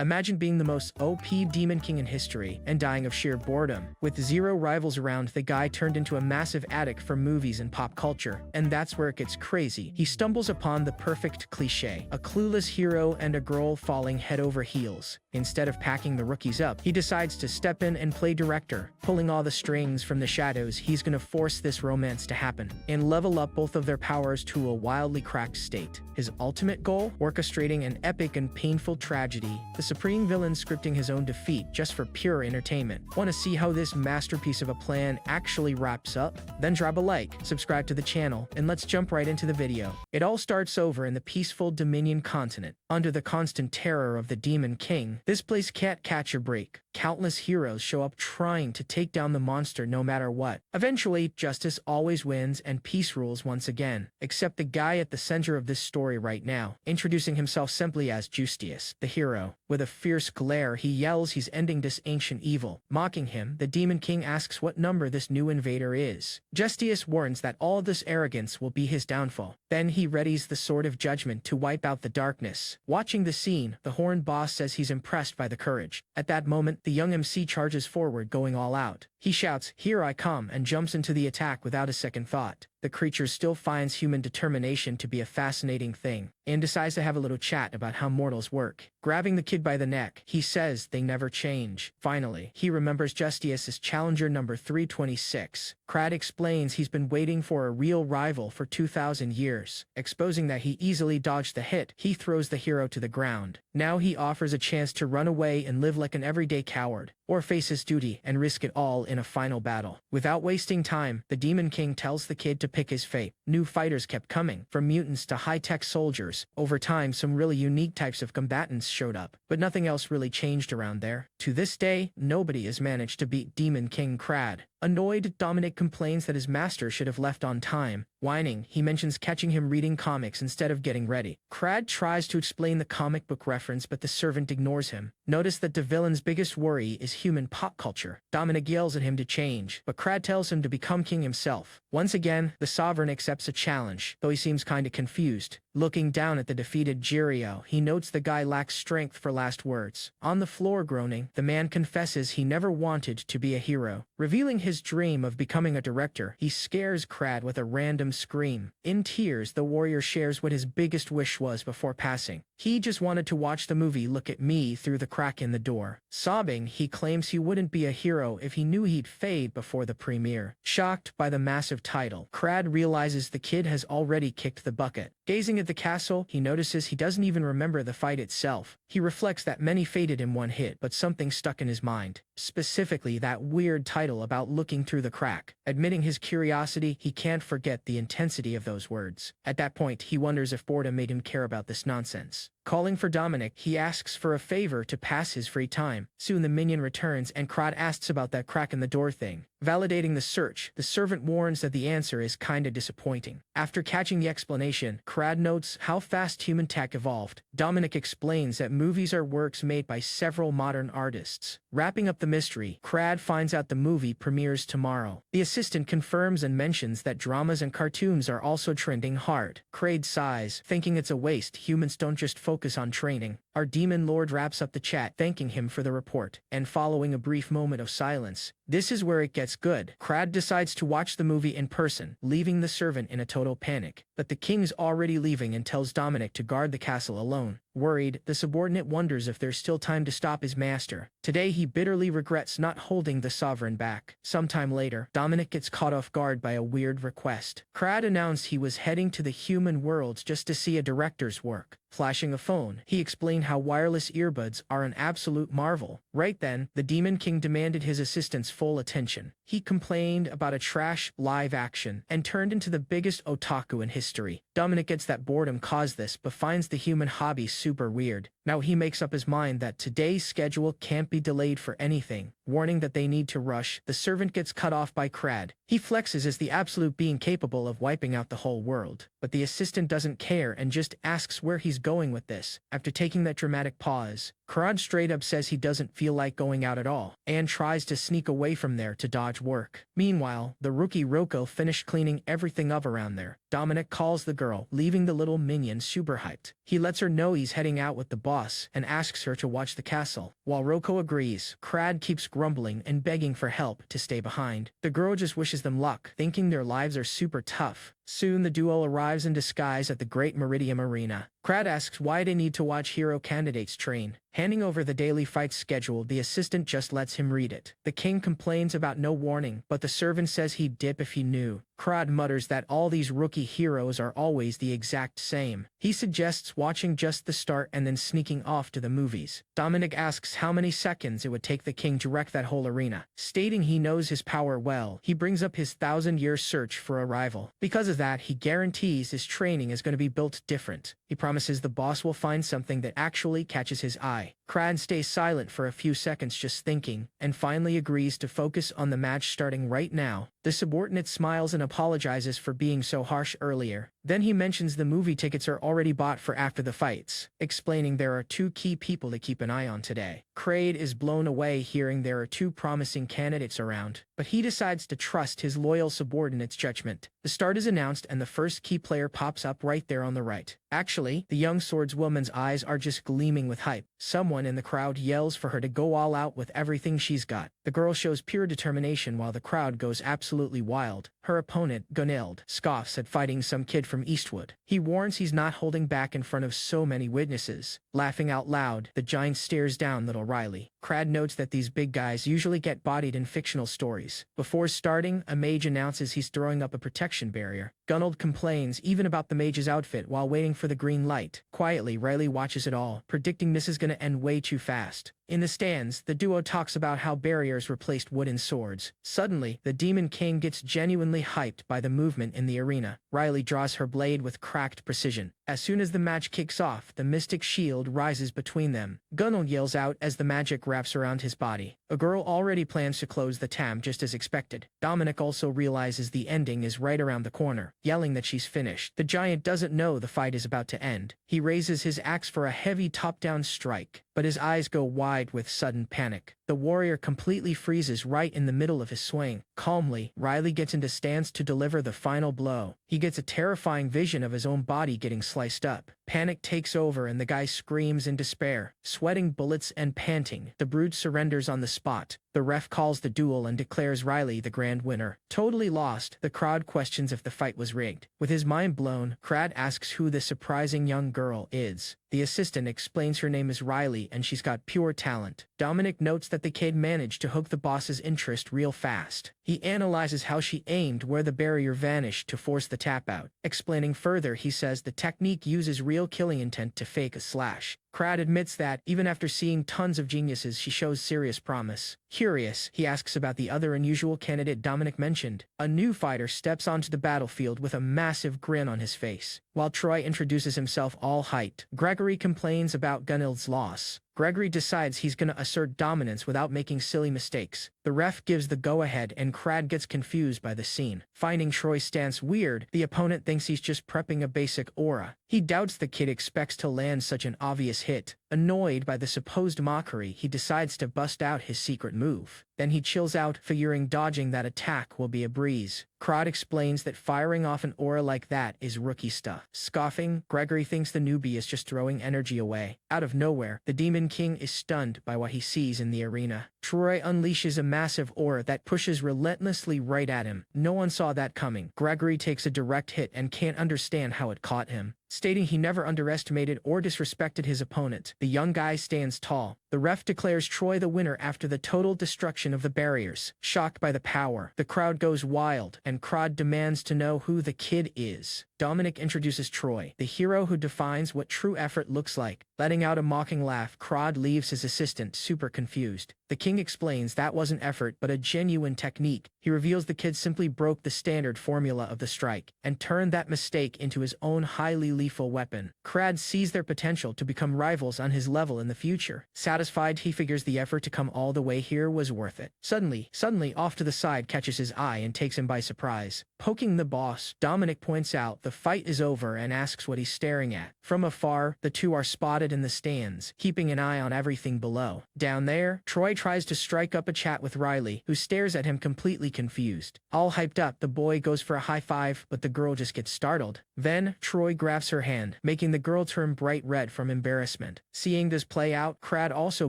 Imagine being the most OP demon king in history and dying of sheer boredom. With zero rivals around, the guy turned into a massive addict for movies and pop culture. And that's where it gets crazy. He stumbles upon the perfect cliche, a clueless hero and a girl falling head over heels. Instead of packing the rookies up, he decides to step in and play director, pulling all the strings from the shadows. He's gonna force this romance to happen and level up both of their powers to a wildly cracked state. His ultimate goal? Orchestrating an epic and painful tragedy, the supreme villain scripting his own defeat just for pure entertainment. Want to see how this masterpiece of a plan actually wraps up? Then drop a like, subscribe to the channel, and let's jump right into the video. It all starts over in the peaceful Dominion continent. Under the constant terror of the Demon King, this place can't catch a break. Countless heroes show up trying to take down the monster no matter what. Eventually, justice always wins and peace rules once again. Except the guy at the center of this story right now, introducing himself simply as Justice, the hero. With a fierce glare, he yells he's ending this ancient evil. Mocking him, the Demon King asks what number this new invader is. Justice warns that all this arrogance will be his downfall. Then he readies the sword of judgment to wipe out the darkness. Watching the scene, the Horned Boss says he's impressed by the courage. At that moment, the young MC charges forward, going all out. He shouts, "Here I come," and jumps into the attack without a second thought. The creature still finds human determination to be a fascinating thing, and decides to have a little chat about how mortals work. Grabbing the kid by the neck, he says they never change. Finally, he remembers Justice's challenger number 326. Crad explains he's been waiting for a real rival for 2,000 years. Exposing that he easily dodged the hit, he throws the hero to the ground. Now he offers a chance to run away and live like an everyday coward, or face his duty and risk it all in a final battle. Without wasting time, the Demon King tells the kid to pick his fate. New fighters kept coming, from mutants to high-tech soldiers. Over time, some really unique types of combatants showed up, but nothing else really changed around there. To this day, nobody has managed to beat Demon King Crad. Annoyed, Dominic complains that his master should have left on time. Whining, he mentions catching him reading comics instead of getting ready. Crad tries to explain the comic book reference, but the servant ignores him. Notice that the villain's biggest worry is human pop culture. Dominic yells at him to change, but Crad tells him to become king himself. Once again, the Sovereign accepts a challenge, though he seems kinda confused. Looking down at the defeated Jirio, he notes the guy lacks strength for last words. On the floor groaning, the man confesses he never wanted to be a hero. Revealing his dream of becoming a director, he scares Crad with a random scream. In tears, the warrior shares what his biggest wish was before passing. He just wanted to watch the movie Look at Me through the crack in the door. Sobbing, he claims he wouldn't be a hero if he knew he'd fade before the premiere. Shocked by the massive title, Crad realizes the kid has already kicked the bucket. Gazing at the castle, he notices he doesn't even remember the fight itself. He reflects that many faded in one hit, but something stuck in his mind. Specifically, that weird title about looking through the crack. Admitting his curiosity, he can't forget the intensity of those words. At that point, he wonders if boredom made him care about this nonsense. Calling for Dominic, he asks for a favor to pass his free time. Soon the minion returns and Crad asks about that crack in the door thing. Validating the search, the servant warns that the answer is kinda disappointing. After catching the explanation, Crad notes how fast human tech evolved. Dominic explains that movies are works made by several modern artists. Wrapping up the mystery, Crad finds out the movie premieres tomorrow. The assistant confirms and mentions that dramas and cartoons are also trending hard. Crad sighs, thinking it's a waste. Humans don't just focus on training. Our demon lord wraps up the chat, thanking him for the report, and following a brief moment of silence. This is where it gets good. Crad decides to watch the movie in person, leaving the servant in a total panic. But the king's already leaving and tells Dominic to guard the castle alone. Worried, the subordinate wonders if there's still time to stop his master. Today he bitterly regrets not holding the sovereign back. Sometime later, Dominic gets caught off guard by a weird request. Crad announced he was heading to the human worlds just to see a director's work. Flashing a phone, he explained how wireless earbuds are an absolute marvel. Right then, the Demon King demanded his assistant's full attention. He complained about a trash live action and turned into the biggest otaku in history. Dominic gets that boredom caused this, but finds the human hobby super weird. Now he makes up his mind that today's schedule can't be delayed for anything. Warning that they need to rush, the servant gets cut off by Crad. He flexes as the absolute being capable of wiping out the whole world. But the assistant doesn't care and just asks where he's going with this. After taking that dramatic pause, Crad straight up says he doesn't feel like going out at all, and tries to sneak away from there to dodge work. Meanwhile, the rookie Roko finished cleaning everything up around there. Dominic calls the girl, leaving the little minion super hyped. He lets her know he's heading out with the boss and asks her to watch the castle. While Roko agrees, Crad keeps grumbling and begging for help to stay behind. The girl just wishes them luck, thinking their lives are super tough. Soon the duo arrives in disguise at the Great Meridian Arena. Crad asks why they need to watch hero candidates train. Handing over the daily fight schedule, the assistant just lets him read it. The king complains about no warning, but the servant says he'd dip if he knew. Crad mutters that all these rookie heroes are always the exact same. He suggests watching just the start and then sneaking off to the movies. Dominic asks how many seconds it would take the king to wreck that whole arena. Stating he knows his power well, he brings up his 1,000-year search for a rival. Because of that, he guarantees his training is going to be built different. He promises the boss will find something that actually catches his eye. Crad stays silent for a few seconds just thinking, and finally agrees to focus on the match starting right now. The subordinate smiles and apologizes for being so harsh earlier. Then he mentions the movie tickets are already bought for after the fights, explaining there are 2 key people to keep an eye on today. Crade is blown away hearing there are 2 promising candidates around, but he decides to trust his loyal subordinate's judgment. The start is announced and the first key player pops up right there on the right. Actually, the young swordswoman's eyes are just gleaming with hype. Someone in the crowd yells for her to go all out with everything she's got. The girl shows pure determination while the crowd goes absolutely wild. Her opponent, Gunhild, scoffs at fighting some kid from Eastwood. He warns he's not holding back in front of so many witnesses. Laughing out loud, the giant stares down little Riley. Crad notes that these big guys usually get bodied in fictional stories. Before starting, a mage announces he's throwing up a protection barrier. Gunhild complains even about the mage's outfit while waiting for the green light. Quietly, Riley watches it all, predicting this is going to end way too fast. In the stands, the duo talks about how barriers replaced wooden swords. Suddenly, the Demon King gets genuinely hyped by the movement in the arena. Riley draws her blade with cracked precision. As soon as the match kicks off, the mystic shield rises between them. Gunhild yells out as the magic wraps around his body. A girl already plans to close the tam just as expected. Dominic also realizes the ending is right around the corner, yelling that she's finished. The giant doesn't know the fight is about to end. He raises his axe for a heavy top-down strike, but his eyes go wide with sudden panic. The warrior completely freezes right in the middle of his swing. Calmly, Riley gets into stance to deliver the final blow. He gets a terrifying vision of his own body getting sliced up. Panic takes over and the guy screams in despair. Sweating bullets and panting, the brute surrenders on the spot. The ref calls the duel and declares Riley the grand winner. Totally lost, the crowd questions if the fight was rigged. With his mind blown, Crad asks who the surprising young girl is. The assistant explains her name is Riley and she's got pure talent. Dominic notes that the kid managed to hook the boss's interest real fast. He analyzes how she aimed where the barrier vanished to force the tap out. Explaining further, he says the technique uses real killing intent to fake a slash. Crad admits that, even after seeing tons of geniuses, she shows serious promise. Curious, he asks about the other unusual candidate Dominic mentioned. A new fighter steps onto the battlefield with a massive grin on his face. While Troy introduces himself all hyped, Gregory complains about Gunhild's loss. Gregory decides he's gonna assert dominance without making silly mistakes. The ref gives the go-ahead and Crad gets confused by the scene. Finding Troy's stance weird, the opponent thinks he's just prepping a basic aura. He doubts the kid expects to land such an obvious hit. Annoyed by the supposed mockery, he decides to bust out his secret move. Then he chills out, figuring dodging that attack will be a breeze. Crod explains that firing off an aura like that is rookie stuff. Scoffing, Gregory thinks the newbie is just throwing energy away. Out of nowhere, the Demon King is stunned by what he sees in the arena. Troy unleashes a massive aura that pushes relentlessly right at him. No one saw that coming. Gregory takes a direct hit and can't understand how it caught him. Stating he never underestimated or disrespected his opponent, the young guy stands tall. The ref declares Troy the winner after the total destruction of the barriers. Shocked by the power, the crowd goes wild, and Crod demands to know who the kid is. Dominic introduces Troy, the hero who defines what true effort looks like. Letting out a mocking laugh, Crod leaves his assistant super confused. The king explains that wasn't effort but a genuine technique. He reveals the kid simply broke the standard formula of the strike and turned that mistake into his own highly lethal weapon. Crad sees their potential to become rivals on his level in the future. Satisfied, he figures the effort to come all the way here was worth it. Suddenly, off to the side catches his eye and takes him by surprise. Poking the boss, Dominic points out the the fight is over and asks what he's staring at. From afar, the two are spotted in the stands, keeping an eye on everything below. Down there, Troy tries to strike up a chat with Riley, who stares at him completely confused. All hyped up, the boy goes for a high five, but the girl just gets startled. Then, Troy grabs her hand, making the girl turn bright red from embarrassment. Seeing this play out, Crad also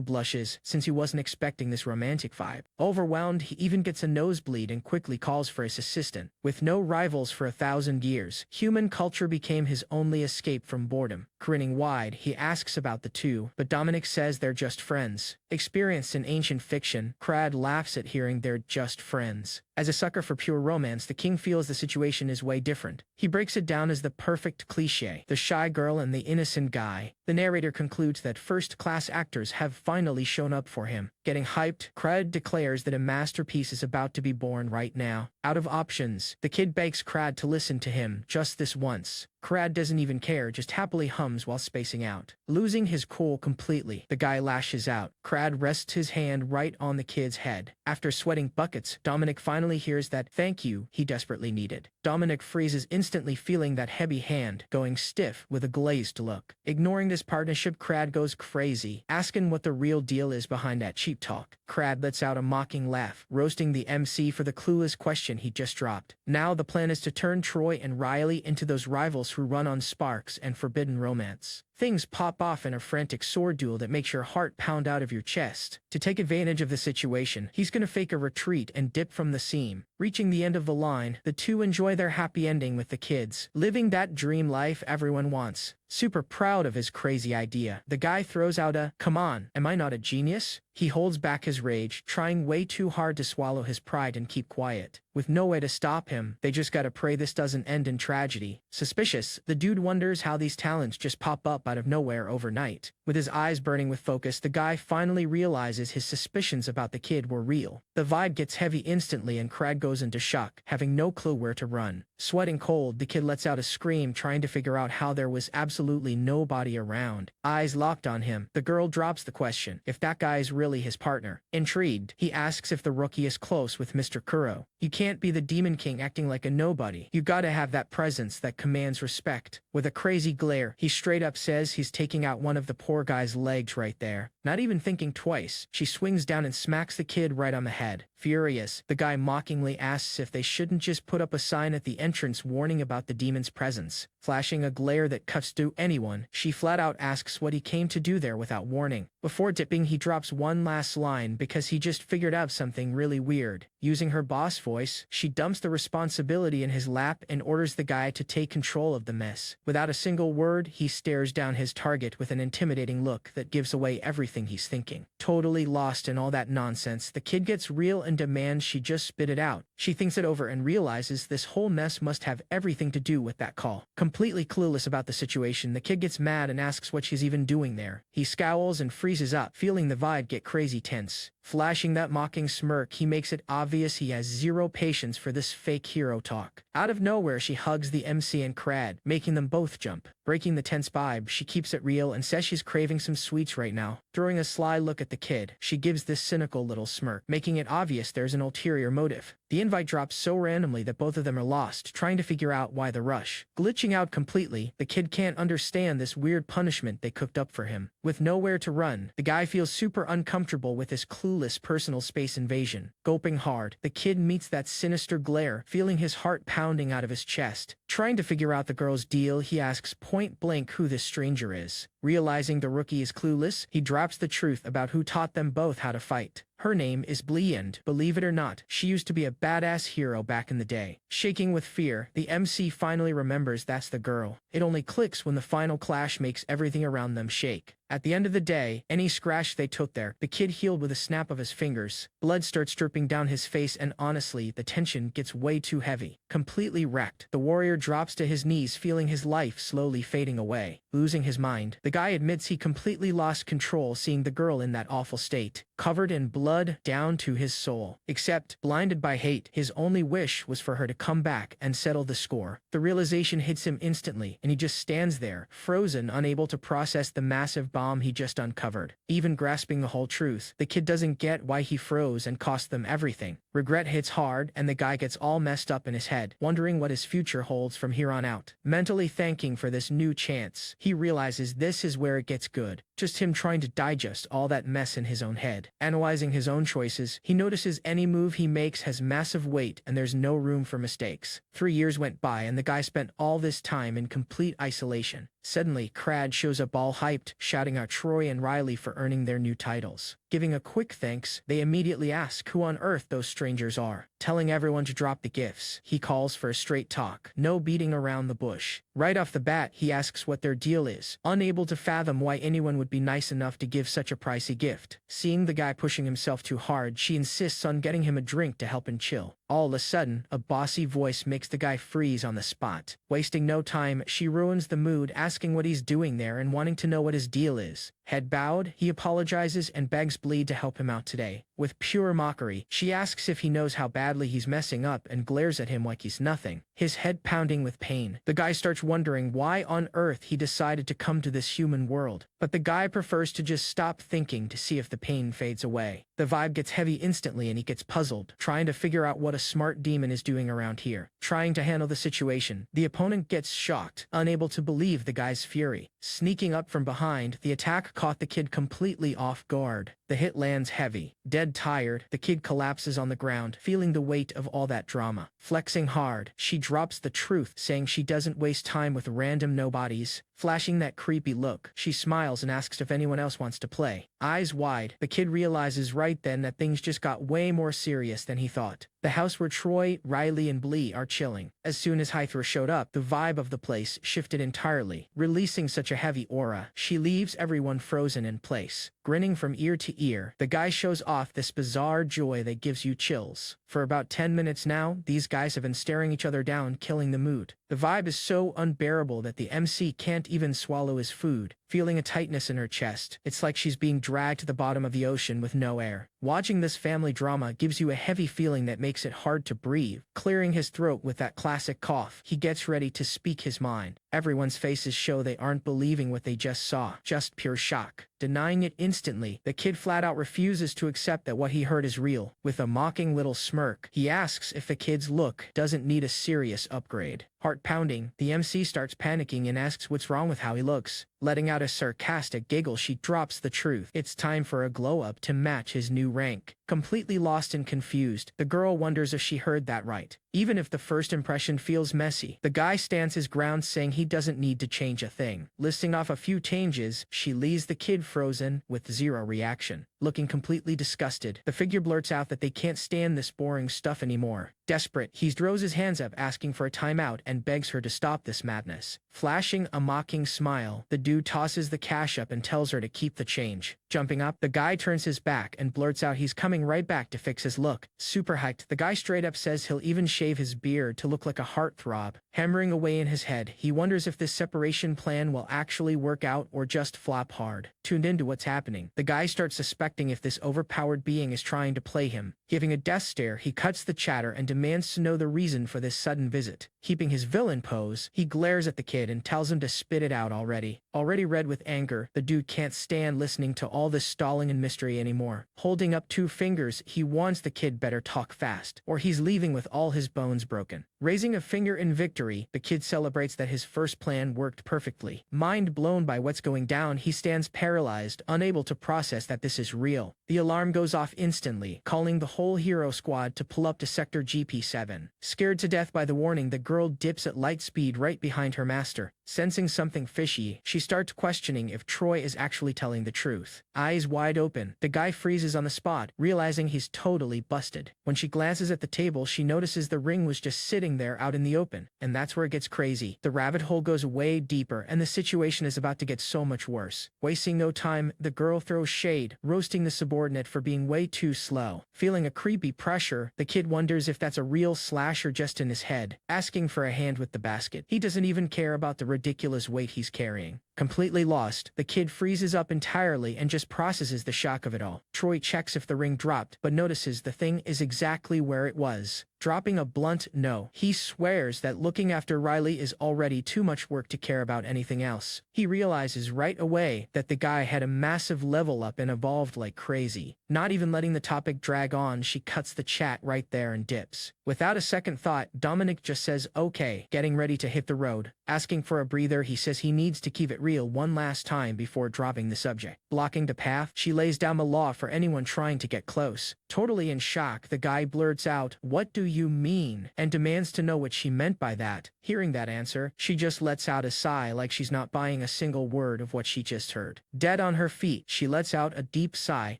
blushes, since he wasn't expecting this romantic vibe. Overwhelmed, he even gets a nosebleed and quickly calls for his assistant. With no rivals for 1,000 years, human culture became his only escape from boredom. Grinning wide, he asks about the two, but Dominic says they're just friends. Experienced in ancient fiction, Crad laughs at hearing they're just friends. As a sucker for pure romance, the king feels the situation is way different. He breaks it down as the perfect cliché, the shy girl and the innocent guy. The narrator concludes that first-class actors have finally shown up for him. Getting hyped, Crad declares that a masterpiece is about to be born right now. Out of options, the kid begs Crad to listen to him just this once. Crad doesn't even care, just happily hums while spacing out. Losing his cool completely, the guy lashes out. Crad rests his hand right on the kid's head. After sweating buckets, Dominic finally hears that thank you he desperately needed. Dominic freezes instantly, feeling that heavy hand, going stiff with a glazed look. Ignoring this partnership, Crad goes crazy, asking what the real deal is behind that cheap talk. Crad lets out a mocking laugh, roasting the MC for the clueless question he just dropped. Now the plan is to turn Troy and Riley into those rivals who run on sparks and forbidden romance. Things pop off in a frantic sword duel that makes your heart pound out of your chest. To take advantage of the situation, he's gonna fake a retreat and dip from the seam. Reaching the end of the line, the two enjoy their happy ending with the kids, living that dream life everyone wants. Super proud of his crazy idea, the guy throws out a, "Come on, am I not a genius?" He holds back his rage, trying way too hard to swallow his pride and keep quiet. With no way to stop him, they just gotta pray this doesn't end in tragedy. Suspicious, the dude wonders how these talents just pop up out of nowhere overnight. With his eyes burning with focus, the guy finally realizes his suspicions about the kid were real. The vibe gets heavy instantly and Crad goes into shock, having no clue where to run. Sweating cold, the kid lets out a scream, trying to figure out how there was absolutely nobody around. Eyes locked on him, the girl drops the question if that guy is really his partner. Intrigued, he asks if the rookie is close with Mr. Kuro. You can't be the Demon King acting like a nobody. You gotta have that presence that commands respect. With a crazy glare, he straight up says he's taking out one of the poor guy's legs right there. Not even thinking twice, she swings down and smacks the kid right on the head. Furious, the guy mockingly asks if they shouldn't just put up a sign at the entrance warning about the demon's presence. Flashing a glare that cuts through anyone, she flat out asks what he came to do there without warning. Before dipping, he drops one last line because he just figured out something really weird. Using her boss voice, she dumps the responsibility in his lap and orders the guy to take control of the mess. Without a single word, he stares down his target with an intimidating look that gives away everything he's thinking. Totally lost in all that nonsense, the kid gets real and demands she just spit it out. She thinks it over and realizes this whole mess must have everything to do with that call. Completely clueless about the situation, the kid gets mad and asks what she's even doing there. He scowls and freezes up, feeling the vibe get crazy tense. Flashing that mocking smirk, he makes it obvious he has zero patience for this fake hero talk. Out of nowhere, she hugs the MC and Crad, making them both jump. Breaking the tense vibe, she keeps it real and says she's craving some sweets right now. Throwing a sly look at the kid, she gives this cynical little smirk, making it obvious there's an ulterior motive. The invite drops so randomly that both of them are lost, trying to figure out why the rush. Glitching out completely, the kid can't understand this weird punishment they cooked up for him. With nowhere to run, the guy feels super uncomfortable with his clueless personal space invasion. Gulping hard, the kid meets that sinister glare, feeling his heart pounding out of his chest. Trying to figure out the girl's deal, he asks point blank who this stranger is. Realizing the rookie is clueless, he drops the truth about who taught them both how to fight. Her name is Blee and, believe it or not, she used to be a badass hero back in the day. Shaking with fear, the MC finally remembers that's the girl. It only clicks when the final clash makes everything around them shake. At the end of the day, any scratch they took there, the kid healed with a snap of his fingers. Blood starts dripping down his face and honestly, the tension gets way too heavy. Completely wrecked, the warrior drops to his knees, feeling his life slowly fading away. Losing his mind, the guy admits he completely lost control seeing the girl in that awful state. covered in blood down to his soul. Except, blinded by hate, his only wish was for her to come back and settle the score. The realization hits him instantly, and he just stands there, frozen, unable to process the massive bomb he just uncovered. Even grasping the whole truth, the kid doesn't get why he froze and cost them everything. Regret hits hard, and the guy gets all messed up in his head, wondering what his future holds from here on out. Mentally thanking for this new chance, he realizes this is where it gets good. Just him trying to digest all that mess in his own head. Analyzing his own choices, he notices any move he makes has massive weight and there's no room for mistakes. 3 years went by and the guy spent all this time in complete isolation. Suddenly, Crad shows up all hyped, shouting out Troy and Riley for earning their new titles. Giving a quick thanks, they immediately ask who on earth those strangers are. Telling everyone to drop the gifts, he calls for a straight talk, no beating around the bush. Right off the bat, he asks what their deal is, unable to fathom why anyone would be nice enough to give such a pricey gift. Seeing the guy pushing himself too hard, she insists on getting him a drink to help him chill. All of a sudden, a bossy voice makes the guy freeze on the spot. Wasting no time, she ruins the mood, asking what he's doing there and wanting to know what his deal is. Head bowed, he apologizes and begs Bleed to help him out today. With pure mockery, she asks if he knows how badly he's messing up and glares at him like he's nothing, his head pounding with pain. The guy starts wondering why on earth he decided to come to this human world, but the guy prefers to just stop thinking to see if the pain fades away. The vibe gets heavy instantly and he gets puzzled, trying to figure out what a smart demon is doing around here. Trying to handle the situation, the opponent gets shocked, unable to believe the guy's fury. Sneaking up from behind, the attack caught the kid completely off guard. The hit lands heavy. Dead tired, the kid collapses on the ground, feeling the weight of all that drama. Flexing hard, she drops the truth, saying she doesn't waste time with random nobodies. Flashing that creepy look, she smiles and asks if anyone else wants to play. Eyes wide, the kid realizes right then that things just got way more serious than he thought. The house where Troy, Riley, and Blee are chilling. As soon as Hythra showed up, the vibe of the place shifted entirely. Releasing such a heavy aura, she leaves everyone frozen in place. Grinning from ear to ear, the guy shows off this bizarre joy that gives you chills. For about 10 minutes now, these guys have been staring each other down, killing the mood. The vibe is so unbearable that the MC can't even swallow his food. Feeling a tightness in her chest, it's like she's being dragged to the bottom of the ocean with no air. Watching this family drama gives you a heavy feeling that makes it hard to breathe. Clearing his throat with that classic cough, he gets ready to speak his mind. Everyone's faces show they aren't believing what they just saw, just pure shock. Denying it instantly, the kid flat out refuses to accept that what he heard is real. With a mocking little smirk, he asks if the kid's look doesn't need a serious upgrade. Heart pounding, the MC starts panicking and asks what's wrong with how he looks. Letting out a sarcastic giggle, she drops the truth. It's time for a glow-up to match his new rank. Completely lost and confused, the girl wonders if she heard that right. Even if the first impression feels messy, the guy stands his ground, saying he doesn't need to change a thing. Listing off a few changes, she leaves the kid frozen, with zero reaction. Looking completely disgusted, the figure blurts out that they can't stand this boring stuff anymore. Desperate, he throws his hands up asking for a timeout and begs her to stop this madness. Flashing a mocking smile, the dude tosses the cash up and tells her to keep the change. Jumping up, the guy turns his back and blurts out he's coming right back to fix his look. Super hyped, the guy straight up says he'll even shave his beard to look like a heartthrob. Hammering away in his head, he wonders if this separation plan will actually work out or just flop hard. Tuned into what's happening, the guy starts suspecting if this overpowered being is trying to play him. Giving a death stare, he cuts the chatter and demands to know the reason for this sudden visit. Keeping his villain pose, he glares at the kid and tells him to spit it out already. Already red with anger, the dude can't stand listening to all this stalling and mystery anymore. Holding up 2 fingers, he warns the kid better talk fast, or he's leaving with all his bones broken. Raising a finger in victory, the kid celebrates that his first plan worked perfectly. Mind blown by what's going down, he stands paralyzed, unable to process that this is real. The alarm goes off instantly, calling the whole hero squad to pull up to Sector GP7. Scared to death by the warning, the girl dips at light speed right behind her master. Sensing something fishy, she starts questioning if Troy is actually telling the truth. Eyes wide open, the guy freezes on the spot, realizing he's totally busted. When she glances at the table, she notices the ring was just sitting there out in the open, and that's where it gets crazy. The rabbit hole goes way deeper, and the situation is about to get so much worse. Wasting no time, the girl throws shade, roasting the subordinate for being way too slow. Feeling a creepy pressure, the kid wonders if that's a real slash or just in his head. Asking for a hand with the basket, he doesn't even care about the ridiculous weight he's carrying. Completely lost, the kid freezes up entirely and just processes the shock of it all. Troy checks if the ring dropped, but notices the thing is exactly where it was, dropping a blunt no. He swears that looking after Riley is already too much work to care about anything else. He realizes right away that the guy had a massive level up and evolved like crazy. Not even letting the topic drag on, she cuts the chat right there and dips. Without a second thought, Dominic just says okay, getting ready to hit the road. Asking for a breather, he says he needs to keep it real one last time before dropping the subject. Blocking the path, she lays down the law for anyone trying to get close. Totally in shock, the guy blurts out, "What do you mean?" and demands to know what she meant by that. Hearing that answer, she just lets out a sigh like she's not buying a single word of what she just heard. Dead on her feet, she lets out a deep sigh,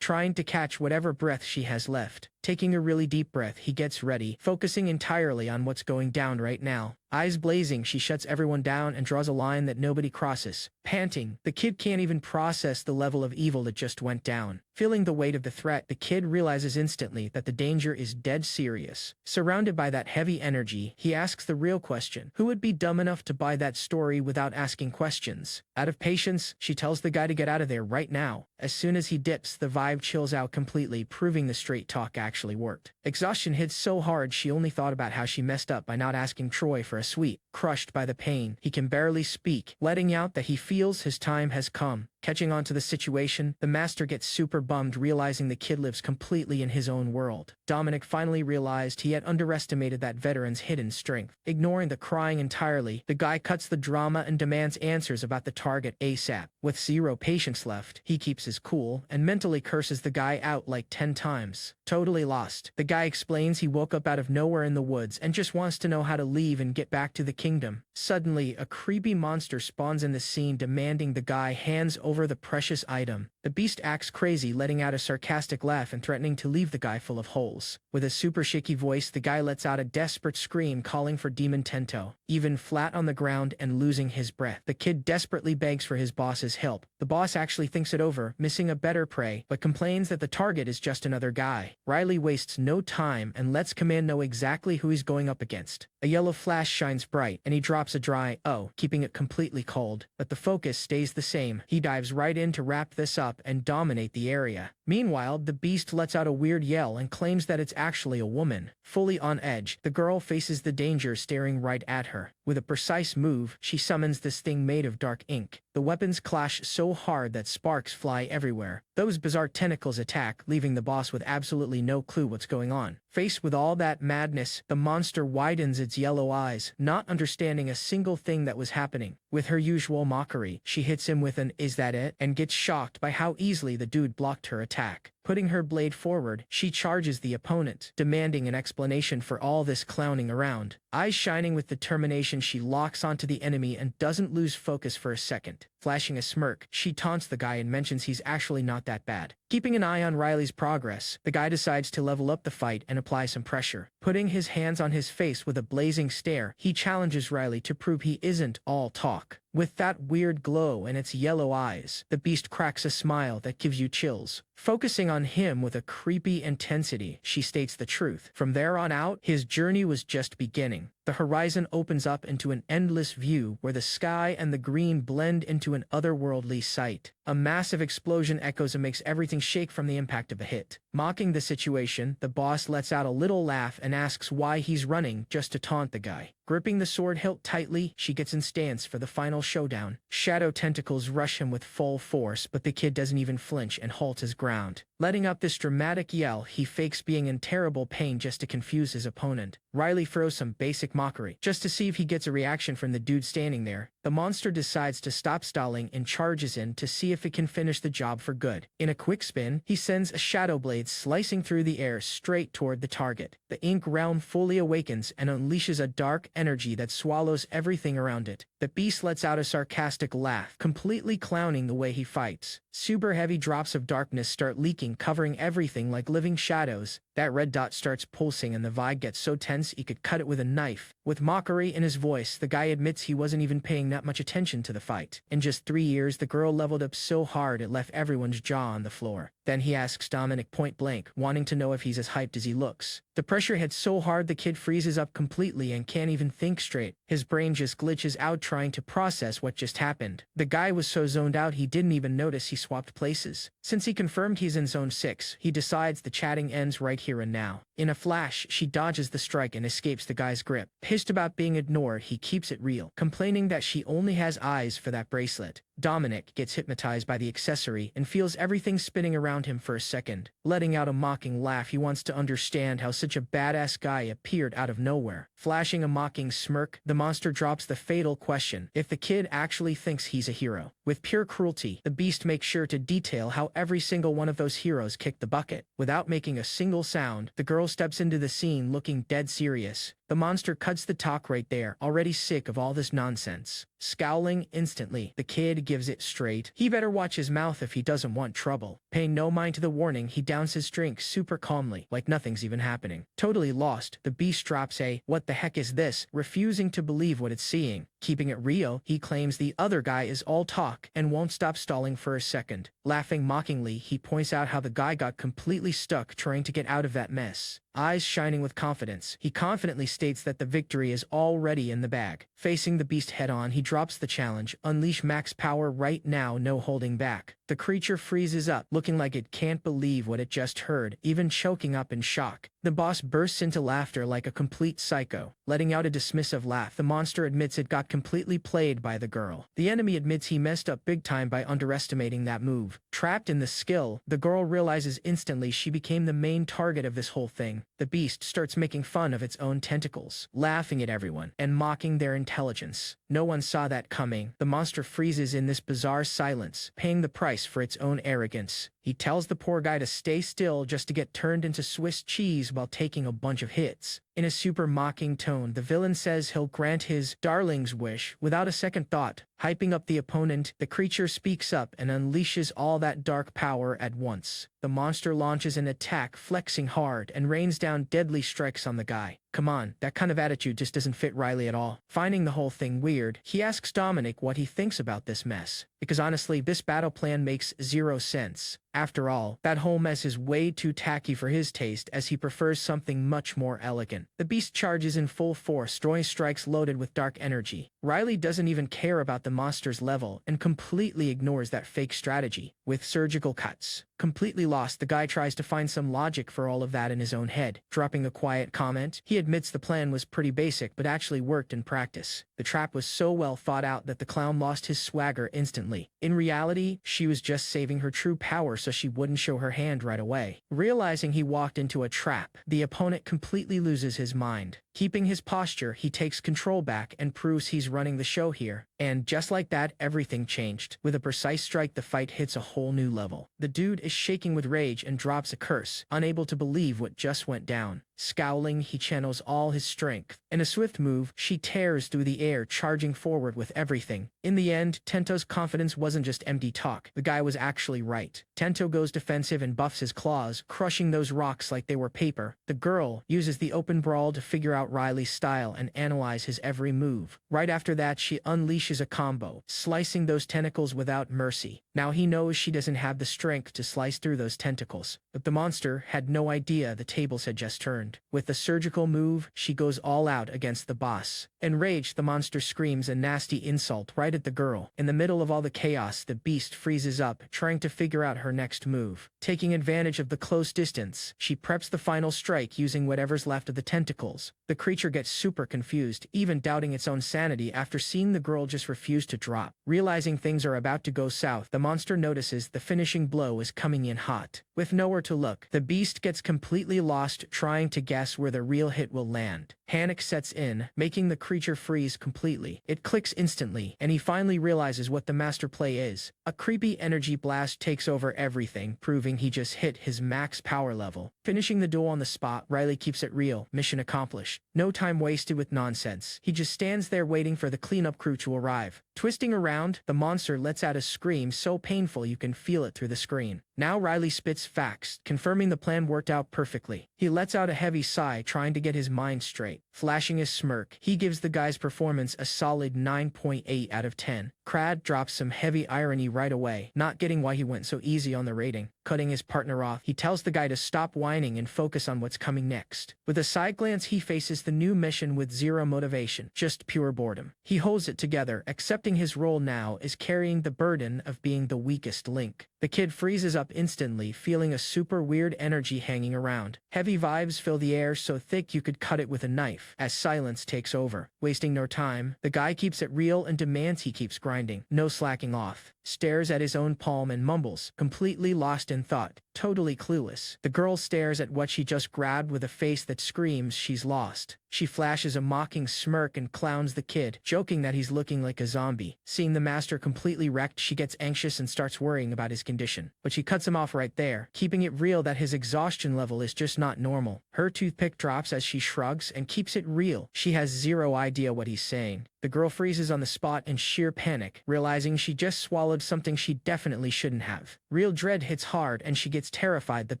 trying to catch whatever breath she has left. Taking a really deep breath, he gets ready, focusing entirely on what's going down right now. Eyes blazing, she shuts everyone down and draws a line that nobody crosses. Panting, the kid can't even process the level of evil that just went down. Feeling the weight of the threat, the kid realizes instantly that the danger is dead serious. Surrounded by that heavy energy, he asks the real question: who would be dumb enough to buy that story without asking questions? Out of patience, she tells the guy to get out of there right now. As soon as he dips, the vibe chills out completely, proving the straight talk actually worked. Exhaustion hits so hard she only thought about how she messed up by not asking Troy for a sweet. Crushed by the pain, he can barely speak, letting out that he feels his time has come. Catching on to the situation, the master gets super bummed, realizing the kid lives completely in his own world. Dominic finally realized he had underestimated that veteran's hidden strength. Ignoring the crying entirely, the guy cuts the drama and demands answers about the target ASAP. With zero patience left, he keeps his cool and mentally curses the guy out like 10 times. Totally lost, the guy explains he woke up out of nowhere in the woods and just wants to know how to leave and get back to the kingdom. Suddenly, a creepy monster spawns in the scene, demanding the guy hands over the precious item. The beast acts crazy, letting out a sarcastic laugh and threatening to leave the guy full of holes. With a super shaky voice, the guy lets out a desperate scream, calling for Demon Tento. Even flat on the ground and losing his breath, the kid desperately begs for his boss's help. The boss actually thinks it over, missing a better prey, but complains that the target is just another guy. Riley wastes no time and lets Command know exactly who he's going up against. A yellow flash shines bright, and he drops a dry "oh," keeping it completely cold, but the focus stays the same. He dives right in to wrap this up and dominate the area. Meanwhile, the beast lets out a weird yell and claims that it's actually a woman. Fully on edge, the girl faces the danger staring right at her. With a precise move, she summons this thing made of dark ink. The weapons clash so hard that sparks fly everywhere. Those bizarre tentacles attack, leaving the boss with absolutely no clue what's going on. Faced with all that madness, the monster widens its yellow eyes, not understanding a single thing that was happening. With her usual mockery, she hits him with an "is that it?" and gets shocked by how easily the dude blocked her attack. Putting her blade forward, she charges the opponent, demanding an explanation for all this clowning around. Eyes shining with determination, she locks onto the enemy and doesn't lose focus for a second. Flashing a smirk, she taunts the guy and mentions he's actually not that bad. Keeping an eye on Riley's progress, the guy decides to level up the fight and apply some pressure. Putting his hands on his face with a blazing stare, he challenges Riley to prove he isn't all talk. With that weird glow in its yellow eyes, the beast cracks a smile that gives you chills. Focusing on him with a creepy intensity, she states the truth. From there on out, his journey was just beginning. The horizon opens up into an endless view where the sky and the green blend into an otherworldly sight. A massive explosion echoes and makes everything shake from the impact of a hit. Mocking the situation, the boss lets out a little laugh and asks why he's running, just to taunt the guy. Gripping the sword hilt tightly, she gets in stance for the final showdown. Shadow tentacles rush him with full force, but the kid doesn't even flinch and halts his ground. Letting out this dramatic yell, he fakes being in terrible pain just to confuse his opponent. Riley throws some basic mockery, just to see if he gets a reaction from the dude standing there. The monster decides to stop stalling and charges in to see if it can finish the job for good. In a quick spin, he sends a shadow blade slicing through the air straight toward the target. The ink realm fully awakens and unleashes a dark energy that swallows everything around it. The beast lets out a sarcastic laugh, completely clowning the way he fights. Super heavy drops of darkness start leaking, covering everything like living shadows. That red dot starts pulsing and the vibe gets so tense he could cut it with a knife. With mockery in his voice, the guy admits he wasn't even paying that much attention to the fight. In just 3 years, the girl leveled up so hard it left everyone's jaw on the floor. Then he asks Dominic point blank, wanting to know if he's as hyped as he looks. The pressure hits so hard the kid freezes up completely and can't even think straight. His brain just glitches out trying to process what just happened. The guy was so zoned out he didn't even notice he swapped places. Since he confirmed he's in Zone 6, he decides the chatting ends right here and now. In a flash, she dodges the strike and escapes the guy's grip. Pissed about being ignored, he keeps it real, complaining that she only has eyes for that bracelet. Dominic gets hypnotized by the accessory and feels everything spinning around him for a second. Letting out a mocking laugh, he wants to understand how such a badass guy appeared out of nowhere. Flashing a mocking smirk, the monster drops the fatal question if the kid actually thinks he's a hero. With pure cruelty, the beast makes sure to detail how every single one of those heroes kicked the bucket. Without making a single sound, the girl steps into the scene looking dead serious. The monster cuts the talk right there, already sick of all this nonsense. Scowling instantly, the kid gives it straight. He better watch his mouth if he doesn't want trouble. Paying no mind to the warning, he downs his drink super calmly, like nothing's even happening. Totally lost, the beast drops a "what the heck is this?" refusing to believe what it's seeing. Keeping it real, he claims the other guy is all talk and won't stop stalling for a second. Laughing mockingly, he points out how the guy got completely stuck trying to get out of that mess. Eyes shining with confidence, he confidently states that the victory is already in the bag. Facing the beast head-on, he drops the challenge, unleash max power right now, no holding back. The creature freezes up, looking like it can't believe what it just heard, even choking up in shock. The boss bursts into laughter like a complete psycho. Letting out a dismissive laugh, the monster admits it got completely played by the girl. The enemy admits he messed up big time by underestimating that move. Trapped in the skill, the girl realizes instantly she became the main target of this whole thing. The beast starts making fun of its own tentacles, laughing at everyone, and mocking their intelligence. No one saw that coming. The monster freezes in this bizarre silence, paying the price for its own arrogance. He tells the poor guy to stay still just to get turned into Swiss cheese while taking a bunch of hits. In a super mocking tone, the villain says he'll grant his darling's wish without a second thought. Hyping up the opponent, the creature speaks up and unleashes all that dark power at once. The monster launches an attack, flexing hard, and rains down deadly strikes on the guy. Come on, that kind of attitude just doesn't fit Riley at all. Finding the whole thing weird, he asks Dominic what he thinks about this mess. Because honestly, this battle plan makes 0 sense. After all, that whole mess is way too tacky for his taste, as he prefers something much more elegant. The beast charges in full force, throwing strikes loaded with dark energy. Riley doesn't even care about the monster's level and completely ignores that fake strategy. With surgical cuts. Completely lost, the guy tries to find some logic for all of that in his own head. Dropping a quiet comment, he admits the plan was pretty basic but actually worked in practice. The trap was so well thought out that the clown lost his swagger instantly. In reality, she was just saving her true power so she wouldn't show her hand right away. Realizing he walked into a trap, the opponent completely loses his mind. Keeping his posture, he takes control back and proves he's running the show here. And just like that, everything changed. With a precise strike, the fight hits a whole new level. The dude is shaking with rage and drops a curse, unable to believe what just went down. Scowling, he channels all his strength. In a swift move, she tears through the air, charging forward with everything. In the end, Tento's confidence wasn't just empty talk. The guy was actually right. Tento goes defensive and buffs his claws, crushing those rocks like they were paper. The girl uses the open brawl to figure out Riley's style and analyze his every move. Right after that, she unleashes a combo, slicing those tentacles without mercy. Now he knows she doesn't have the strength to slice through those tentacles, but the monster had no idea the tables had just turned. With a surgical move, she goes all out against the boss. Enraged, the monster screams a nasty insult right at the girl. In the middle of all the chaos, the beast freezes up, trying to figure out her next move. Taking advantage of the close distance, she preps the final strike using whatever's left of the tentacles. The creature gets super confused, even doubting its own sanity after seeing the girl just refuse to drop. Realizing things are about to go south, the monster notices the finishing blow is coming in hot. With nowhere to look, the beast gets completely lost trying to guess where the real hit will land. Panic sets in, making the creature freeze completely. It clicks instantly, and he finally realizes what the master play is. A creepy energy blast takes over everything, proving he just hit his max power level. Finishing the duel on the spot, Riley keeps it real. Mission accomplished. No time wasted with nonsense. He just stands there waiting for the cleanup crew to arrive. Twisting around, the monster lets out a scream so painful you can feel it through the screen. Now Riley spits facts, confirming the plan worked out perfectly. He lets out a heavy sigh trying to get his mind straight. Flashing his smirk, he gives the guy's performance a solid 9.8 out of 10. Crad drops some heavy irony right away, not getting why he went so easy on the rating. Cutting his partner off, he tells the guy to stop whining and focus on what's coming next. With a side glance, he faces the new mission with zero motivation, just pure boredom. He holds it together, accepting his role now is carrying the burden of being the weakest link. The kid freezes up instantly, feeling a super weird energy hanging around. Heavy vibes fill the air so thick you could cut it with a knife, as silence takes over. Wasting no time, the guy keeps it real and demands he keeps grinding, no slacking off. Stares at his own palm and mumbles, completely lost in thought, totally clueless. The girl stares at what she just grabbed with a face that screams she's lost. She flashes a mocking smirk and clowns the kid, joking that he's looking like a zombie. Seeing the master completely wrecked, she gets anxious and starts worrying about his condition. But she cuts him off right there, keeping it real that his exhaustion level is just not normal. Her toothpick drops as she shrugs and keeps it real. She has zero idea what he's saying. The girl freezes on the spot in sheer panic, realizing she just swallowed something she definitely shouldn't have. Real dread hits hard and she gets terrified that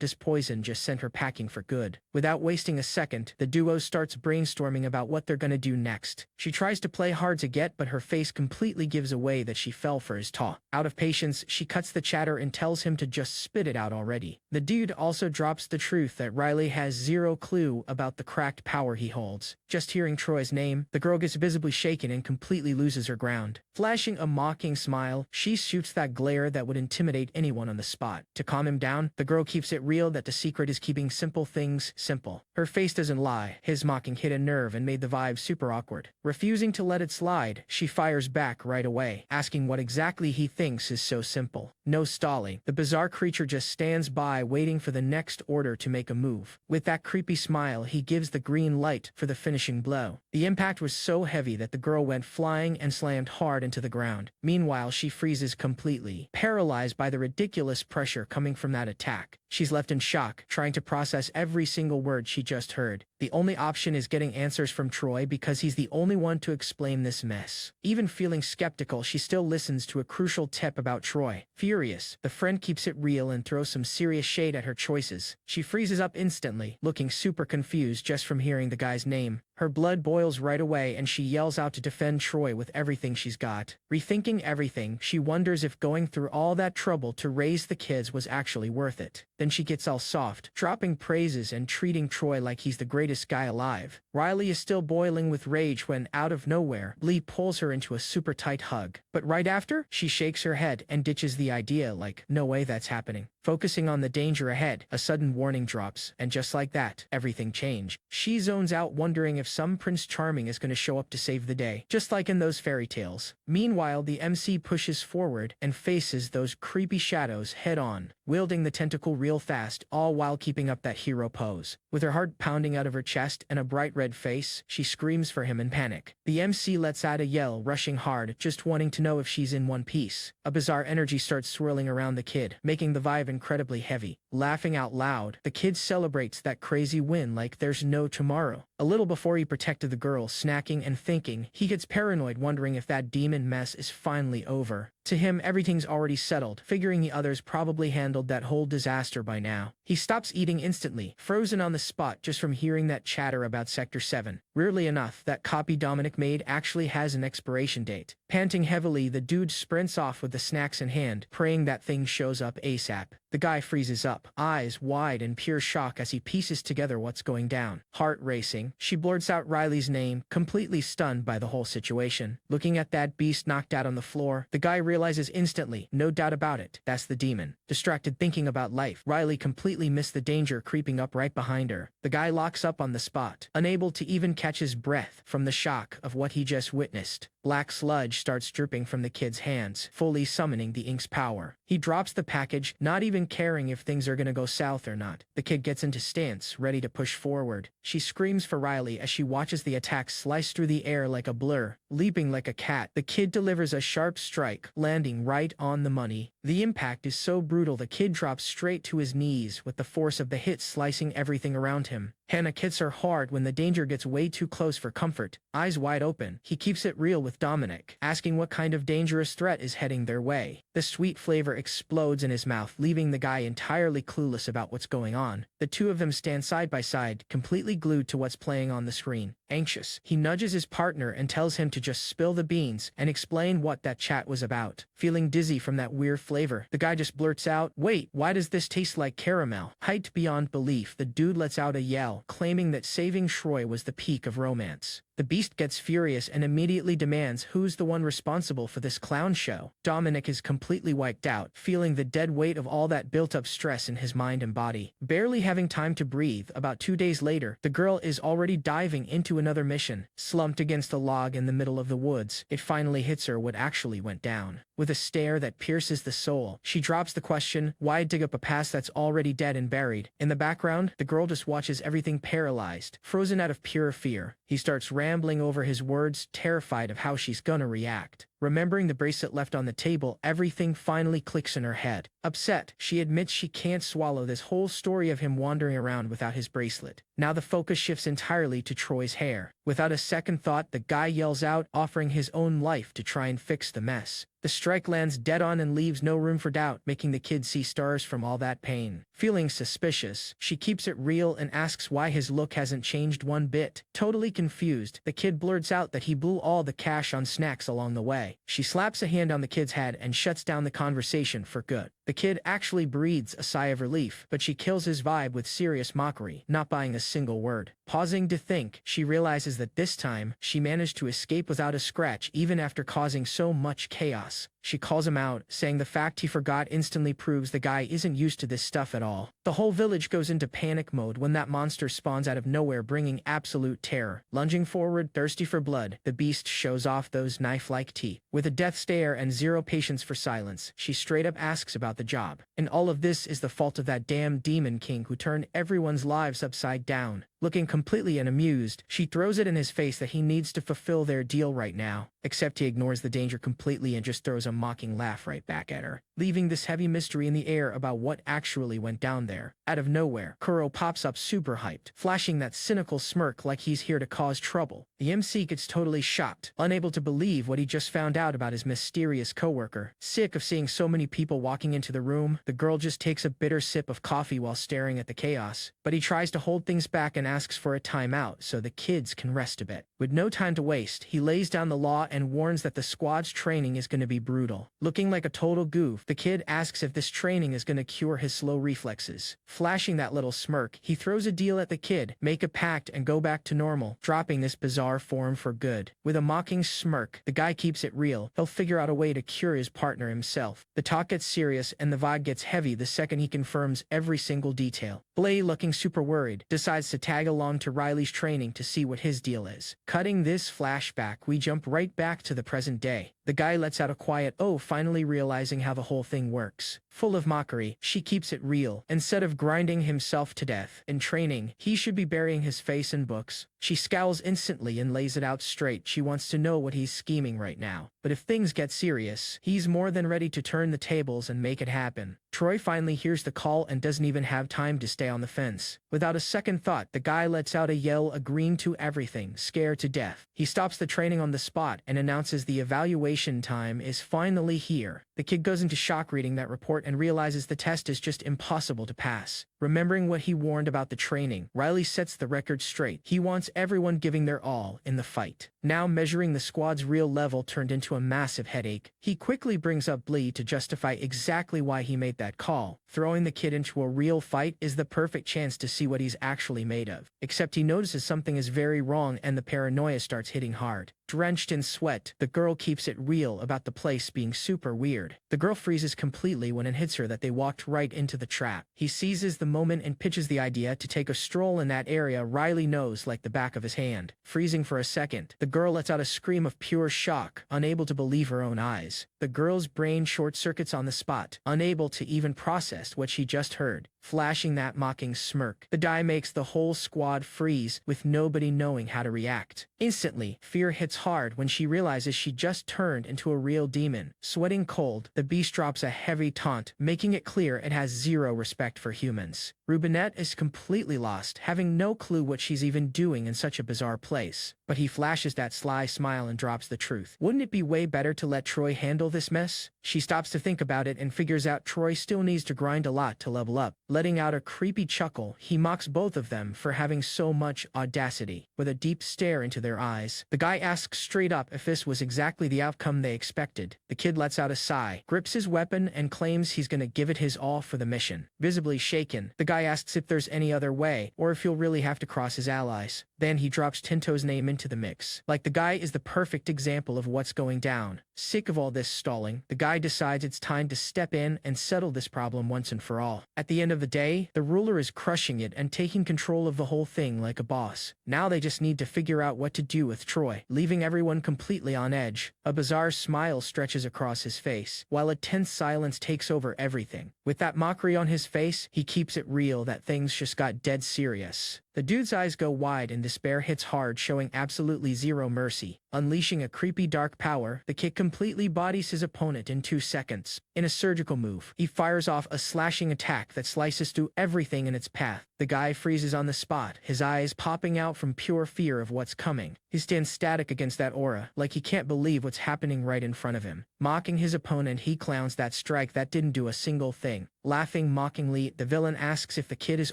this poison just sent her packing for good. Without wasting a second, the duo starts brainstorming about what they're gonna do next. She tries to play hard to get, but her face completely gives away that she fell for his taunt. Out of patience, she cuts the chatter and tells him to just spit it out already. The dude also drops the truth that Riley has zero clue about the cracked power he holds. Just hearing Troy's name, the girl gets visibly shaken and completely loses her ground. Flashing a mocking smile, she shoots that glare that would intimidate anyone on the spot. To calm him down, the girl keeps it real that the secret is keeping simple things simple. Her face doesn't lie. His mocking hit a nerve and made the vibe super awkward. Refusing to let it slide, she fires back right away, asking what exactly he thinks is so simple. No stalling. The bizarre creature just stands by waiting for the next order to make a move. With that creepy smile, he gives the green light for the finishing blow. The impact was so heavy that the girl went flying and slammed hard into the ground. Meanwhile, she freezes completely, paralyzed by the ridiculous pressure coming from that attack. She's left in shock, trying to process every single word she just heard. The only option is getting answers from Troy because he's the only one to explain this mess. Even feeling skeptical, she still listens to a crucial tip about Troy. Furious, the friend keeps it real and throws some serious shade at her choices. She freezes up instantly, looking super confused just from hearing the guy's name. Her blood boils right away and she yells out to defend Troy with everything she's got. Rethinking everything, she wonders if going through all that trouble to raise the kids was actually worth it. Then she gets all soft, dropping praises and treating Troy like he's the greatest guy alive. Riley is still boiling with rage when, out of nowhere, Lee pulls her into a super tight hug. But right after, she shakes her head and ditches the idea like, no way that's happening. Focusing on the danger ahead, a sudden warning drops, and just like that, everything changed. She zones out wondering if some Prince Charming is going to show up to save the day, just like in those fairy tales. Meanwhile, the MC pushes forward and faces those creepy shadows head on, wielding the tentacle real fast, all while keeping up that hero pose. With her heart pounding out of her chest and a bright red face, she screams for him in panic. The MC lets out a yell, rushing hard, just wanting to know if she's in one piece. A bizarre energy starts swirling around the kid, making the vibe incredibly heavy. Laughing out loud, the kid celebrates that crazy win like there's no tomorrow. A little before he protected the girl, snacking and thinking, he gets paranoid, wondering if that demon mess is finally over. To him, everything's already settled, figuring the others probably handled that whole disaster by now. He stops eating instantly, frozen on the spot just from hearing that chatter about Sector 7. Weirdly enough, that copy Dominic made actually has an expiration date. Panting heavily, the dude sprints off with the snacks in hand, praying that thing shows up ASAP. The guy freezes up, eyes wide in pure shock as he pieces together what's going down. Heart racing, she blurts out Riley's name, completely stunned by the whole situation. Looking at that beast knocked out on the floor, the guy realizes instantly, no doubt about it, that's the demon. Distracted thinking about life, Riley completely missed the danger creeping up right behind her. The guy locks up on the spot, unable to even catch his breath from the shock of what he just witnessed. Black sludge starts dripping from the kid's hands, fully summoning the ink's power. He drops the package, not even caring if things are gonna go south or not. The kid gets into stance, ready to push forward. She screams for Riley as she watches the attack slice through the air like a blur. Leaping like a cat, the kid delivers a sharp strike, landing right on the money. The impact is so brutal the kid drops straight to his knees with the force of the hit slicing everything around him. Hannah hits her hard when the danger gets way too close for comfort. Eyes wide open, he keeps it real with with Dominic, asking what kind of dangerous threat is heading their way. The sweet flavor explodes in his mouth, leaving the guy entirely clueless about what's going on. The two of them stand side by side, completely glued to what's playing on the screen. Anxious, he nudges his partner and tells him to just spill the beans and explain what that chat was about. Feeling dizzy from that weird flavor, the guy just blurts out, "Wait, why does this taste like caramel?" Hyped beyond belief, the dude lets out a yell, claiming that saving Troy was the peak of romance. The beast gets furious and immediately demands who's the one responsible for this clown show. Dominic is completely wiped out, feeling the dead weight of all that built-up stress in his mind and body. Barely having time to breathe, about 2 days later, the girl is already diving into another mission. Slumped against a log in the middle of the woods, it finally hits her what actually went down. With a stare that pierces the soul, she drops the question, why dig up a past that's already dead and buried? In the background, the girl just watches everything paralyzed, frozen out of pure fear. He starts rambling over his words, terrified of how she's gonna react. Remembering the bracelet left on the table, everything finally clicks in her head. Upset, she admits she can't swallow this whole story of him wandering around without his bracelet. Now the focus shifts entirely to Troy's hair. Without a second thought, the guy yells out, offering his own life to try and fix the mess. The strike lands dead on and leaves no room for doubt, making the kid see stars from all that pain. Feeling suspicious, she keeps it real and asks why his look hasn't changed one bit. Totally confused, the kid blurts out that he blew all the cash on snacks along the way. She slaps a hand on the kid's head and shuts down the conversation for good. The kid actually breathes a sigh of relief, but she kills his vibe with serious mockery, not buying a single word. Pausing to think, she realizes that this time, she managed to escape without a scratch even after causing so much chaos. She calls him out, saying the fact he forgot instantly proves the guy isn't used to this stuff at all. The whole village goes into panic mode when that monster spawns out of nowhere, bringing absolute terror. Lunging forward, thirsty for blood, the beast shows off those knife-like teeth. With a death stare and zero patience for silence, she straight up asks about the job. And all of this is the fault of that damn demon king who turned everyone's lives upside down. Looking completely unamused, she throws it in his face that he needs to fulfill their deal right now, except he ignores the danger completely and just throws a mocking laugh right back at her, leaving this heavy mystery in the air about what actually went down there. Out of nowhere, Kuro pops up super hyped, flashing that cynical smirk like he's here to cause trouble. The MC gets totally shocked, unable to believe what he just found out about his mysterious coworker. Sick of seeing so many people walking into the room, the girl just takes a bitter sip of coffee while staring at the chaos, but he tries to hold things back and asks for a timeout so the kids can rest a bit. With no time to waste, he lays down the law and warns that the squad's training is going to be brutal. Looking like a total goof, the kid asks if this training is going to cure his slow reflexes. Flashing that little smirk, he throws a deal at the kid, make a pact and go back to normal, dropping this bizarre form for good. With a mocking smirk, the guy keeps it real. He'll figure out a way to cure his partner himself. The talk gets serious and the vibe gets heavy the second he confirms every single detail. Blay, looking super worried, decides to tag along to Riley's training to see what his deal is. Cutting this flashback, we jump right back to the present day. The guy lets out a quiet "oh," finally realizing how the whole thing works. Full of mockery, she keeps it real. Instead of grinding himself to death in training, he should be burying his face in books. She scowls instantly and lays it out straight. She wants to know what he's scheming right now. But if things get serious, he's more than ready to turn the tables and make it happen. Troy finally hears the call and doesn't even have time to stay on the fence. Without a second thought, the guy lets out a yell, agreeing to everything, scared to death. He stops the training on the spot and announces the evaluation time is finally here. The kid goes into shock reading that report and realizes the test is just impossible to pass. Remembering what he warned about the training, Riley sets the record straight. He wants everyone giving their all in the fight. Now measuring the squad's real level turned into a massive headache. He quickly brings up Blee to justify exactly why he made that call. Throwing the kid into a real fight is the perfect chance to see what he's actually made of. Except he notices something is very wrong and the paranoia starts hitting hard. Drenched in sweat, the girl keeps it real about the place being super weird. The girl freezes completely when it hits her that they walked right into the trap. He seizes the moment and pitches the idea to take a stroll in that area Riley knows like the back of his hand. Freezing for a second, the girl lets out a scream of pure shock, unable to believe her own eyes. The girl's brain short-circuits on the spot, unable to even process what she just heard. Flashing that mocking smirk, the die makes the whole squad freeze, with nobody knowing how to react. Instantly, fear hits hard when she realizes she just turned into a real demon. Sweating cold, the beast drops a heavy taunt, making it clear it has zero respect for humans. Rubinette is completely lost, having no clue what she's even doing in such a bizarre place. But he flashes that sly smile and drops the truth. Wouldn't it be way better to let Troy handle this mess? She stops to think about it and figures out Troy still needs to grind a lot to level up. Letting out a creepy chuckle, he mocks both of them for having so much audacity. With a deep stare into their eyes, the guy asks straight up if this was exactly the outcome they expected. The kid lets out a sigh, grips his weapon, and claims he's gonna give it his all for the mission. Visibly shaken, the guy asks if there's any other way, or if he'll really have to cross his allies. Then he drops Tinto's name into the mix. Like the guy is the perfect example of what's going down. Sick of all this stalling, the guy decides it's time to step in and settle this problem once and for all. At the end of the day, the ruler is crushing it and taking control of the whole thing like a boss. Now they just need to figure out what to do with Troy, leaving everyone completely on edge. A bizarre smile stretches across his face, while a tense silence takes over everything. With that mockery on his face, he keeps it real that things just got dead serious. The dude's eyes go wide and despair hits hard, showing absolutely zero mercy. Unleashing a creepy dark power, the kick completely bodies his opponent in 2 seconds. In a surgical move, he fires off a slashing attack that slices through everything in its path. The guy freezes on the spot, his eyes popping out from pure fear of what's coming. He stands static against that aura, like he can't believe what's happening right in front of him. Mocking his opponent, he clowns that strike that didn't do a single thing. Laughing mockingly, the villain asks if the kid is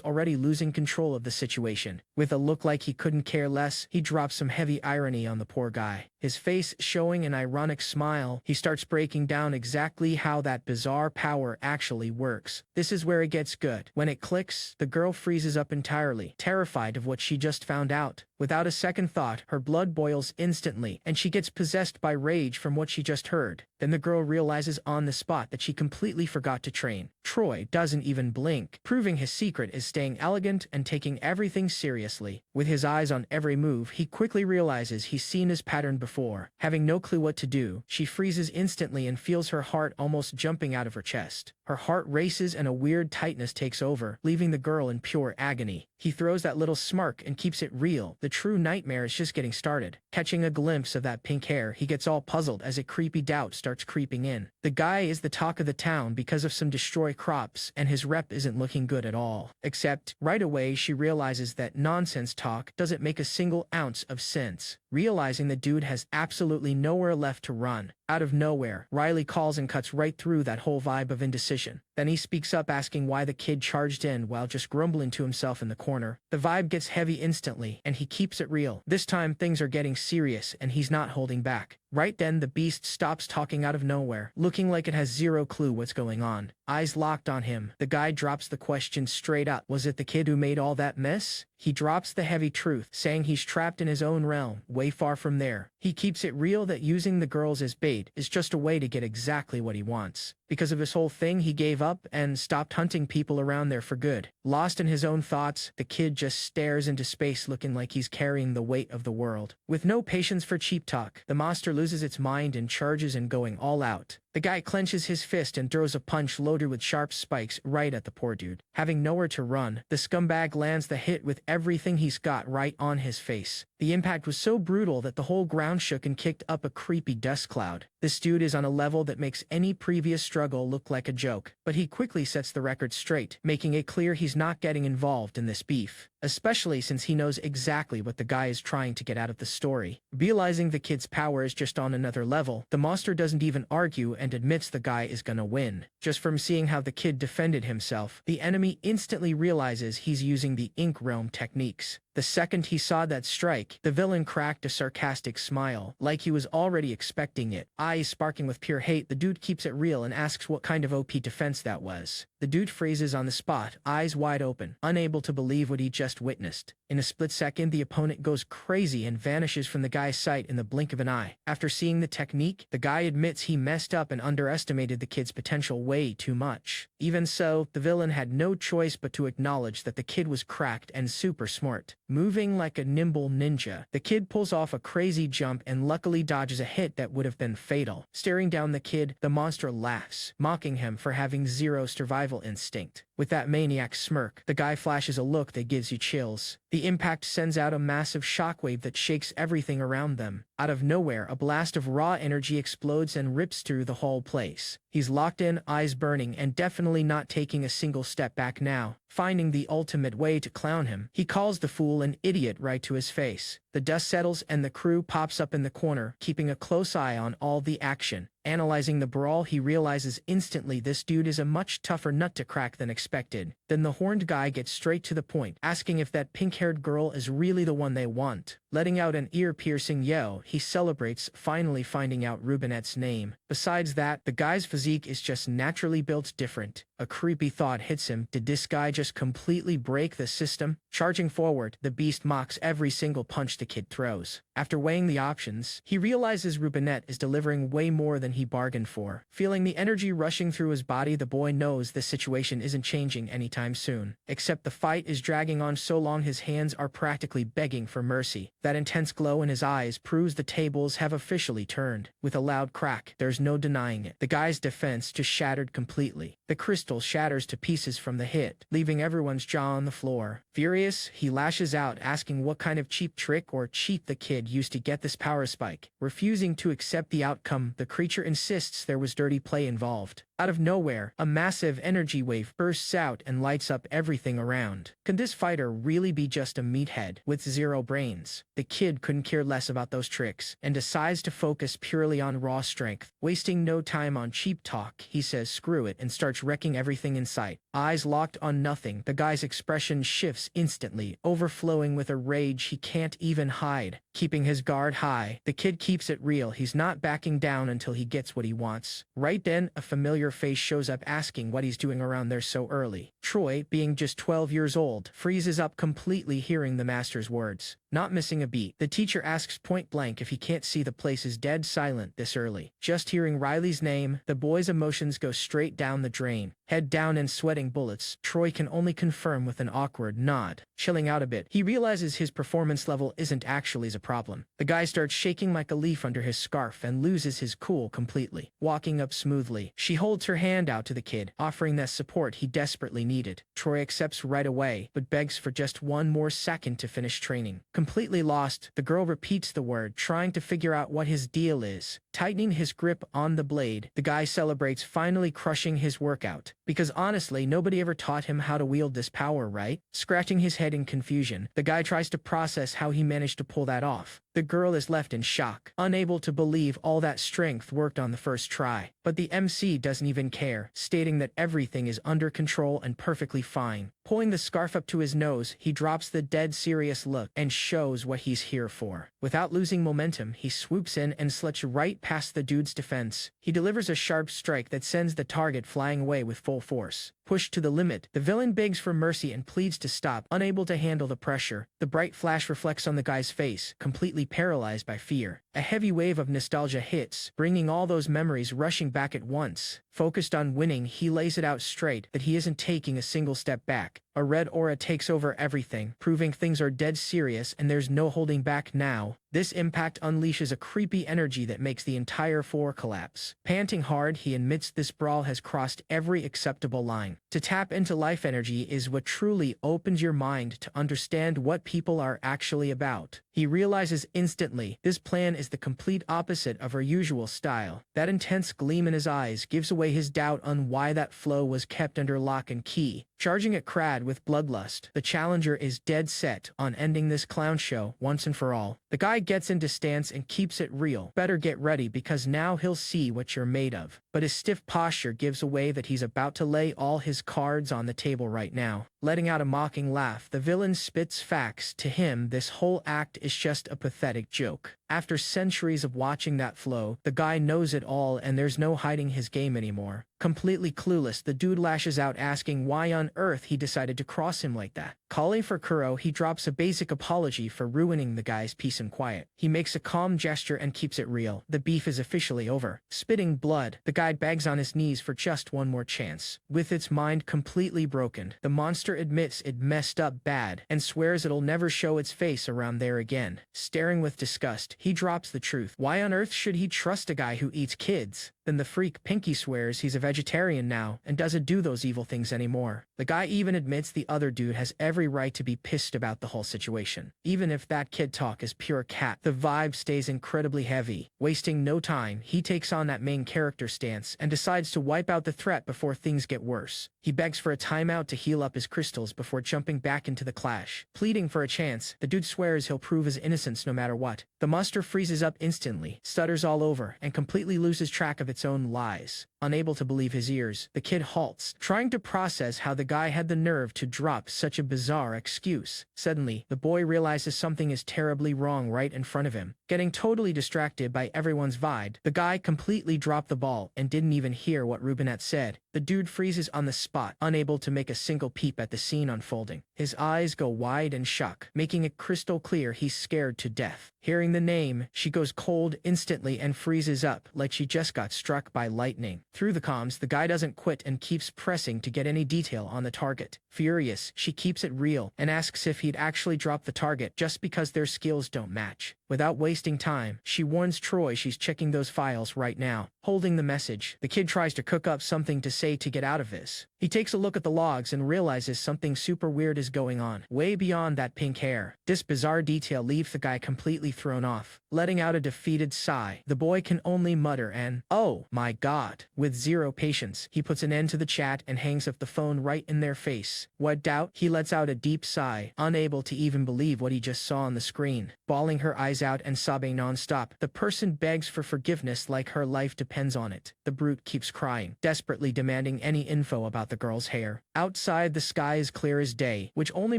already losing control of the situation. With a look like he couldn't care less, he drops some heavy irony on the poor guy. His face showing an ironic smile, he starts breaking down exactly how that bizarre power actually works. This is where it gets good. When it clicks, the girl freezes up entirely, terrified of what she just found out. Without a second thought, her blood boils instantly, and she gets possessed by rage from what she just heard. Then the girl realizes on the spot that she completely forgot to train. Troy doesn't even blink, proving his secret is staying elegant and taking everything seriously. With his eyes on every move, he quickly realizes he's seen his pattern before. Having no clue what to do, she freezes instantly and feels her heart almost jumping out of her chest. Her heart races and a weird tightness takes over, leaving the girl in pure agony. He throws that little smirk and keeps it real. The true nightmare is just getting started. Catching a glimpse of that pink hair, he gets all puzzled as a creepy doubt starts creeping in. The guy is the talk of the town because of some destroy crops, and his rep isn't looking good at all. Except, right away she realizes that nonsense talk doesn't make a single ounce of sense. Realizing the dude has absolutely nowhere left to run. Out of nowhere, Riley calls and cuts right through that whole vibe of indecision. Then he speaks up asking why the kid charged in while just grumbling to himself in the corner. The vibe gets heavy instantly, and he keeps it real. This time things are getting serious, and he's not holding back. Right then, the beast stops talking out of nowhere, looking like it has zero clue what's going on. Eyes locked on him, the guy drops the question straight up. Was it the kid who made all that mess? He drops the heavy truth, saying he's trapped in his own realm, way far from there. He keeps it real that using the girls as bait is just a way to get exactly what he wants. Because of this whole thing, he gave up and stopped hunting people around there for good. Lost in his own thoughts, the kid just stares into space looking like he's carrying the weight of the world. With no patience for cheap talk, the monster loses its mind and charges in going all out. The guy clenches his fist and throws a punch loaded with sharp spikes right at the poor dude. Having nowhere to run, the scumbag lands the hit with everything he's got right on his face. The impact was so brutal that the whole ground shook and kicked up a creepy dust cloud. This dude is on a level that makes any previous struggle look like a joke, but he quickly sets the record straight, making it clear he's not getting involved in this beef, especially since he knows exactly what the guy is trying to get out of the story. Realizing the kid's power is just on another level, the monster doesn't even argue and admits the guy is gonna win. Just from seeing how the kid defended himself, the enemy instantly realizes he's using the Ink Realm techniques. The second he saw that strike, the villain cracked a sarcastic smile, like he was already expecting it. Eyes sparking with pure hate, the dude keeps it real and asks what kind of OP defense that was. The dude freezes on the spot, eyes wide open, unable to believe what he just witnessed. In a split second, the opponent goes crazy and vanishes from the guy's sight in the blink of an eye. After seeing the technique, the guy admits he messed up and underestimated the kid's potential way too much. Even so, the villain had no choice but to acknowledge that the kid was cracked and super smart. Moving like a nimble ninja, the kid pulls off a crazy jump and luckily dodges a hit that would have been fatal. Staring down the kid, the monster laughs, mocking him for having zero survival instinct. With that maniac smirk, the guy flashes a look that gives you chills. The impact sends out a massive shockwave that shakes everything around them. Out of nowhere, a blast of raw energy explodes and rips through the whole place. He's locked in, eyes burning, and definitely not taking a single step back now. Finding the ultimate way to clown him, he calls the fool an idiot right to his face. The dust settles and the crew pops up in the corner, keeping a close eye on all the action. Analyzing the brawl, he realizes instantly this dude is a much tougher nut to crack than expected. Then the horned guy gets straight to the point, asking if that pink-haired girl is really the one they want. Letting out an ear-piercing yell, he celebrates, finally finding out Rubinette's name. Besides that, the guy's physique is just naturally built different. A creepy thought hits him. Did this guy just completely break the system? Charging forward, the beast mocks every single punch the kid throws. After weighing the options, he realizes Rubinette is delivering way more than he bargained for. Feeling the energy rushing through his body, the boy knows the situation isn't changing anytime soon. Except the fight is dragging on so long his hands are practically begging for mercy. That intense glow in his eyes proves the tables have officially turned. With a loud crack, there's no denying it. The guy's defense just shattered completely. The crystal shatters to pieces from the hit, leaving everyone's jaw on the floor. Furious, he lashes out, asking what kind of cheap trick or cheat the kid used to get this power spike. Refusing to accept the outcome, the creature insists there was dirty play involved. Out of nowhere, a massive energy wave bursts out and lights up everything around. Can this fighter really be just a meathead with zero brains? The kid couldn't care less about those tricks and decides to focus purely on raw strength. Wasting no time on cheap talk, he says screw it and starts wrecking everything in sight. Eyes locked on nothing, the guy's expression shifts instantly, overflowing with a rage he can't even hide. Keeping his guard high, the kid keeps it real. He's not backing down until he gets what he wants. Right then, a familiar face shows up asking what he's doing around there so early. Troy, being just 12 years old, freezes up completely hearing the master's words. Not missing a beat, the teacher asks point blank if he can't see the place is dead silent this early. Just hearing Riley's name, the boy's emotions go straight down the drain. Head down and sweating bullets, Troy can only confirm with an awkward nod. Chilling out a bit, he realizes his performance level isn't actually a problem. The guy starts shaking like a leaf under his scarf and loses his cool completely. Walking up smoothly, she holds her hand out to the kid, offering that support he desperately needed. Troy accepts right away, but begs for just one more second to finish training. Completely lost, the girl repeats the word, trying to figure out what his deal is. Tightening his grip on the blade, the guy celebrates finally crushing his workout. Because honestly, nobody ever taught him how to wield this power, right? Scratching his head in confusion, the guy tries to process how he managed to pull that off. The girl is left in shock, unable to believe all that strength worked on the first try. But the MC doesn't even care, stating that everything is under control and perfectly fine. Pulling the scarf up to his nose, he drops the dead serious look and shows what he's here for. Without losing momentum, he swoops in and slits right past the dude's defense. He delivers a sharp strike that sends the target flying away with full force. Pushed to the limit, the villain begs for mercy and pleads to stop, unable to handle the pressure. The bright flash reflects on the guy's face, completely paralyzed by fear. A heavy wave of nostalgia hits, bringing all those memories rushing back at once. Focused on winning, he lays it out straight that he isn't taking a single step back. A red aura takes over everything, proving things are dead serious and there's no holding back now. This impact unleashes a creepy energy that makes the entire floor collapse. Panting hard, he admits this brawl has crossed every acceptable line. To tap into life energy is what truly opens your mind to understand what people are actually about. He realizes instantly this plan is the complete opposite of her usual style. That intense gleam in his eyes gives away his doubt on why that flow was kept under lock and key. Charging at Crad with bloodlust, the challenger is dead set on ending this clown show once and for all. The guy gets into stance and keeps it real. Better get ready because now he'll see what you're made of. But his stiff posture gives away that he's about to lay all his cards on the table right now. Letting out a mocking laugh, the villain spits facts. To him, this whole act is just a pathetic joke. After centuries of watching that flow, the guy knows it all and there's no hiding his game anymore. Completely clueless, the dude lashes out asking why on earth he decided to cross him like that. Calling for Kuro, he drops a basic apology for ruining the guy's peace and quiet. He makes a calm gesture and keeps it real. The beef is officially over. Spitting blood, the guy begs on his knees for just one more chance. With its mind completely broken, the monster admits it messed up bad and swears it'll never show its face around there again. Staring with disgust, he drops the truth. Why on earth should he trust a guy who eats kids? Then the freak Pinky swears he's vegetarian now and doesn't do those evil things anymore. The guy even admits the other dude has every right to be pissed about the whole situation. Even if that kid talk is pure cat, the vibe stays incredibly heavy. Wasting no time, he takes on that main character stance and decides to wipe out the threat before things get worse. He begs for a timeout to heal up his crystals before jumping back into the clash. Pleading for a chance, the dude swears he'll prove his innocence no matter what. The monster freezes up instantly, stutters all over, and completely loses track of its own lies. Unable to believe his ears, the kid halts, trying to process how the guy had the nerve to drop such a bizarre excuse. Suddenly, the boy realizes something is terribly wrong right in front of him. Getting totally distracted by everyone's vibe, the guy completely dropped the ball and didn't even hear what Rubenette said. The dude freezes on the spot, unable to make a single peep at the scene unfolding. His eyes go wide in shock, making it crystal clear he's scared to death. Hearing the name, she goes cold instantly and freezes up like she just got struck by lightning. Through the comms, the guy doesn't quit and keeps pressing to get any detail on the target. Furious, she keeps it real and asks if he'd actually drop the target just because their skills don't match. Without wasting time, she warns Troy she's checking those files right now. Holding the message, the kid tries to cook up something to say to get out of this. He takes a look at the logs and realizes something super weird is going on, way beyond that pink hair. This bizarre detail leaves the guy completely thrown off. Letting out a defeated sigh, the boy can only mutter an, "Oh my god." With zero patience, he puts an end to the chat and hangs up the phone right in their face. Wiped out, he lets out a deep sigh, unable to even believe what he just saw on the screen. Bawling her eyes out and sobbing nonstop, the person begs for forgiveness like her life depends on it. The brute keeps crying, desperately demanding any info about the girl's hair. Outside, the sky is clear as day, which only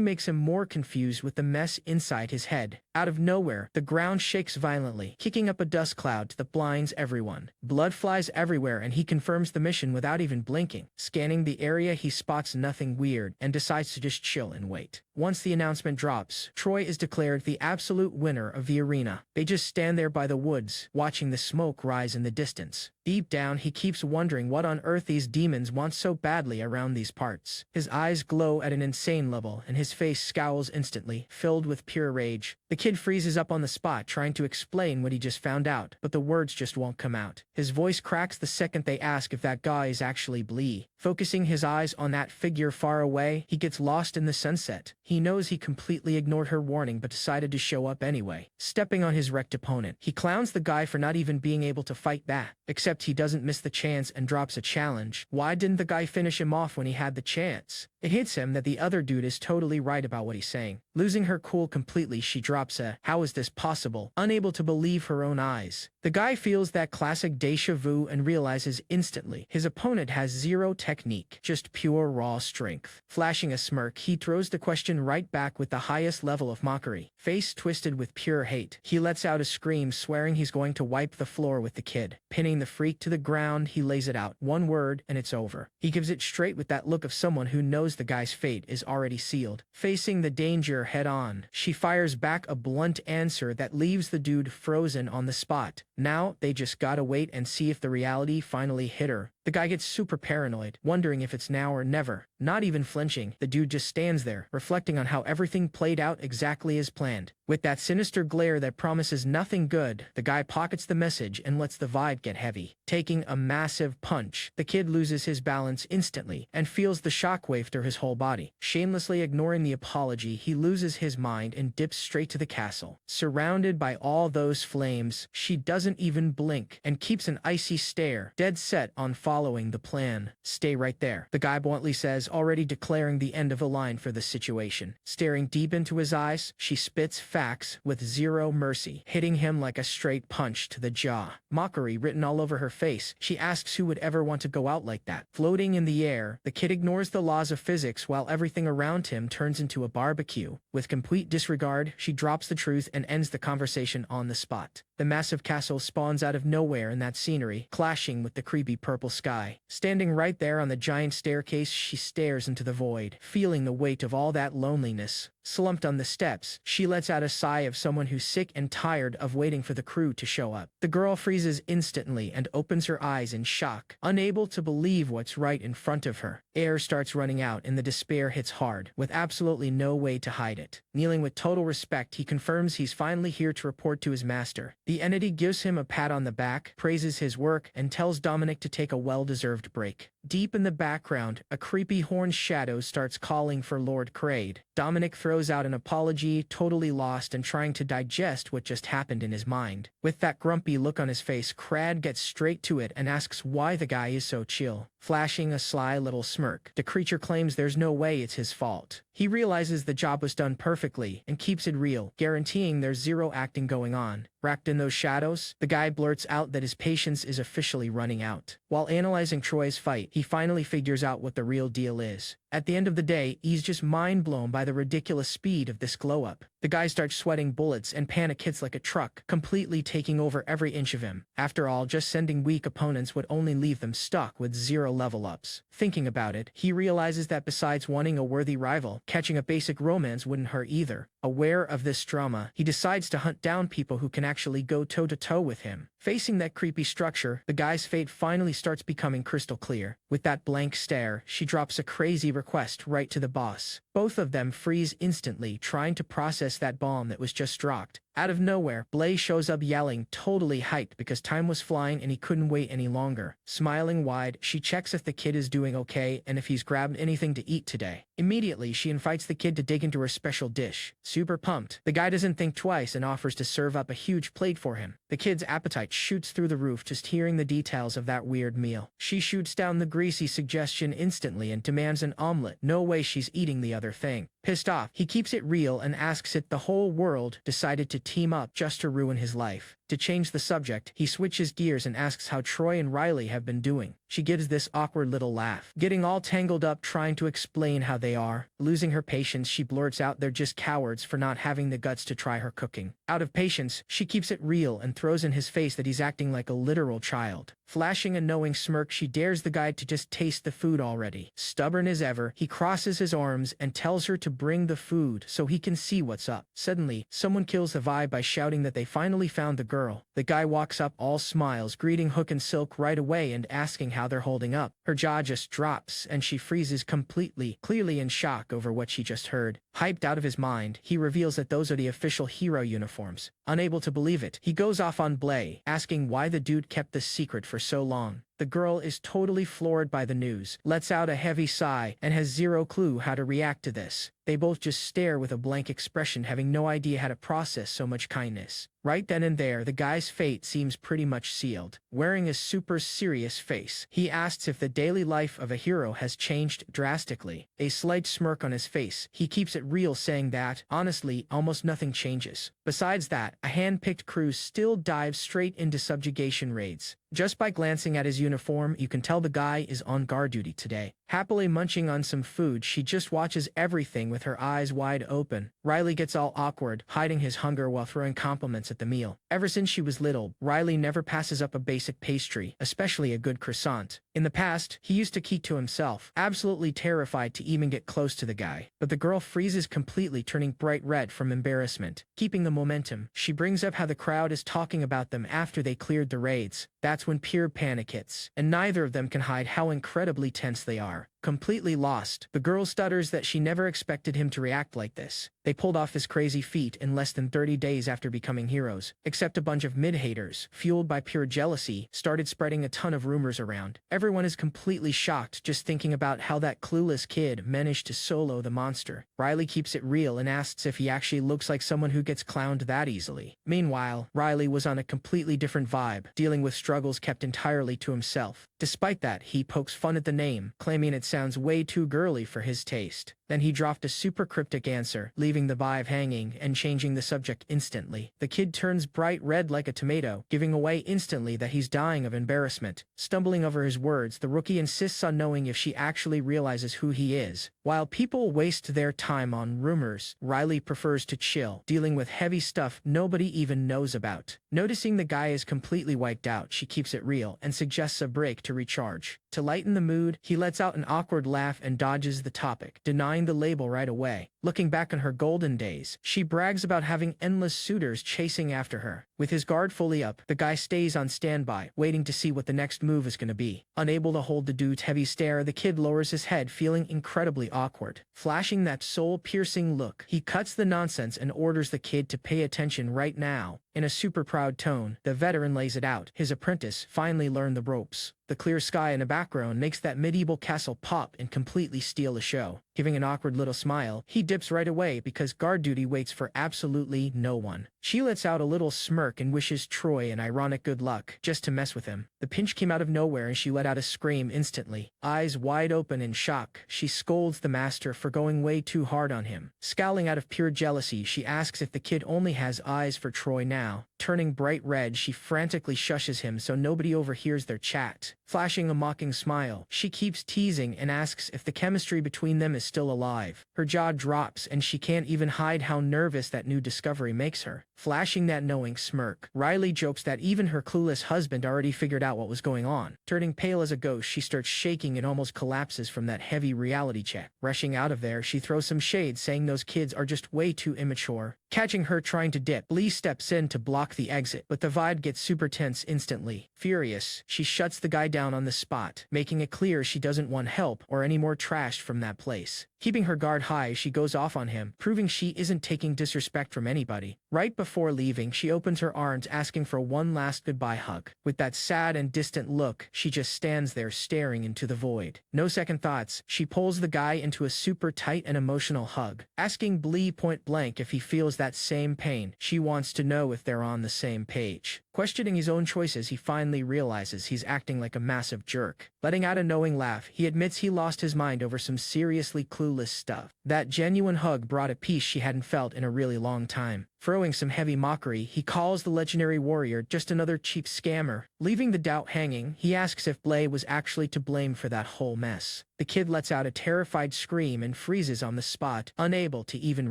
makes him more confused with the mess inside his head. Out of nowhere, the ground shakes violently, kicking up a dust cloud that blinds everyone. Blood flies everywhere and he confirms the mission without even blinking. Scanning the area, he spots nothing weird and decides to just chill and wait. Once the announcement drops, Troy is declared the absolute winner of the arena. They just stand there by the woods, watching the smoke rise in the distance. Deep down, he keeps wondering what on earth these demons want so badly around these parts. His eyes glow at an insane level, and his face scowls instantly, filled with pure rage. The kid freezes up on the spot, trying to explain what he just found out, but the words just won't come out. His voice cracks the second they ask if that guy is actually Blee. Focusing his eyes on that figure far away, he gets lost in the sunset. He knows he completely ignored her warning but decided to show up anyway. Stepping on his wrecked opponent, he clowns the guy for not even being able to fight back. Except he doesn't miss the chance and drops a challenge. Why didn't the guy finish him off when he had the chance? It hits him that the other dude is totally right about what he's saying. Losing her cool completely, she drops a, "How is this possible?" unable to believe her own eyes. The guy feels that classic deja vu and realizes instantly his opponent has zero technique, just pure raw strength. Flashing a smirk, he throws the question right back with the highest level of mockery. Face twisted with pure hate, he lets out a scream, swearing he's going to wipe the floor with the kid. Pinning the freak to the ground, he lays it out. One word, and it's over. He gives it straight with that look of someone who knows the guy's fate is already sealed. Facing the danger head on, she fires back a blunt answer that leaves the dude frozen on the spot. Now, they just gotta wait and see if the reality finally hit her. The guy gets super paranoid, wondering if it's now or never. Not even flinching, the dude just stands there, reflecting on how everything played out exactly as planned. With that sinister glare that promises nothing good, the guy pockets the message and lets the vibe get heavy. Taking a massive punch, the kid loses his balance instantly and feels the shockwave through his whole body. Shamelessly ignoring the apology, he loses his mind and dips straight to the castle. Surrounded by all those flames, she doesn't even blink and keeps an icy stare, dead set on following the plan. "Stay right there," the guy bluntly says, already declaring the end of the line for the situation. Staring deep into his eyes, she spits facts with zero mercy, hitting him like a straight punch to the jaw. Mockery written all over her face, she asks who would ever want to go out like that. Floating in the air, the kid ignores the laws of physics while everything around him turns into a barbecue. With complete disregard, she drops the truth and ends the conversation on the spot. The massive castle spawns out of nowhere in that scenery, clashing with the creepy purple sky. Standing right there on the giant staircase, she stares into the void, feeling the weight of all that loneliness. Slumped on the steps, she lets out a sigh of someone who's sick and tired of waiting for the crew to show up. The girl freezes instantly and opens her eyes in shock, unable to believe what's right in front of her. Air starts running out and the despair hits hard, with absolutely no way to hide it. Kneeling with total respect, he confirms he's finally here to report to his master. The entity gives him a pat on the back, praises his work, and tells Dominic to take a well-deserved break. Deep in the background, a creepy horned shadow starts calling for Lord Kraid. Dominic throws out an apology, totally lost and trying to digest what just happened in his mind. With that grumpy look on his face, Kraid gets straight to it and asks why the guy is so chill. Flashing a sly little smirk, the creature claims there's no way it's his fault. He realizes the job was done perfectly and keeps it real, guaranteeing there's zero acting going on. Wrapped in those shadows, the guy blurts out that his patience is officially running out. While analyzing Troy's fight, he finally figures out what the real deal is. At the end of the day, he's just mind-blown by the ridiculous speed of this glow-up. The guy starts sweating bullets and panic hits like a truck, completely taking over every inch of him. After all, just sending weak opponents would only leave them stuck with 0 level-ups. Thinking about it, he realizes that besides wanting a worthy rival, catching a basic romance wouldn't hurt either. Aware of this drama, he decides to hunt down people who can actually go toe-to-toe with him. Facing that creepy structure, the guy's fate finally starts becoming crystal clear. With that blank stare, she drops a crazy request right to the boss. Both of them freeze instantly, trying to process that bomb that was just dropped. Out of nowhere, Blaze shows up yelling, totally hyped because time was flying and he couldn't wait any longer. Smiling wide, she checks if the kid is doing okay and if he's grabbed anything to eat today. Immediately, she invites the kid to dig into her special dish. Super pumped, the guy doesn't think twice and offers to serve up a huge plate for him. The kid's appetite shoots through the roof just hearing the details of that weird meal. She shoots down the greasy suggestion instantly and demands an omelet. No way she's eating the other thing. Pissed off, he keeps it real and asks if the whole world decided to team up just to ruin his life. To change the subject, he switches gears and asks how Troy and Riley have been doing. She gives this awkward little laugh, getting all tangled up trying to explain how they are. Losing her patience, she blurts out they're just cowards for not having the guts to try her cooking. Out of patience, she keeps it real and throws in his face that he's acting like a literal child. Flashing a knowing smirk, she dares the guy to just taste the food already. Stubborn as ever, he crosses his arms and tells her to bring the food so he can see what's up. Suddenly, someone kills the vibe by shouting that they finally found the girl. The guy walks up all smiles, greeting Hook and Silk right away and asking how they're holding up. Her jaw just drops and she freezes completely, clearly in shock over what she just heard. Hyped out of his mind, he reveals that those are the official hero uniforms. Unable to believe it, he goes off on Blay, asking why the dude kept this secret for so long. The girl is totally floored by the news, lets out a heavy sigh, and has zero clue how to react to this. They both just stare with a blank expression, having no idea how to process so much kindness. Right then and there, the guy's fate seems pretty much sealed. Wearing a super serious face, he asks if the daily life of a hero has changed drastically. A slight smirk on his face, he keeps it real, saying that, honestly, almost nothing changes. Besides that, a hand-picked crew still dives straight into subjugation raids. Just by glancing at his uniform, you can tell the guy is on guard duty today. Happily munching on some food, she just watches everything with her eyes wide open. Riley gets all awkward, hiding his hunger while throwing compliments at the meal. Ever since she was little, Riley never passes up a basic pastry, especially a good croissant. In the past, he used to keep to himself, absolutely terrified to even get close to the guy. But the girl freezes completely, turning bright red from embarrassment. Keeping the momentum, she brings up how the crowd is talking about them after they cleared the raids. That's when pure panic hits, and neither of them can hide how incredibly tense they are. Completely lost, the girl stutters that she never expected him to react like this. They pulled off this crazy feat in less than 30 days after becoming heroes, except a bunch of mid-haters, fueled by pure jealousy, started spreading a ton of rumors around. Everyone is completely shocked just thinking about how that clueless kid managed to solo the monster. Riley keeps it real and asks if he actually looks like someone who gets clowned that easily. Meanwhile, Riley was on a completely different vibe, dealing with struggles kept entirely to himself. Despite that, he pokes fun at the name, claiming it sounds way too girly for his taste. Then he dropped a super cryptic answer, leaving the vibe hanging and changing the subject instantly. The kid turns bright red like a tomato, giving away instantly that he's dying of embarrassment. Stumbling over his words, the rookie insists on knowing if she actually realizes who he is. While people waste their time on rumors, Riley prefers to chill, dealing with heavy stuff nobody even knows about. Noticing the guy is completely wiped out, she keeps it real and suggests a break to recharge. To lighten the mood, he lets out an awkward laugh and dodges the topic, denying the label right away. Looking back on her golden days, she brags about having endless suitors chasing after her. With his guard fully up, the guy stays on standby, waiting to see what the next move is going to be. Unable to hold the dude's heavy stare, the kid lowers his head, feeling incredibly awkward. Flashing that soul-piercing look, he cuts the nonsense and orders the kid to pay attention right now. In a super proud tone, the veteran lays it out. His apprentice finally learned the ropes. The clear sky in the background makes that medieval castle pop and completely steal the show. Giving an awkward little smile, he dips right away because guard duty waits for absolutely no one. She lets out a little smirk and wishes Troy an ironic good luck, just to mess with him. The pinch came out of nowhere and she let out a scream instantly. Eyes wide open in shock, she scolds the master for going way too hard on him. Scowling out of pure jealousy, she asks if the kid only has eyes for Troy now. Turning bright red, she frantically shushes him so nobody overhears their chat. Flashing a mocking smile, she keeps teasing and asks if the chemistry between them is still alive. Her jaw drops and she can't even hide how nervous that new discovery makes her. Flashing that knowing smirk, Riley jokes that even her clueless husband already figured out what was going on. Turning pale as a ghost, she starts shaking and almost collapses from that heavy reality check. Rushing out of there, she throws some shade, saying those kids are just way too immature. Catching her trying to dip, Lee steps in to block the exit, but the vibe gets super tense instantly. Furious, she shuts the guy down on the spot, making it clear she doesn't want help or any more trash from that place. Keeping her guard high, she goes off on him, proving she isn't taking disrespect from anybody. Right before leaving, she opens her arms asking for one last goodbye hug. With that sad and distant look, she just stands there staring into the void. No second thoughts, she pulls the guy into a super tight and emotional hug, asking Blee point blank if he feels that same pain. She wants to know if they're on the same page. Questioning his own choices, he finally realizes he's acting like a massive jerk. Letting out a knowing laugh, he admits he lost his mind over some seriously clueless stuff. That genuine hug brought a peace she hadn't felt in a really long time. Throwing some heavy mockery, he calls the legendary warrior just another cheap scammer. Leaving the doubt hanging, he asks if Blay was actually to blame for that whole mess. The kid lets out a terrified scream and freezes on the spot, unable to even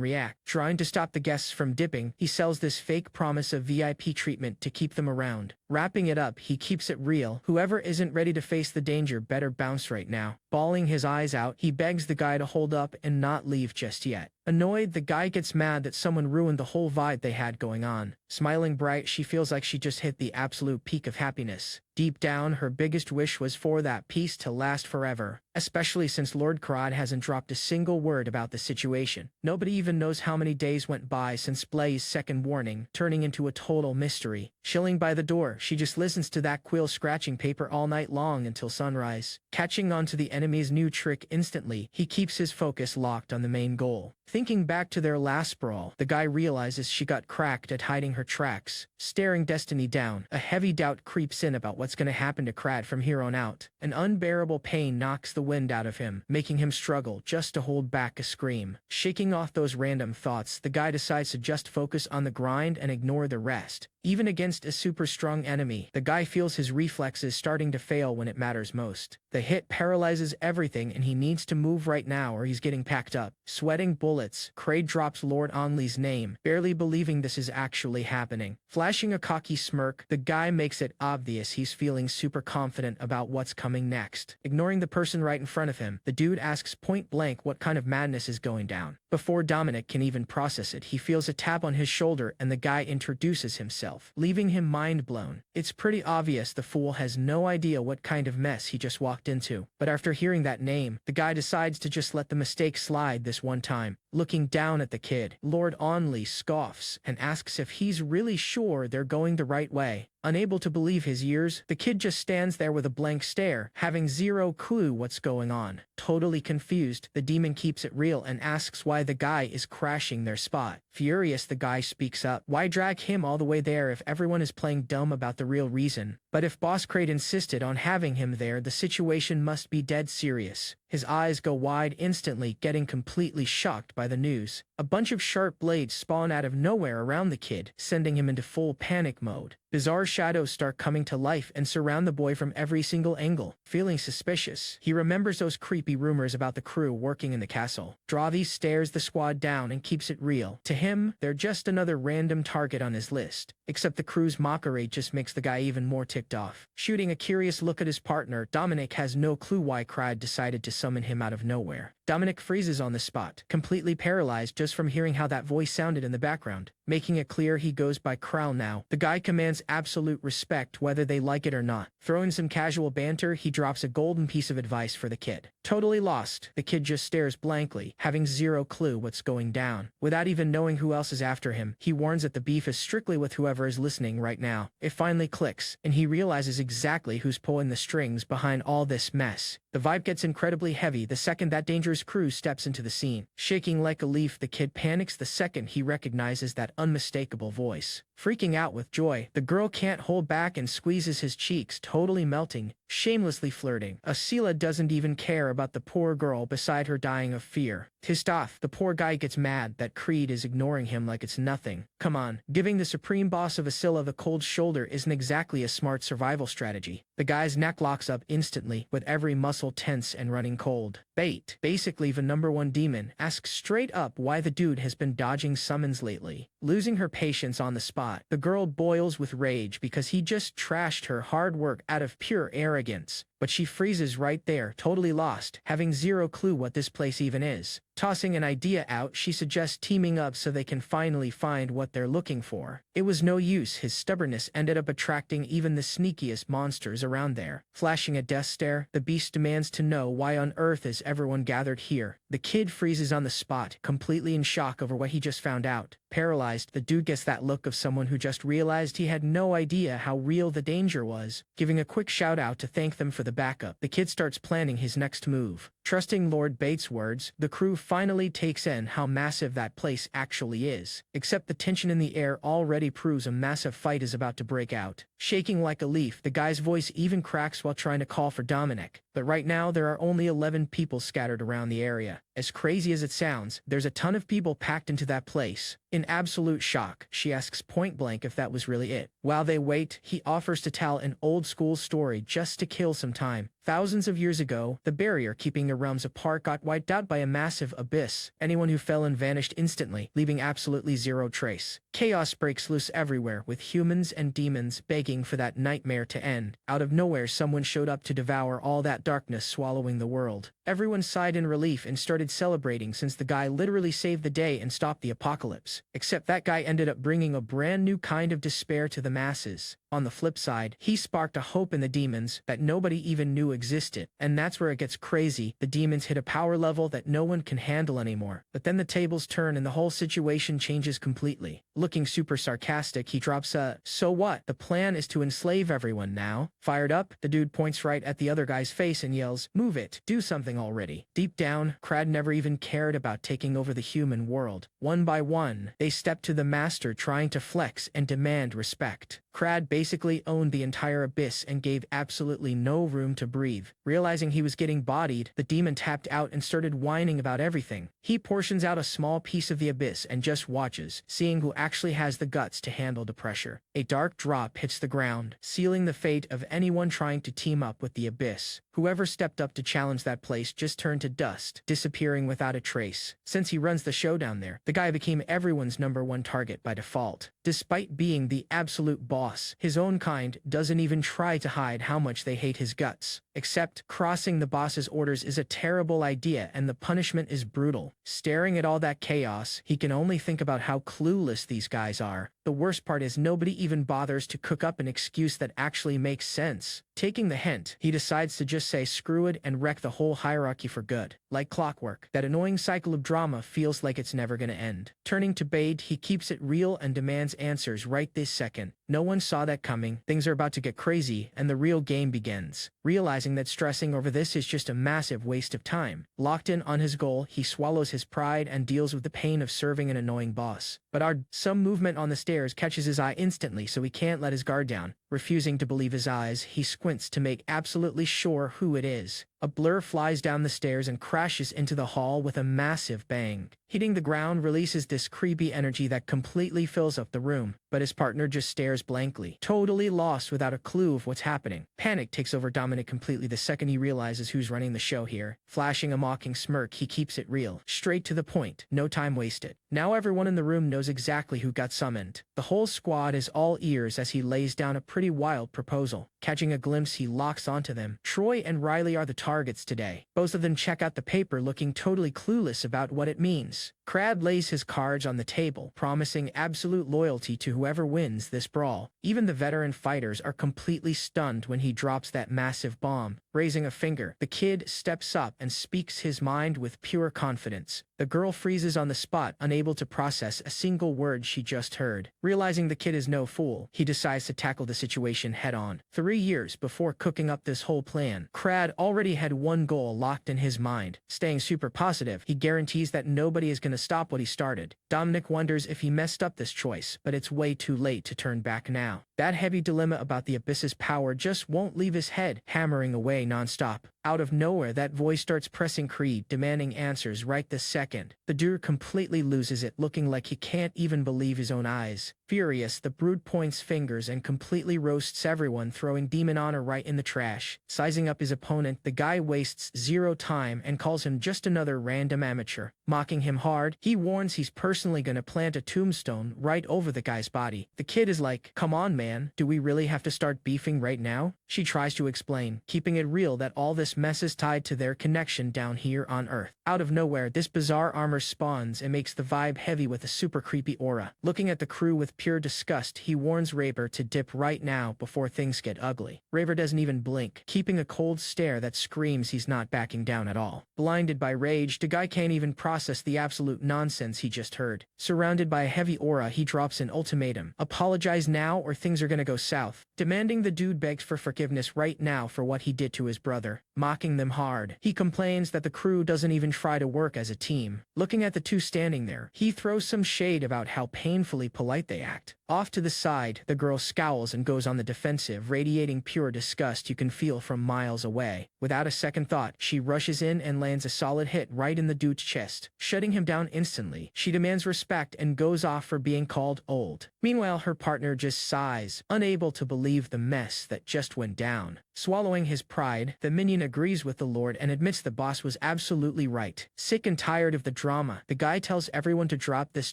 react. Trying to stop the guests from dipping, he sells this fake promise of VIP treatment to keep them around. Wrapping it up, he keeps it real. Whoever isn't ready to face the danger better bounce right now. Bawling his eyes out, he begs the guy to hold up and not leave just yet. Annoyed, the guy gets mad that someone ruined the whole vibe they had going on. Smiling bright, she feels like she just hit the absolute peak of happiness. Deep down, her biggest wish was for that peace to last forever, especially since Lord Crod hasn't dropped a single word about the situation. Nobody even knows how many days went by since Blay's second warning, turning into a total mystery. Chilling by the door, she just listens to that quill scratching paper all night long until sunrise. Catching on to the enemy's new trick instantly, he keeps his focus locked on the main goal. Thinking back to their last brawl, the guy realizes she got cracked at hiding her tracks. Staring Destiny down, a heavy doubt creeps in about what's going to happen to Crad from here on out. An unbearable pain knocks the wind out of him, making him struggle just to hold back a scream. Shaking off those random thoughts, the guy decides to just focus on the grind and ignore the rest. Even against a super strong enemy, the guy feels his reflexes starting to fail when it matters most. The hit paralyzes everything and he needs to move right now or he's getting packed up. Sweating bullets, Kraid drops Lord Onley's name, barely believing this is actually happening. Flashing a cocky smirk, the guy makes it obvious he's feeling super confident about what's coming next. Ignoring the person right in front of him, the dude asks point blank what kind of madness is going down. Before Dominic can even process it, he feels a tap on his shoulder and the guy introduces himself, leaving him mind blown. It's pretty obvious the fool has no idea what kind of mess he just walked into. But after hearing that name, the guy decides to just let the mistake slide this one time. Looking down at the kid, Lord Onley scoffs and asks if he's really sure they're going the right way. Unable to believe his ears, the kid just stands there with a blank stare, having zero clue what's going on. Totally confused, the demon keeps it real and asks why the guy is crashing their spot. Furious, the guy speaks up. Why drag him all the way there if everyone is playing dumb about the real reason? But if Boss Kraid insisted on having him there, the situation must be dead serious. His eyes go wide instantly, getting completely shocked by the news. A bunch of sharp blades spawn out of nowhere around the kid, sending him into full panic mode. Bizarre shadows start coming to life and surround the boy from every single angle. Feeling suspicious, he remembers those creepy rumors about the crew working in the castle. Dravi stares the squad down and keeps it real. To him, they're just another random target on his list. Except the crew's mockery just makes the guy even more ticked off. Shooting a curious look at his partner, Dominic has no clue why Kraid decided to summon him out of nowhere. Dominic freezes on the spot, completely paralyzed just from hearing how that voice sounded in the background. Making it clear he goes by Kral now. The guy commands absolute respect whether they like it or not. Throwing some casual banter, he drops a golden piece of advice for the kid. Totally lost, the kid just stares blankly, having zero clue what's going down. Without even knowing who else is after him, he warns that the beef is strictly with whoever is listening right now. It finally clicks, and he realizes exactly who's pulling the strings behind all this mess. The vibe gets incredibly heavy the second that dangerous crew steps into the scene. Shaking like a leaf, the kid panics the second he recognizes that unmistakable voice. Freaking out with joy, the girl can't hold back and squeezes his cheeks, totally melting, shamelessly flirting. Asila doesn't even care about the poor girl beside her dying of fear. Pissed off, the poor guy gets mad that Creed is ignoring him like it's nothing. Come on, giving the supreme boss of Asila the cold shoulder isn't exactly a smart survival strategy. The guy's neck locks up instantly, with every muscle tense and running cold. Bait, basically the #1 demon, asks straight up why the dude has been dodging summons lately. Losing her patience on the spot, the girl boils with rage because he just trashed her hard work out of pure arrogance. But she freezes right there, totally lost, having zero clue what this place even is. Tossing an idea out, she suggests teaming up so they can finally find what they're looking for. It was no use, his stubbornness ended up attracting even the sneakiest monsters around there. Flashing a death stare, the beast demands to know why on earth is everyone gathered here. The kid freezes on the spot, completely in shock over what he just found out. Paralyzed, the dude gets that look of someone who just realized he had no idea how real the danger was. Giving a quick shout out to thank them for the backup, the kid starts planning his next move. Trusting Lord Bates' words, the crew finally takes in how massive that place actually is. Except the tension in the air already proves a massive fight is about to break out. Shaking like a leaf, the guy's voice even cracks while trying to call for Dominic. But right now, there are only 11 people scattered around the area. As crazy as it sounds, there's a ton of people packed into that place. In absolute shock, she asks point blank if that was really it. While they wait, he offers to tell an old school story just to kill some time. Thousands of years ago, the barrier keeping the realms apart got wiped out by a massive abyss. Anyone who fell in vanished instantly, leaving absolutely zero trace. Chaos breaks loose everywhere, with humans and demons begging for that nightmare to end. Out of nowhere, someone showed up to devour all that darkness swallowing the world. Everyone sighed in relief and started celebrating since the guy literally saved the day and stopped the apocalypse. Except that guy ended up bringing a brand new kind of despair to the masses. On the flip side, he sparked a hope in the demons that nobody even knew existed. And that's where it gets crazy. The demons hit a power level that no one can handle anymore. But then the tables turn and the whole situation changes completely. Looking super sarcastic, he drops a, "So what? The plan is to enslave everyone now." Fired up, the dude points right at the other guy's face and yells, "Move it, do something already." Deep down, Crad never even cared about taking over the human world. One by one, they stepped to the master trying to flex and demand respect. Crad basically owned the entire abyss and gave absolutely no room to breathe. Realizing he was getting bodied, the demon tapped out and started whining about everything. He portions out a small piece of the abyss and just watches, seeing who actually has the guts to handle the pressure. A dark drop hits the ground, sealing the fate of anyone trying to team up with the abyss. Whoever stepped up to challenge that place just turned to dust, disappearing without a trace. Since he runs the show down there, the guy became everyone's #1 target by default. Despite being the absolute boss, his own kind doesn't even try to hide how much they hate his guts. Except, crossing the boss's orders is a terrible idea and the punishment is brutal. Staring at all that chaos, he can only think about how clueless these guys are. The worst part is nobody even bothers to cook up an excuse that actually makes sense. Taking the hint, he decides to just say screw it and wreck the whole hierarchy for good. Like clockwork, that annoying cycle of drama feels like it's never gonna end. Turning to Bade, he keeps it real and demands answers right this second. No one saw that coming, things are about to get crazy, and the real game begins. Realizing that stressing over this is just a massive waste of time. Locked in on his goal, he swallows his pride and deals with the pain of serving an annoying boss. But some movement on the stairs catches his eye instantly, so he can't let his guard down. Refusing to believe his eyes, he squints to make absolutely sure who it is. A blur flies down the stairs and crashes into the hall with a massive bang. Hitting the ground releases this creepy energy that completely fills up the room, but his partner just stares blankly, totally lost without a clue of what's happening. Panic takes over Dominic completely the second he realizes who's running the show here. Flashing a mocking smirk, he keeps it real, straight to the point, no time wasted. Now everyone in the room knows exactly who got summoned. The whole squad is all ears as he lays down a pretty wild proposal. Catching a glimpse, he locks onto them. Troy and Riley are the targets today. Both of them check out the paper looking totally clueless about what it means. Crab lays his cards on the table, promising absolute loyalty to whoever wins this brawl. Even the veteran fighters are completely stunned when he drops that massive bomb. Raising a finger, the kid steps up and speaks his mind with pure confidence. The girl freezes on the spot, unable to process a single word she just heard. Realizing the kid is no fool, he decides to tackle the situation head-on. 3 years before cooking up this whole plan, Crad already had one goal locked in his mind. Staying super positive, he guarantees that nobody is going to stop what he started. Dominic wonders if he messed up this choice, but it's way too late to turn back now. That heavy dilemma about the abyss's power just won't leave his head, hammering away non-stop. Out of nowhere, that voice starts pressing Creed, demanding answers right this second. The dude completely loses it, looking like he can't even believe his own eyes. Furious, the Brood points fingers and completely roasts everyone, throwing Demon Honor right in the trash. Sizing up his opponent, the guy wastes zero time and calls him just another random amateur. Mocking him hard, he warns he's personally gonna plant a tombstone right over the guy's body. The kid is like, "Come on, man, do we really have to start beefing right now?" She tries to explain, keeping it real that all this mess is tied to their connection down here on Earth. Out of nowhere, this bizarre armor spawns and makes the vibe heavy with a super creepy aura. Looking at the crew with pure disgust, he warns Raver to dip right now before things get ugly. Raver doesn't even blink, keeping a cold stare that screams he's not backing down at all. Blinded by rage, the guy can't even process the absolute nonsense he just heard. Surrounded by a heavy aura, he drops an ultimatum. Apologize now or things are gonna go south. Demanding the dude begs for forgiveness right now for what he did to his brother. Mocking them hard, he complains that the crew doesn't even try to work as a team. Looking at the two standing there, he throws some shade about how painfully polite they act. Off to the side, the girl scowls and goes on the defensive, radiating pure disgust you can feel from miles away. Without a second thought, she rushes in and lands a solid hit right in the dude's chest, shutting him down instantly. She demands respect and goes off for being called old. Meanwhile, her partner just sighs, unable to believe the mess that just went down. Swallowing his pride, the minion agrees with the Lord and admits the boss was absolutely right. Sick and tired of the drama, the guy tells everyone to drop this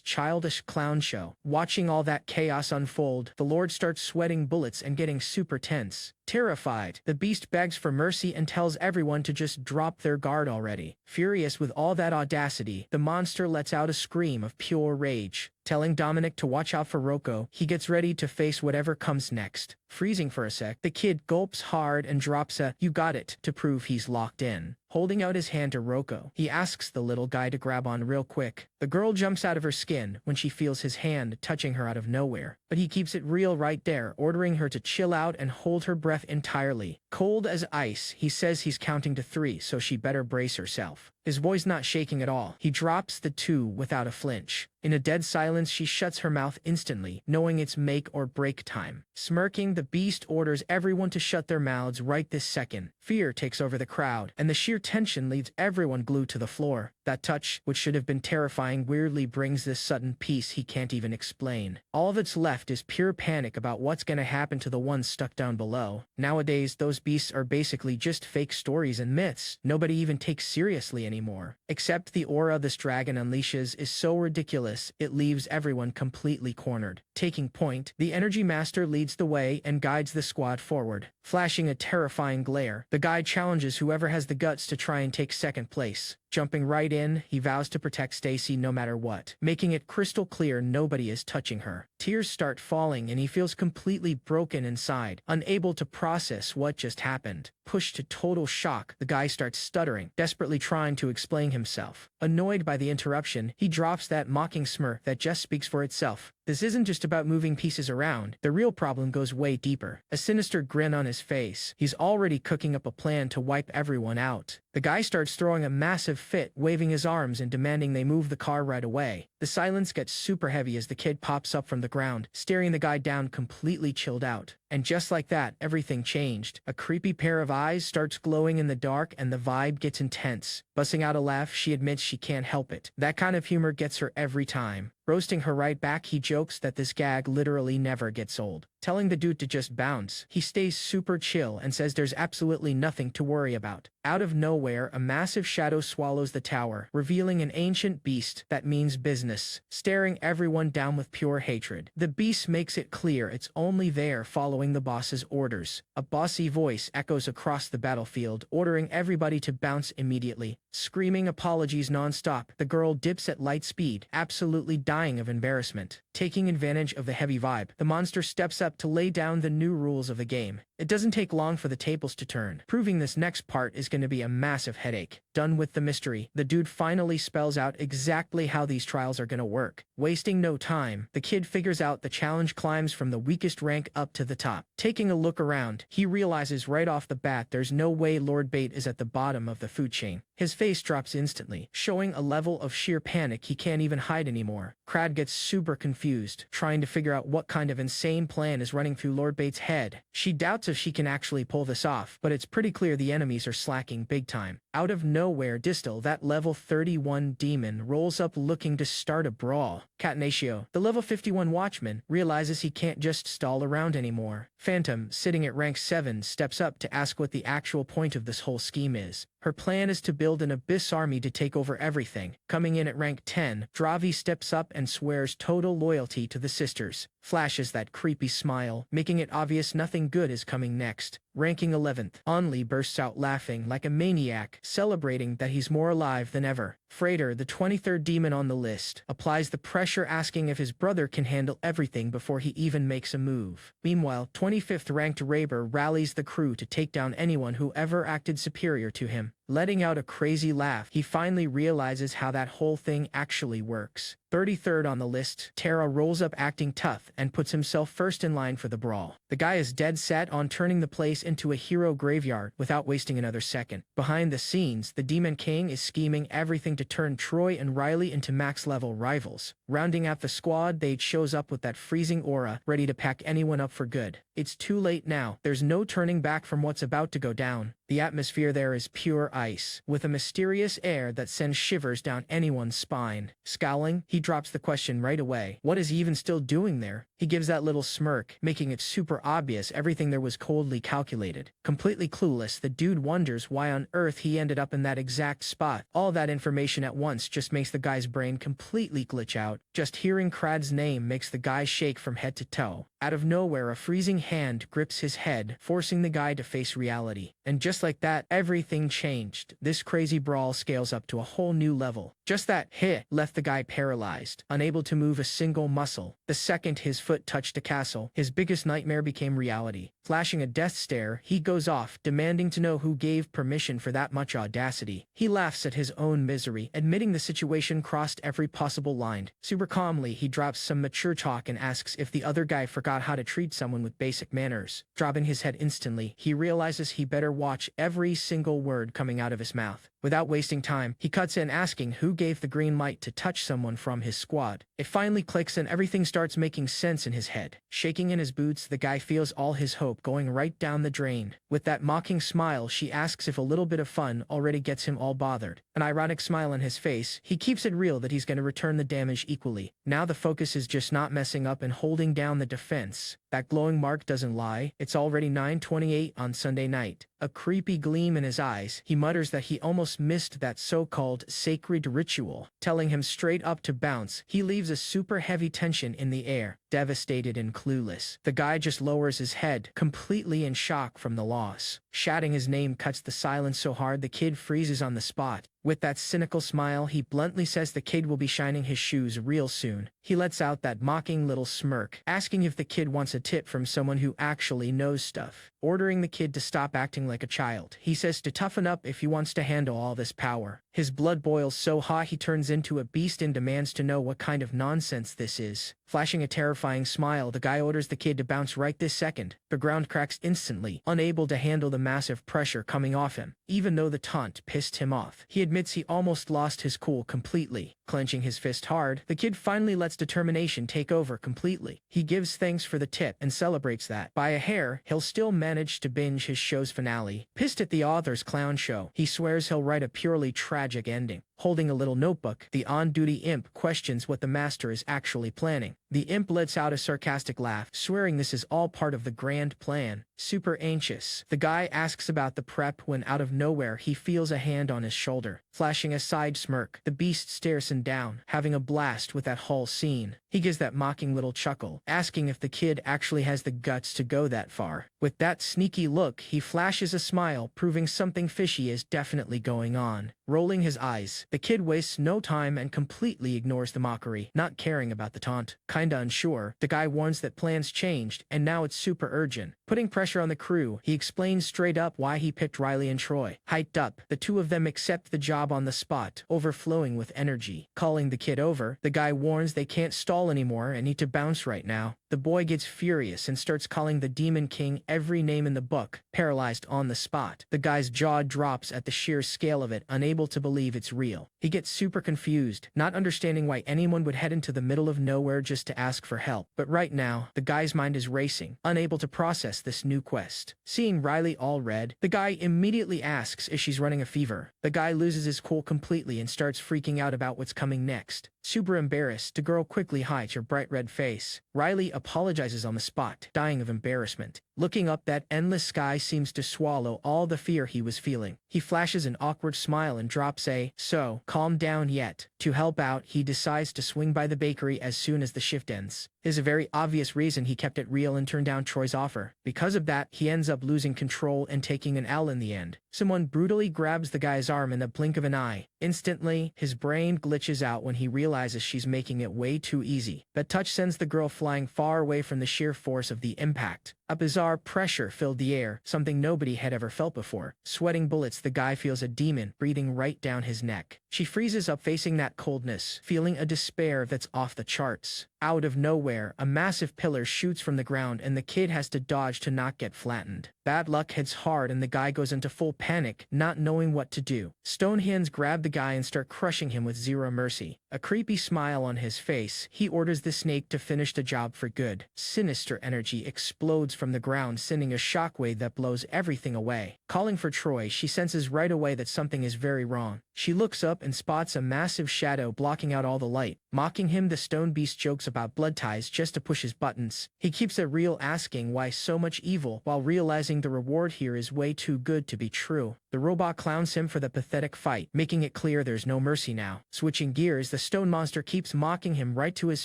childish clown show. Watching all that chaos unfold, the Lord starts sweating bullets and getting super tense. Terrified, the beast begs for mercy and tells everyone to just drop their guard already. Furious with all that audacity, the monster lets out a scream of pure rage. Telling Dominic to watch out for Rocco, he gets ready to face whatever comes next. Freezing for a sec, the kid gulps hard and drops a "you got it" to prove he's locked in. Holding out his hand to Rocco, he asks the little guy to grab on real quick. The girl jumps out of her skin when she feels his hand touching her out of nowhere, but he keeps it real right there, ordering her to chill out and hold her breath entirely. Cold as ice, he says he's counting to 3, so she better brace herself. His voice not shaking at all. He drops the 2 without a flinch. In a dead silence, she shuts her mouth instantly, knowing it's make or break time. Smirking, the beast orders everyone to shut their mouths right this second. Fear takes over the crowd, and the sheer tension leaves everyone glued to the floor. That touch, which should have been terrifying, weirdly brings this sudden peace he can't even explain. All that's left is pure panic about what's gonna happen to the ones stuck down below. Nowadays, those beasts are basically just fake stories and myths nobody even takes seriously anymore. Except the aura this dragon unleashes is so ridiculous, it leaves everyone completely cornered. Taking point, the Energy Master leads the way and guides the squad forward. Flashing a terrifying glare, the guy challenges whoever has the guts to try and take second place. Jumping right in, he vows to protect Stacy no matter what, making it crystal clear nobody is touching her. Tears start falling and he feels completely broken inside, unable to process what just happened. Pushed to total shock, the guy starts stuttering, desperately trying to explain himself. Annoyed by the interruption, he drops that mocking smirk that just speaks for itself. This isn't just about moving pieces around. The real problem goes way deeper. A sinister grin on his face. He's already cooking up a plan to wipe everyone out. The guy starts throwing a massive fit, waving his arms and demanding they move the car right away. The silence gets super heavy as the kid pops up from the ground, staring the guy down, completely chilled out. And just like that, everything changed. A creepy pair of eyes starts glowing in the dark and the vibe gets intense. Busting out a laugh, she admits she can't help it. That kind of humor gets her every time. Roasting her right back, he jokes that this gag literally never gets old. Telling the dude to just bounce, he stays super chill and says there's absolutely nothing to worry about. Out of nowhere, a massive shadow swallows the tower, revealing an ancient beast that means business, staring everyone down with pure hatred. The beast makes it clear it's only there following the boss's orders. A bossy voice echoes across the battlefield, ordering everybody to bounce immediately. Screaming apologies non-stop, the girl dips at light speed, absolutely dying of embarrassment. Taking advantage of the heavy vibe, the monster steps up to lay down the new rules of the game. It doesn't take long for the tables to turn, proving this next part is going to be a massive headache. Done with the mystery, the dude finally spells out exactly how these trials are going to work. Wasting no time, the kid figures out the challenge climbs from the weakest rank up to the top. Taking a look around, he realizes right off the bat there's no way Lord Bait is at the bottom of the food chain. His face drops instantly, showing a level of sheer panic he can't even hide anymore. Crad gets super confused, trying to figure out what kind of insane plan is running through Lord Bait's head. She doubts if she can actually pull this off, but it's pretty clear the enemies are slacking big time. Out of nowhere, Distal, that level 31 demon, rolls up looking to start a brawl. Catenaccio, the level 51 watchman, realizes he can't just stall around anymore. Phantom, sitting at rank 7, steps up to ask what the actual point of this whole scheme is. Her plan is to build an abyss army to take over everything. Coming in at rank 10, Dravi steps up and swears total loyalty to the sisters. Flashes that creepy smile, making it obvious nothing good is coming next. Ranking 11th, Only bursts out laughing like a maniac, celebrating that he's more alive than ever. Freighter, the 23rd demon on the list, applies the pressure, asking if his brother can handle everything before he even makes a move. Meanwhile, 25th ranked Raber rallies the crew to take down anyone who ever acted superior to him. Letting out a crazy laugh, he finally realizes how that whole thing actually works. 33rd on the list, Terra rolls up acting tough and puts himself first in line for the brawl. The guy is dead set on turning the place into a hero graveyard without wasting another second. Behind the scenes, the Demon King is scheming everything to turn Troy and Riley into max-level rivals. Rounding out the squad, Thade shows up with that freezing aura, ready to pack anyone up for good. It's too late now. There's no turning back from what's about to go down. The atmosphere there is pure ice, with a mysterious air that sends shivers down anyone's spine. Scowling, he drops the question right away. What is he even still doing there? He gives that little smirk, making it super obvious everything there was coldly calculated. Completely clueless, the dude wonders why on earth he ended up in that exact spot. All that information at once just makes the guy's brain completely glitch out. Just hearing Crad's name makes the guy shake from head to toe. Out of nowhere, a freezing hand grips his head, forcing the guy to face reality. And just like that, everything changed. This crazy brawl scales up to a whole new level. Just that hit left the guy paralyzed, unable to move a single muscle. The second his foot touched a castle, his biggest nightmare became reality. Flashing a death stare, he goes off, demanding to know who gave permission for that much audacity. He laughs at his own misery, admitting the situation crossed every possible line. Super calmly, he drops some mature talk and asks if the other guy forgot how to treat someone with basic manners. Dropping his head instantly, he realizes he better watch every single word coming out of his mouth. Without wasting time, he cuts in asking who gave the green light to touch someone from his squad. It finally clicks and everything starts making sense in his head. Shaking in his boots, the guy feels all his hope going right down the drain. With that mocking smile, she asks if a little bit of fun already gets him all bothered. An ironic smile on his face, he keeps it real that he's going to return the damage equally. Now the focus is just not messing up and holding down the defense. That glowing mark doesn't lie. It's already 9:28 on Sunday night. A creepy gleam in his eyes, he mutters that he almost missed that so-called sacred ritual. Telling him straight up to bounce, he leaves a super heavy tension in the air. Devastated and clueless, the guy just lowers his head, completely in shock from the loss. Shouting his name cuts the silence so hard the kid freezes on the spot. With that cynical smile, he bluntly says the kid will be shining his shoes real soon. He lets out that mocking little smirk, asking if the kid wants a tip from someone who actually knows stuff. Ordering the kid to stop acting like a child, he says to toughen up if he wants to handle all this power. His blood boils so hot he turns into a beast and demands to know what kind of nonsense this is. Flashing a terrifying smile, the guy orders the kid to bounce right this second. The ground cracks instantly, unable to handle the massive pressure coming off him. Even though the taunt pissed him off, he admits he almost lost his cool completely. Clenching his fist hard, the kid finally lets determination take over completely. He gives thanks for the tip and celebrates that, by a hair, he'll still manage to binge his show's finale. Pissed at the author's clown show, he swears he'll write a purely tragic tragic ending. Holding a little notebook, the on-duty imp questions what the master is actually planning. The imp lets out a sarcastic laugh, swearing this is all part of the grand plan. Super anxious, the guy asks about the prep when out of nowhere he feels a hand on his shoulder. Flashing a side smirk, the beast stares him down, having a blast with that whole scene. He gives that mocking little chuckle, asking if the kid actually has the guts to go that far. With that sneaky look, he flashes a smile, proving something fishy is definitely going on. Rolling his eyes, the kid wastes no time and completely ignores the mockery, not caring about the taunt. Kinda unsure, the guy warns that plans changed, and now it's super urgent. Putting pressure on the crew, he explains straight up why he picked Riley and Troy. Hyped up, the two of them accept the job on the spot, overflowing with energy. Calling the kid over, the guy warns they can't stall anymore and need to bounce right now. The boy gets furious and starts calling the Demon King every name in the book, paralyzed on the spot. The guy's jaw drops at the sheer scale of it, unable to believe it's real. He gets super confused, not understanding why anyone would head into the middle of nowhere just to ask for help. But right now, the guy's mind is racing, unable to process this new quest. Seeing Riley all red, the guy immediately asks if she's running a fever. The guy loses his cool completely and starts freaking out about what's coming next. Super embarrassed, the girl quickly hides her bright red face. Riley apologizes on the spot, dying of embarrassment. Looking up, that endless sky seems to swallow all the fear he was feeling. He flashes an awkward smile and drops a, "So, calm down yet." To help out, he decides to swing by the bakery as soon as the shift ends. There's a very obvious reason he kept it real and turned down Troy's offer. Because of that, he ends up losing control and taking an L in the end. Someone brutally grabs the guy's arm in the blink of an eye. Instantly, his brain glitches out when he realizes she's making it way too easy. That touch sends the girl flying far away from the sheer force of the impact. A bizarre pressure filled the air, something nobody had ever felt before. Sweating bullets, the guy feels a demon breathing right down his neck. She freezes up facing that coldness, feeling a despair that's off the charts. Out of nowhere, a massive pillar shoots from the ground and the kid has to dodge to not get flattened. Bad luck hits hard and the guy goes into full panic, not knowing what to do. Stone hands grab the guy and start crushing him with zero mercy. A creepy smile on his face, he orders the snake to finish the job for good. Sinister energy explodes from the ground, sending a shockwave that blows everything away. Calling for Troy, she senses right away that something is very wrong. She looks up and spots a massive shadow blocking out all the light. Mocking him, the stone beast jokes about blood ties just to push his buttons. He keeps it real, asking why so much evil, while realizing the reward here is way too good to be true. The robot clowns him for the pathetic fight, making it clear there's no mercy now. Switching gears, the stone monster keeps mocking him right to his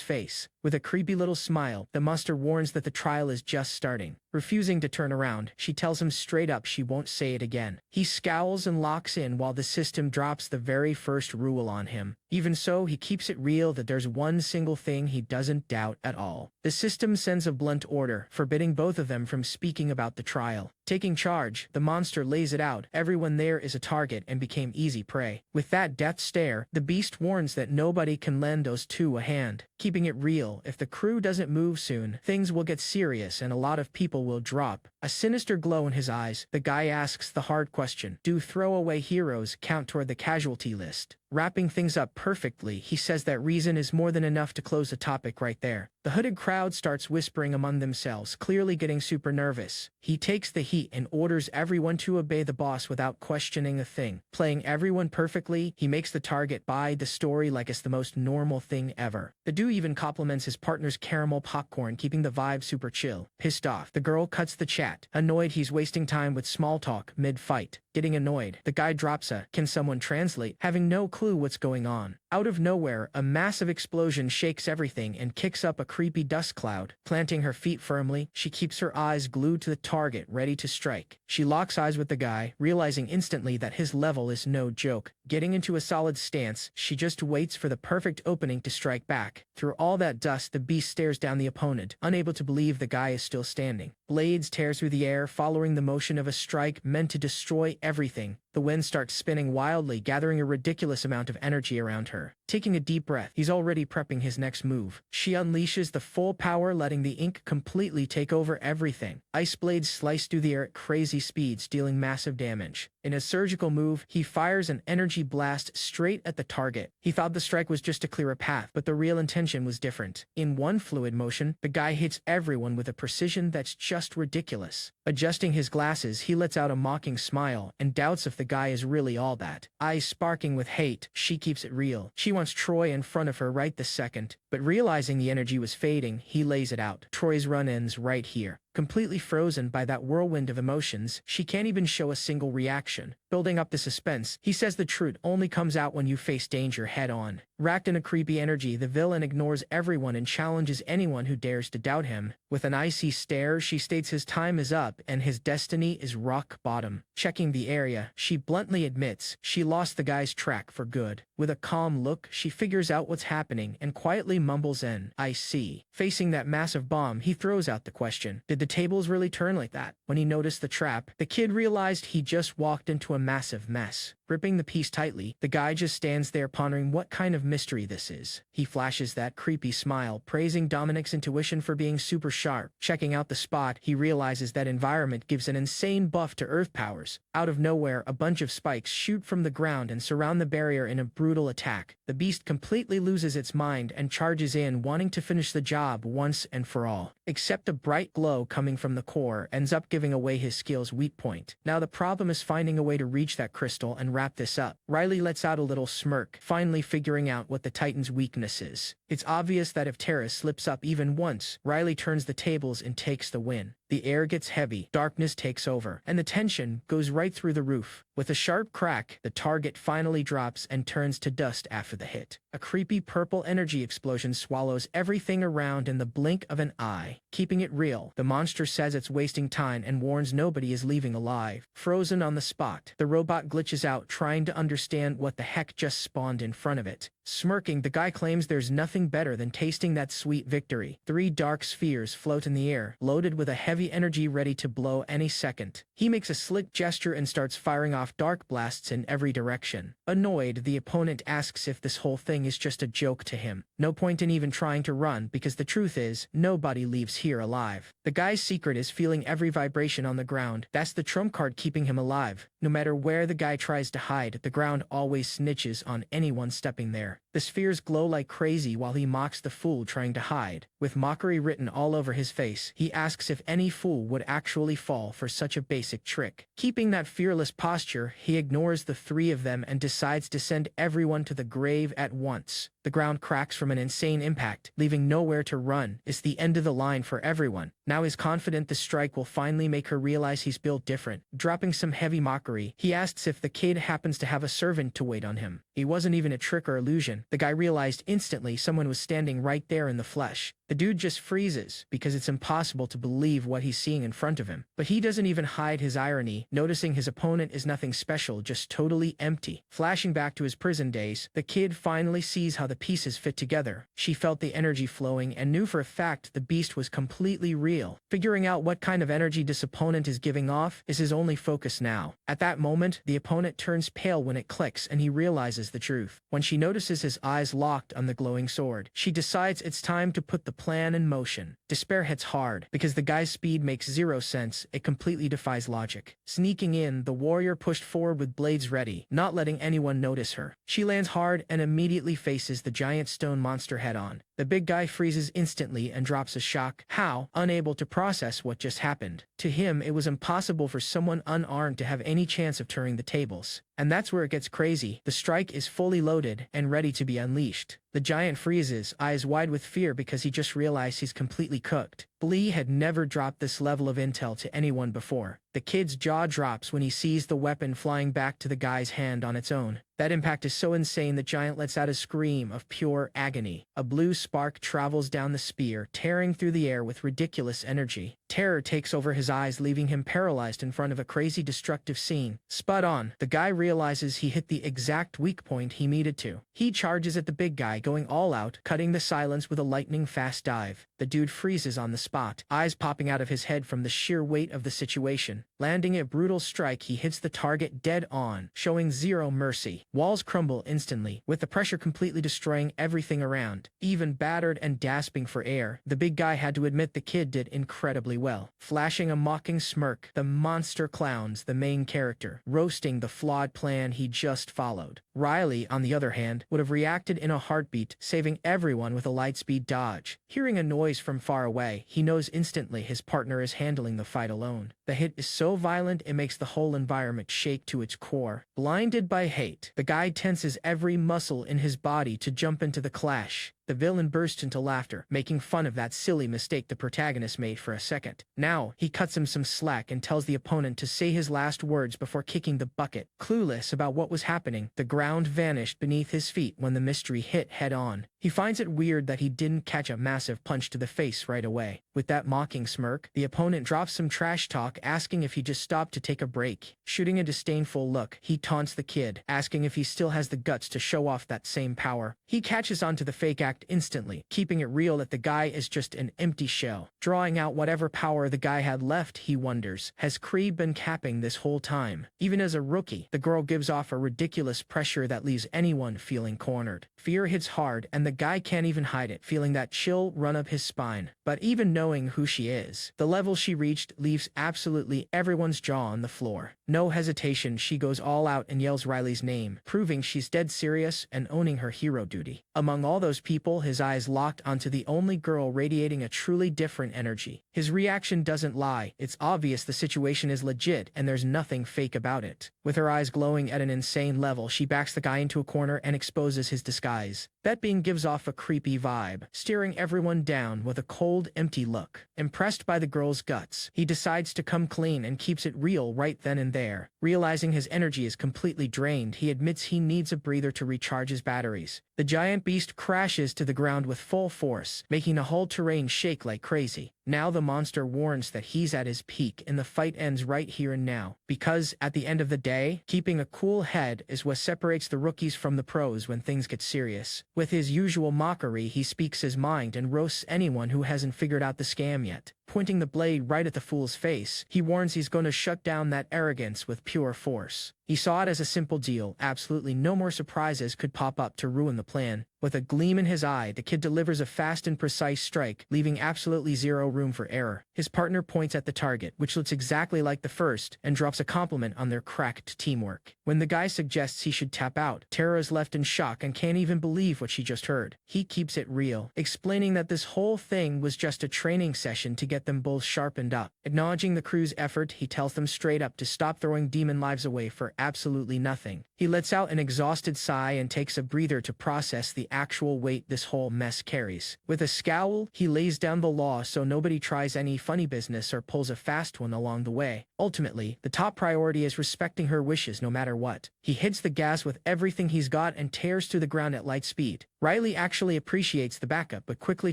face. With a creepy little smile, the monster warns that the trial is just starting. Refusing to turn around, she tells him straight up she won't say it again. He scowls and locks in while the system drops the very first rule on him. Even so, he keeps it real that there's one single thing he doesn't doubt at all. The system sends a blunt order, forbidding both of them from speaking about the trial. Taking charge, the monster lays it out. Everyone there is a target and became easy prey. With that death stare, the beast warns that nobody can lend those two a hand. Keeping it real, if the crew doesn't move soon, things will get serious and a lot of people will drop. A sinister glow in his eyes, the guy asks the hard question: do throwaway heroes count toward the casualty list? Wrapping things up perfectly, he says that reason is more than enough to close the topic right there. The hooded crowd starts whispering among themselves, clearly getting super nervous. He takes the heat and orders everyone to obey the boss without questioning a thing. Playing everyone perfectly, he makes the target buy the story like it's the most normal thing ever. The dude even compliments his partner's caramel popcorn, keeping the vibe super chill. Pissed off, the girl cuts the chat. Annoyed he's wasting time with small talk mid-fight. Getting annoyed, the guy drops a "can someone translate?" having no clue what's going on. Out of nowhere, a massive explosion shakes everything and kicks up a creepy dust cloud. Planting her feet firmly, she keeps her eyes glued to the target, ready to strike. She locks eyes with the guy, realizing instantly that his level is no joke. Getting into a solid stance, she just waits for the perfect opening to strike back. Through all that dust, the beast stares down the opponent, unable to believe the guy is still standing. Blades tear through the air, following the motion of a strike meant to destroy everything. The wind starts spinning wildly, gathering a ridiculous amount of energy around her. Taking a deep breath, he's already prepping his next move. She unleashes the full power, letting the ink completely take over everything. Ice blades slice through the air at crazy speeds, dealing massive damage. In a surgical move, he fires an energy blast straight at the target. He thought the strike was just to clear a path, but the real intention was different. In one fluid motion, the guy hits everyone with a precision that's just ridiculous. Adjusting his glasses, he lets out a mocking smile and doubts if the guy is really all that. Eyes sparking with hate, she keeps it real. She wants Troy in front of her right this second, but realizing the energy was fading, he lays it out. Troy's run ends right here. Completely frozen by that whirlwind of emotions, she can't even show a single reaction. Building up the suspense, he says the truth only comes out when you face danger head-on. Wrapped in a creepy energy, the villain ignores everyone and challenges anyone who dares to doubt him. With an icy stare, she states his time is up and his destiny is rock bottom. Checking the area, she bluntly admits she lost the guy's track for good. With a calm look, she figures out what's happening and quietly mumbles in, "I see." Facing that massive bomb, he throws out the question, did the tables really turn like that? When he noticed the trap, the kid realized he just walked into a massive mess. Gripping the piece tightly, the guy just stands there pondering what kind of mystery this is. He flashes that creepy smile, praising Dominic's intuition for being super sharp. Checking out the spot, he realizes that environment gives an insane buff to earth powers. Out of nowhere, a bunch of spikes shoot from the ground and surround the barrier in a brutal attack. The beast completely loses its mind and charges in, wanting to finish the job once and for all. Except a bright glow coming from the core ends up giving away his skill's weak point. Now the problem is finding a way to reach that crystal and wrap this up. Riley lets out a little smirk, finally figuring out what the Titan's weakness is. It's obvious that if Terra slips up even once, Riley turns the tables and takes the win. The air gets heavy, darkness takes over, and the tension goes right through the roof. With a sharp crack, the target finally drops and turns to dust after the hit. A creepy purple energy explosion swallows everything around in the blink of an eye. Keeping it real, the monster says it's wasting time and warns nobody is leaving alive. Frozen on the spot, the robot glitches out, trying to understand what the heck just spawned in front of it. Smirking, the guy claims there's nothing better than tasting that sweet victory. 3 dark spheres float in the air, loaded with a heavy energy ready to blow any second. He makes a slick gesture and starts firing off dark blasts in every direction. Annoyed, the opponent asks if this whole thing is just a joke to him. No point in even trying to run, because the truth is, nobody leaves here alive. The guy's secret is feeling every vibration on the ground. That's the trump card keeping him alive. No matter where the guy tries to hide, the ground always snitches on anyone stepping there. The spheres glow like crazy while he mocks the fool trying to hide. With mockery written all over his face, he asks if any fool would actually fall for such a basic trick. Keeping that fearless posture, he ignores the 3 of them and decides to send everyone to the grave at once. The ground cracks from an insane impact, leaving nowhere to run. It's the end of the line for everyone. Now he's confident the strike will finally make her realize he's built different. Dropping some heavy mockery, he asks if the kid happens to have a servant to wait on him. It wasn't even a trick or illusion. The guy realized instantly someone was standing right there in the flesh. The dude just freezes, because it's impossible to believe what he's seeing in front of him. But he doesn't even hide his irony, noticing his opponent is nothing special, just totally empty. Flashing back to his prison days, the kid finally sees how the pieces fit together. She felt the energy flowing and knew for a fact the beast was completely real. Figuring out what kind of energy this opponent is giving off is his only focus now. At that moment, the opponent turns pale when it clicks and he realizes the truth. When she notices his eyes locked on the glowing sword, she decides it's time to put the plan in motion. Despair hits hard. Because the guy's speed makes 0 sense, it completely defies logic. Sneaking in, the warrior pushed forward with blades ready, not letting anyone notice her. She lands hard and immediately faces the giant stone monster head-on. The big guy freezes instantly and drops a shock. How? Unable to process what just happened. To him, it was impossible for someone unarmed to have any chance of turning the tables. And that's where it gets crazy. The strike is fully loaded and ready to be unleashed. The giant freezes, eyes wide with fear because he just realized he's completely cooked. Blee had never dropped this level of intel to anyone before. The kid's jaw drops when he sees the weapon flying back to the guy's hand on its own. That impact is so insane the giant lets out a scream of pure agony. A blue spark travels down the spear, tearing through the air with ridiculous energy. Terror takes over his eyes, leaving him paralyzed in front of a crazy destructive scene. Spot on, the guy realizes he hit the exact weak point he needed to. He charges at the big guy, going all out, cutting the silence with a lightning-fast dive. The dude freezes on the spot, eyes popping out of his head from the sheer weight of the situation. Landing a brutal strike, he hits the target dead on, showing zero mercy. Walls crumble instantly, with the pressure completely destroying everything around. Even battered and gasping for air, the big guy had to admit the kid did incredibly well. Flashing a mocking smirk, the monster clowns the main character, roasting the flawed plan he just followed. Riley, on the other hand, would have reacted in a heartbeat, saving everyone with a lightspeed dodge. Hearing a noise from far away, he he knows instantly his partner is handling the fight alone. The hit is so violent it makes the whole environment shake to its core. Blinded by hate, the guy tenses every muscle in his body to jump into the clash. The villain bursts into laughter, making fun of that silly mistake the protagonist made for a second. Now, he cuts him some slack and tells the opponent to say his last words before kicking the bucket. Clueless about what was happening, the ground vanished beneath his feet when the mystery hit head-on. He finds it weird that he didn't catch a massive punch to the face right away. With that mocking smirk, the opponent drops some trash talk asking if he just stopped to take a break. Shooting a disdainful look, he taunts the kid, asking if he still has the guts to show off that same power. He catches on to the fake act instantly, keeping it real that the guy is just an empty shell. Drawing out whatever power the guy had left, he wonders, has Kree been capping this whole time? Even as a rookie, the girl gives off a ridiculous pressure that leaves anyone feeling cornered. Fear hits hard, and the guy can't even hide it, feeling that chill run up his spine. But even knowing who she is, the level she reached leaves absolutely everyone's jaw on the floor. No hesitation, she goes all out and yells Riley's name, proving she's dead serious and owning her hero duty. Among all those people, his eyes locked onto the only girl radiating a truly different energy. His reaction doesn't lie. It's obvious the situation is legit and there's nothing fake about it. With her eyes glowing at an insane level, she backs the guy into a corner and exposes his disguise. That being gives off a creepy vibe, staring everyone down with a cold, empty look. Impressed by the girl's guts, he decides to come clean and keeps it real right then and there. Realizing his energy is completely drained, he admits he needs a breather to recharge his batteries. The giant beast crashes to the ground with full force, making the whole terrain shake like crazy. Now the monster warns that he's at his peak and the fight ends right here and now. Because, at the end of the day, keeping a cool head is what separates the rookies from the pros when things get serious. With his usual mockery, he speaks his mind and roasts anyone who hasn't figured out the scam yet. Pointing the blade right at the fool's face, he warns he's going to shut down that arrogance with pure force. He saw it as a simple deal, absolutely no more surprises could pop up to ruin the plan. With a gleam in his eye, the kid delivers a fast and precise strike, leaving absolutely zero room for error. His partner points at the target, which looks exactly like the first, and drops a compliment on their cracked teamwork. When the guy suggests he should tap out, Tara is left in shock and can't even believe what she just heard. He keeps it real, explaining that this whole thing was just a training session to get them both sharpened up. Acknowledging the crew's effort, he tells them straight up to stop throwing demon lives away for absolutely nothing. He lets out an exhausted sigh and takes a breather to process the actual weight this whole mess carries. With a scowl, he lays down the law so nobody tries any funny business or pulls a fast one along the way. Ultimately, the top priority is respecting her wishes no matter what. He hits the gas with everything he's got and tears to the ground at light speed. Riley actually appreciates the backup but quickly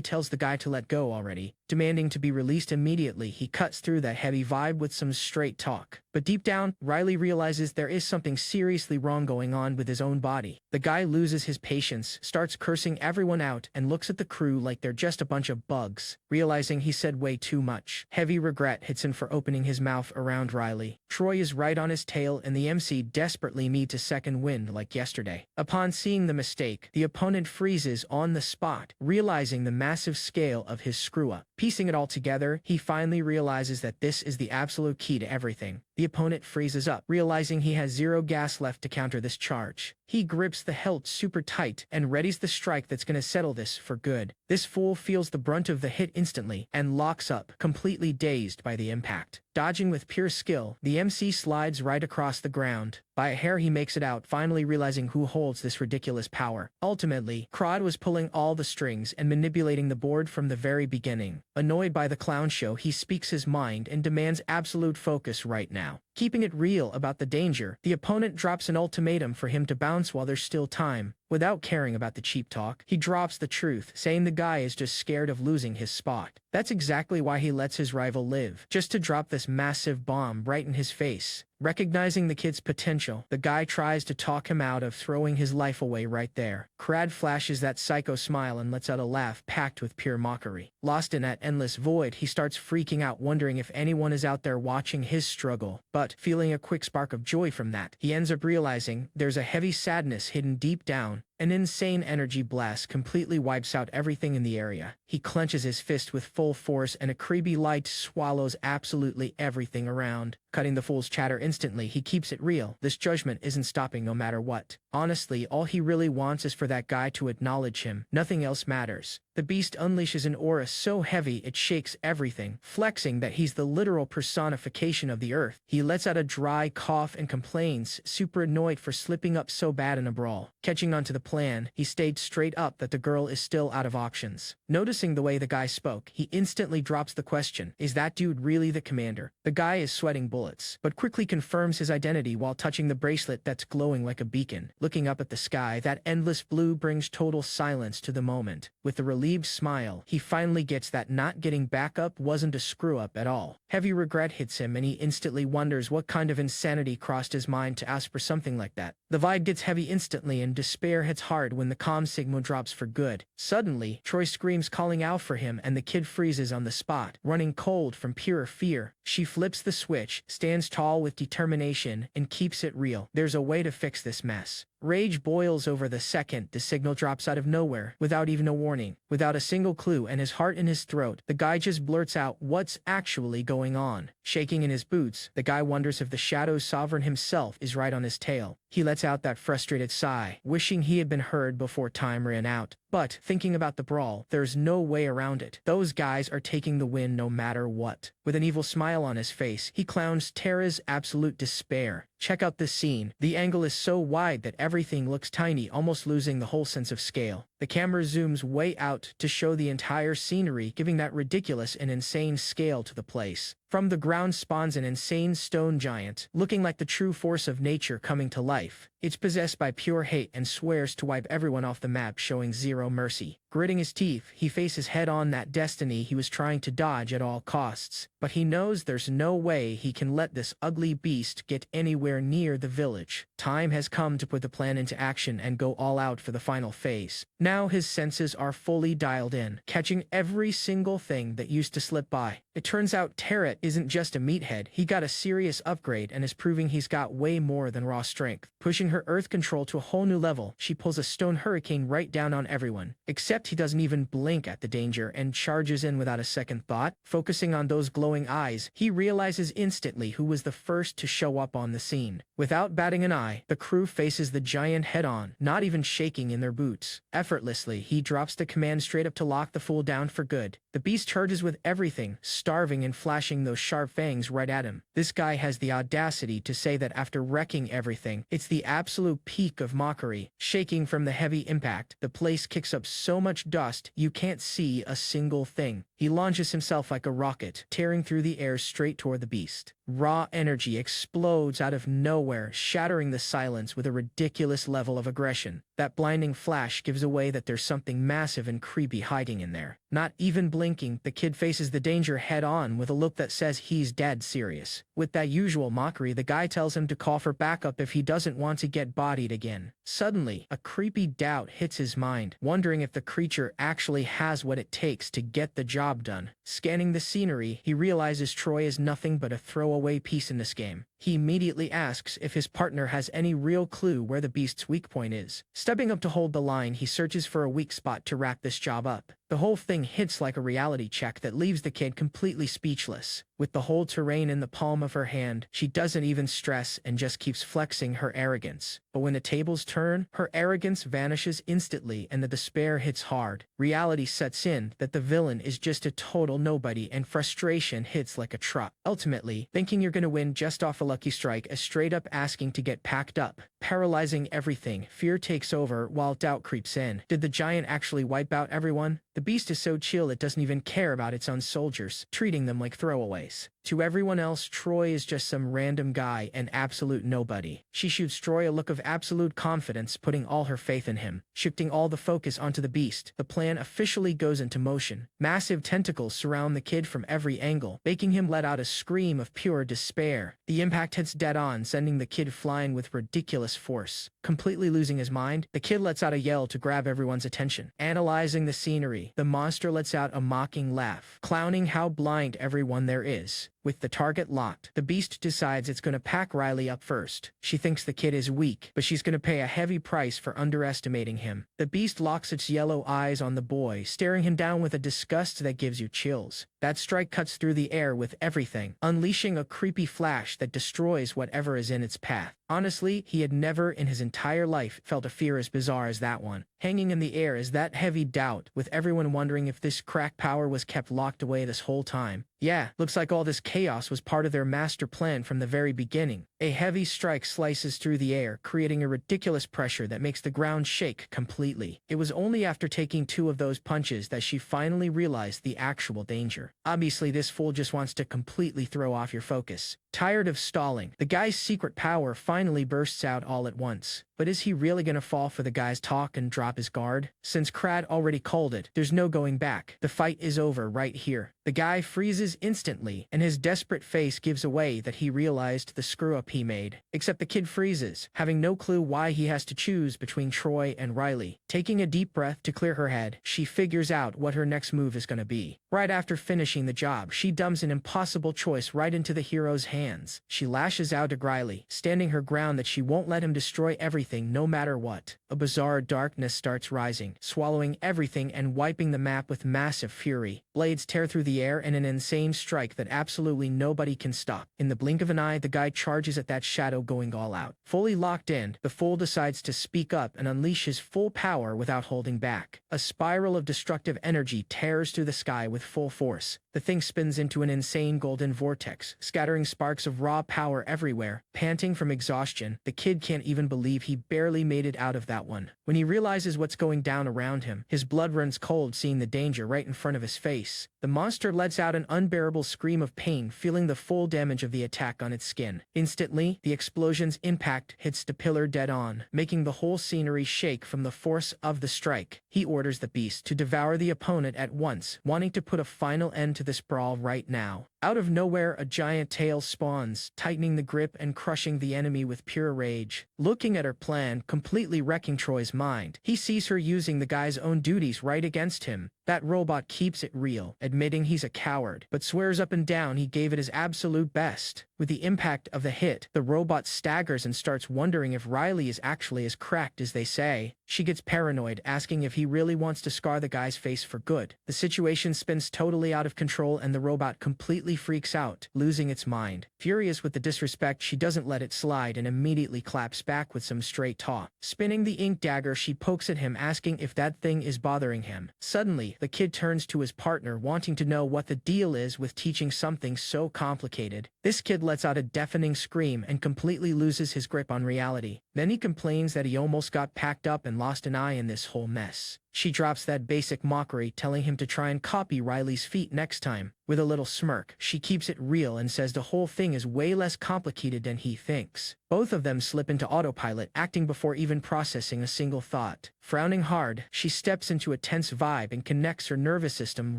tells the guy to let go already. Demanding to be released immediately, he cuts through that heavy vibe with some straight talk. But deep down, Riley realizes there is something seriously wrong going on with his own body. The guy loses his patience, starts cursing everyone out, and looks at the crew like they're just a bunch of bugs. Realizing he said way too much, heavy regret hits him for opening his mouth around Riley. Troy is right on his tail and the MC desperately needs a second wind like yesterday. Upon seeing the mistake, the opponent freezes on the spot, realizing the massive scale of his screw-up. Piecing it all together, he finally realizes that this is the absolute key to everything. The opponent freezes up, realizing he has zero gas left to counter this charge. He grips the hilt super tight and readies the strike that's gonna settle this for good. This fool feels the brunt of the hit instantly and locks up, completely dazed by the impact. Dodging with pure skill, the MC slides right across the ground. By a hair he makes it out, finally realizing who holds this ridiculous power. Ultimately, Crod was pulling all the strings and manipulating the board from the very beginning. Annoyed by the clown show, he speaks his mind and demands absolute focus right now. Keeping it real about the danger, the opponent drops an ultimatum for him to bounce while there's still time. Without caring about the cheap talk, he drops the truth, saying the guy is just scared of losing his spot. That's exactly why he lets his rival live, just to drop this massive bomb right in his face. Recognizing the kid's potential, the guy tries to talk him out of throwing his life away right there. Crad flashes that psycho smile and lets out a laugh packed with pure mockery. Lost in that endless void, he starts freaking out, wondering if anyone is out there watching his struggle. But, feeling a quick spark of joy from that, he ends up realizing there's a heavy sadness hidden deep down. An insane energy blast completely wipes out everything in the area. He clenches his fist with full force and a creepy light swallows absolutely everything around. Cutting the fool's chatter instantly, he keeps it real. This judgment isn't stopping no matter what. Honestly, all he really wants is for that guy to acknowledge him. Nothing else matters. The beast unleashes an aura so heavy it shakes everything, flexing that he's the literal personification of the earth. He lets out a dry cough and complains, super annoyed for slipping up so bad in a brawl. Catching on to the plan, he stayed straight up that the girl is still out of options. Noticing the way the guy spoke, he instantly drops the question, is that dude really the commander? The guy is sweating bullets, but quickly confirms his identity while touching the bracelet that's glowing like a beacon. Looking up at the sky, that endless blue brings total silence to the moment. With a relieved smile, he finally gets that not getting back up wasn't a screw-up at all. Heavy regret hits him and he instantly wonders what kind of insanity crossed his mind to ask for something like that. The vibe gets heavy instantly and despair hits hard when the comm signal drops for good. Suddenly, Troy screams calling out for him and the kid freezes on the spot, running cold from pure fear. She flips the switch, stands tall with determination, and keeps it real. There's a way to fix this mess. Rage boils over the second the signal drops out of nowhere, without even a warning, without a single clue, and his heart in his throat. The guy just blurts out what's actually going on. Shaking in his boots, the guy wonders if the Shadow's sovereign himself is right on his tail. He lets out that frustrated sigh, wishing he had been heard before time ran out. But, thinking about the brawl, there's no way around it. Those guys are taking the win no matter what. With an evil smile on his face, he clowns Terra's absolute despair. Check out this scene. The angle is so wide that everything looks tiny, almost losing the whole sense of scale. The camera zooms way out to show the entire scenery, giving that ridiculous and insane scale to the place. From the ground spawns an insane stone giant, looking like the true force of nature coming to life. It's possessed by pure hate and swears to wipe everyone off the map, showing zero mercy. Gritting his teeth, he faces head-on that destiny he was trying to dodge at all costs. But he knows there's no way he can let this ugly beast get anywhere near the village. Time has come to put the plan into action and go all out for the final phase. Now his senses are fully dialed in, catching every single thing that used to slip by. It turns out Terra isn't just a meathead, he got a serious upgrade and is proving he's got way more than raw strength. Pushing her earth control to a whole new level, she pulls a stone hurricane right down on everyone. Except he doesn't even blink at the danger and charges in without a second thought. Focusing on those glowing eyes, he realizes instantly who was the first to show up on the scene. Without batting an eye, the crew faces the giant head-on, not even shaking in their boots. Effortlessly, he drops the command straight up to lock the fool down for good. The beast charges with everything, starving and flashing those sharp fangs right at him. This guy has the audacity to say that after wrecking everything, it's the absolute peak of mockery. Shaking from the heavy impact, the place kicks up so much dust you can't see a single thing. He launches himself like a rocket, tearing through the air straight toward the beast. Raw energy explodes out of nowhere, shattering the silence with a ridiculous level of aggression. That blinding flash gives away that there's something massive and creepy hiding in there. Not even blinking, the kid faces the danger head-on with a look that says he's dead serious. With that usual mockery, the guy tells him to call for backup if he doesn't want to get bodied again. Suddenly, a creepy doubt hits his mind, wondering if the creature actually has what it takes to get the job done. Scanning the scenery, he realizes Troy is nothing but a throwaway piece in this game. He immediately asks if his partner has any real clue where the beast's weak point is. Stepping up to hold the line, he searches for a weak spot to wrap this job up. The whole thing hits like a reality check that leaves the kid completely speechless. With the whole terrain in the palm of her hand, she doesn't even stress and just keeps flexing her arrogance. But when the tables turn, her arrogance vanishes instantly and the despair hits hard. Reality sets in that the villain is just a total nobody and frustration hits like a truck. Ultimately, thinking you're gonna win just off a lucky strike, a straight up asking to get packed up. Paralyzing everything, fear takes over while doubt creeps in. Did the giant actually wipe out everyone? The beast is so chill it doesn't even care about its own soldiers, treating them like throwaways. To everyone else, Troy is just some random guy and absolute nobody. She shoots Troy a look of absolute confidence, putting all her faith in him. Shifting all the focus onto the beast, the plan officially goes into motion. Massive tentacles surround the kid from every angle, making him let out a scream of pure despair. The impact hits dead on, sending the kid flying with ridiculous force. Completely losing his mind, the kid lets out a yell to grab everyone's attention. Analyzing the scenery, the monster lets out a mocking laugh, clowning how blind everyone there is. With the target locked, the beast decides it's gonna pack Riley up first. She thinks the kid is weak, but she's gonna pay a heavy price for underestimating him. The beast locks its yellow eyes on the boy, staring him down with a disgust that gives you chills. That strike cuts through the air with everything, unleashing a creepy flash that destroys whatever is in its path. Honestly, he had never in his entire life felt a fear as bizarre as that one. Hanging in the air is that heavy doubt, with everyone wondering if this crack power was kept locked away this whole time. Yeah, looks like all this chaos was part of their master plan from the very beginning. A heavy strike slices through the air, creating a ridiculous pressure that makes the ground shake completely. It was only after taking 2 of those punches that she finally realized the actual danger. Obviously, this fool just wants to completely throw off your focus. Tired of stalling, the guy's secret power finally bursts out all at once. But is he really gonna fall for the guy's talk and drop his guard? Since Crad already called it, there's no going back. The fight is over right here. The guy freezes instantly, and his desperate face gives away that he realized the screw-up he made. Except the kid freezes, having no clue why he has to choose between Troy and Riley. Taking a deep breath to clear her head, she figures out what her next move is gonna be. Right after finishing the job, she dumps an impossible choice right into the hero's hands. She lashes out at Riley, standing her ground that she won't let him destroy everything no matter what. A bizarre darkness starts rising, swallowing everything and wiping the map with massive fury. Blades tear through the air in an insane strike that absolutely nobody can stop. In the blink of an eye, the guy charges at that shadow, going all out. Fully locked in, the fool decides to speak up and unleash his full power without holding back. A spiral of destructive energy tears through the sky with full force. The thing spins into an insane golden vortex, scattering sparks of raw power everywhere. Panting from exhaustion, the kid can't even believe he barely made it out of that one. When he realizes what's going down around him, his blood runs cold seeing the danger right in front of his face. The monster lets out an unbearable scream of pain, feeling the full damage of the attack on its skin. Instantly, the explosion's impact hits the pillar dead on, making the whole scenery shake from the force of the strike. He orders the beast to devour the opponent at once, wanting to put a final end to this brawl right now. Out of nowhere, a giant tail spawns, tightening the grip and crushing the enemy with pure rage. Looking at her plan, completely wrecking Troy's mind, he sees her using the guy's own duties right against him. That robot keeps it real, admitting he's a coward, but swears up and down he gave it his absolute best. With the impact of the hit, the robot staggers and starts wondering if Riley is actually as cracked as they say. She gets paranoid, asking if he really wants to scar the guy's face for good. The situation spins totally out of control and the robot completely freaks out, losing its mind. Furious with the disrespect, she doesn't let it slide and immediately claps back with some straight talk. Spinning the ink dagger, she pokes at him, asking if that thing is bothering him. Suddenly, the kid turns to his partner, wanting to know what the deal is with teaching something so complicated. This kid lets out a deafening scream and completely loses his grip on reality. Then he complains that he almost got packed up and lost an eye in this whole mess. She drops that basic mockery, telling him to try and copy Riley's feat next time. With a little smirk, she keeps it real and says the whole thing is way less complicated than he thinks. Both of them slip into autopilot, acting before even processing a single thought. Frowning hard, she steps into a tense vibe and connects her nervous system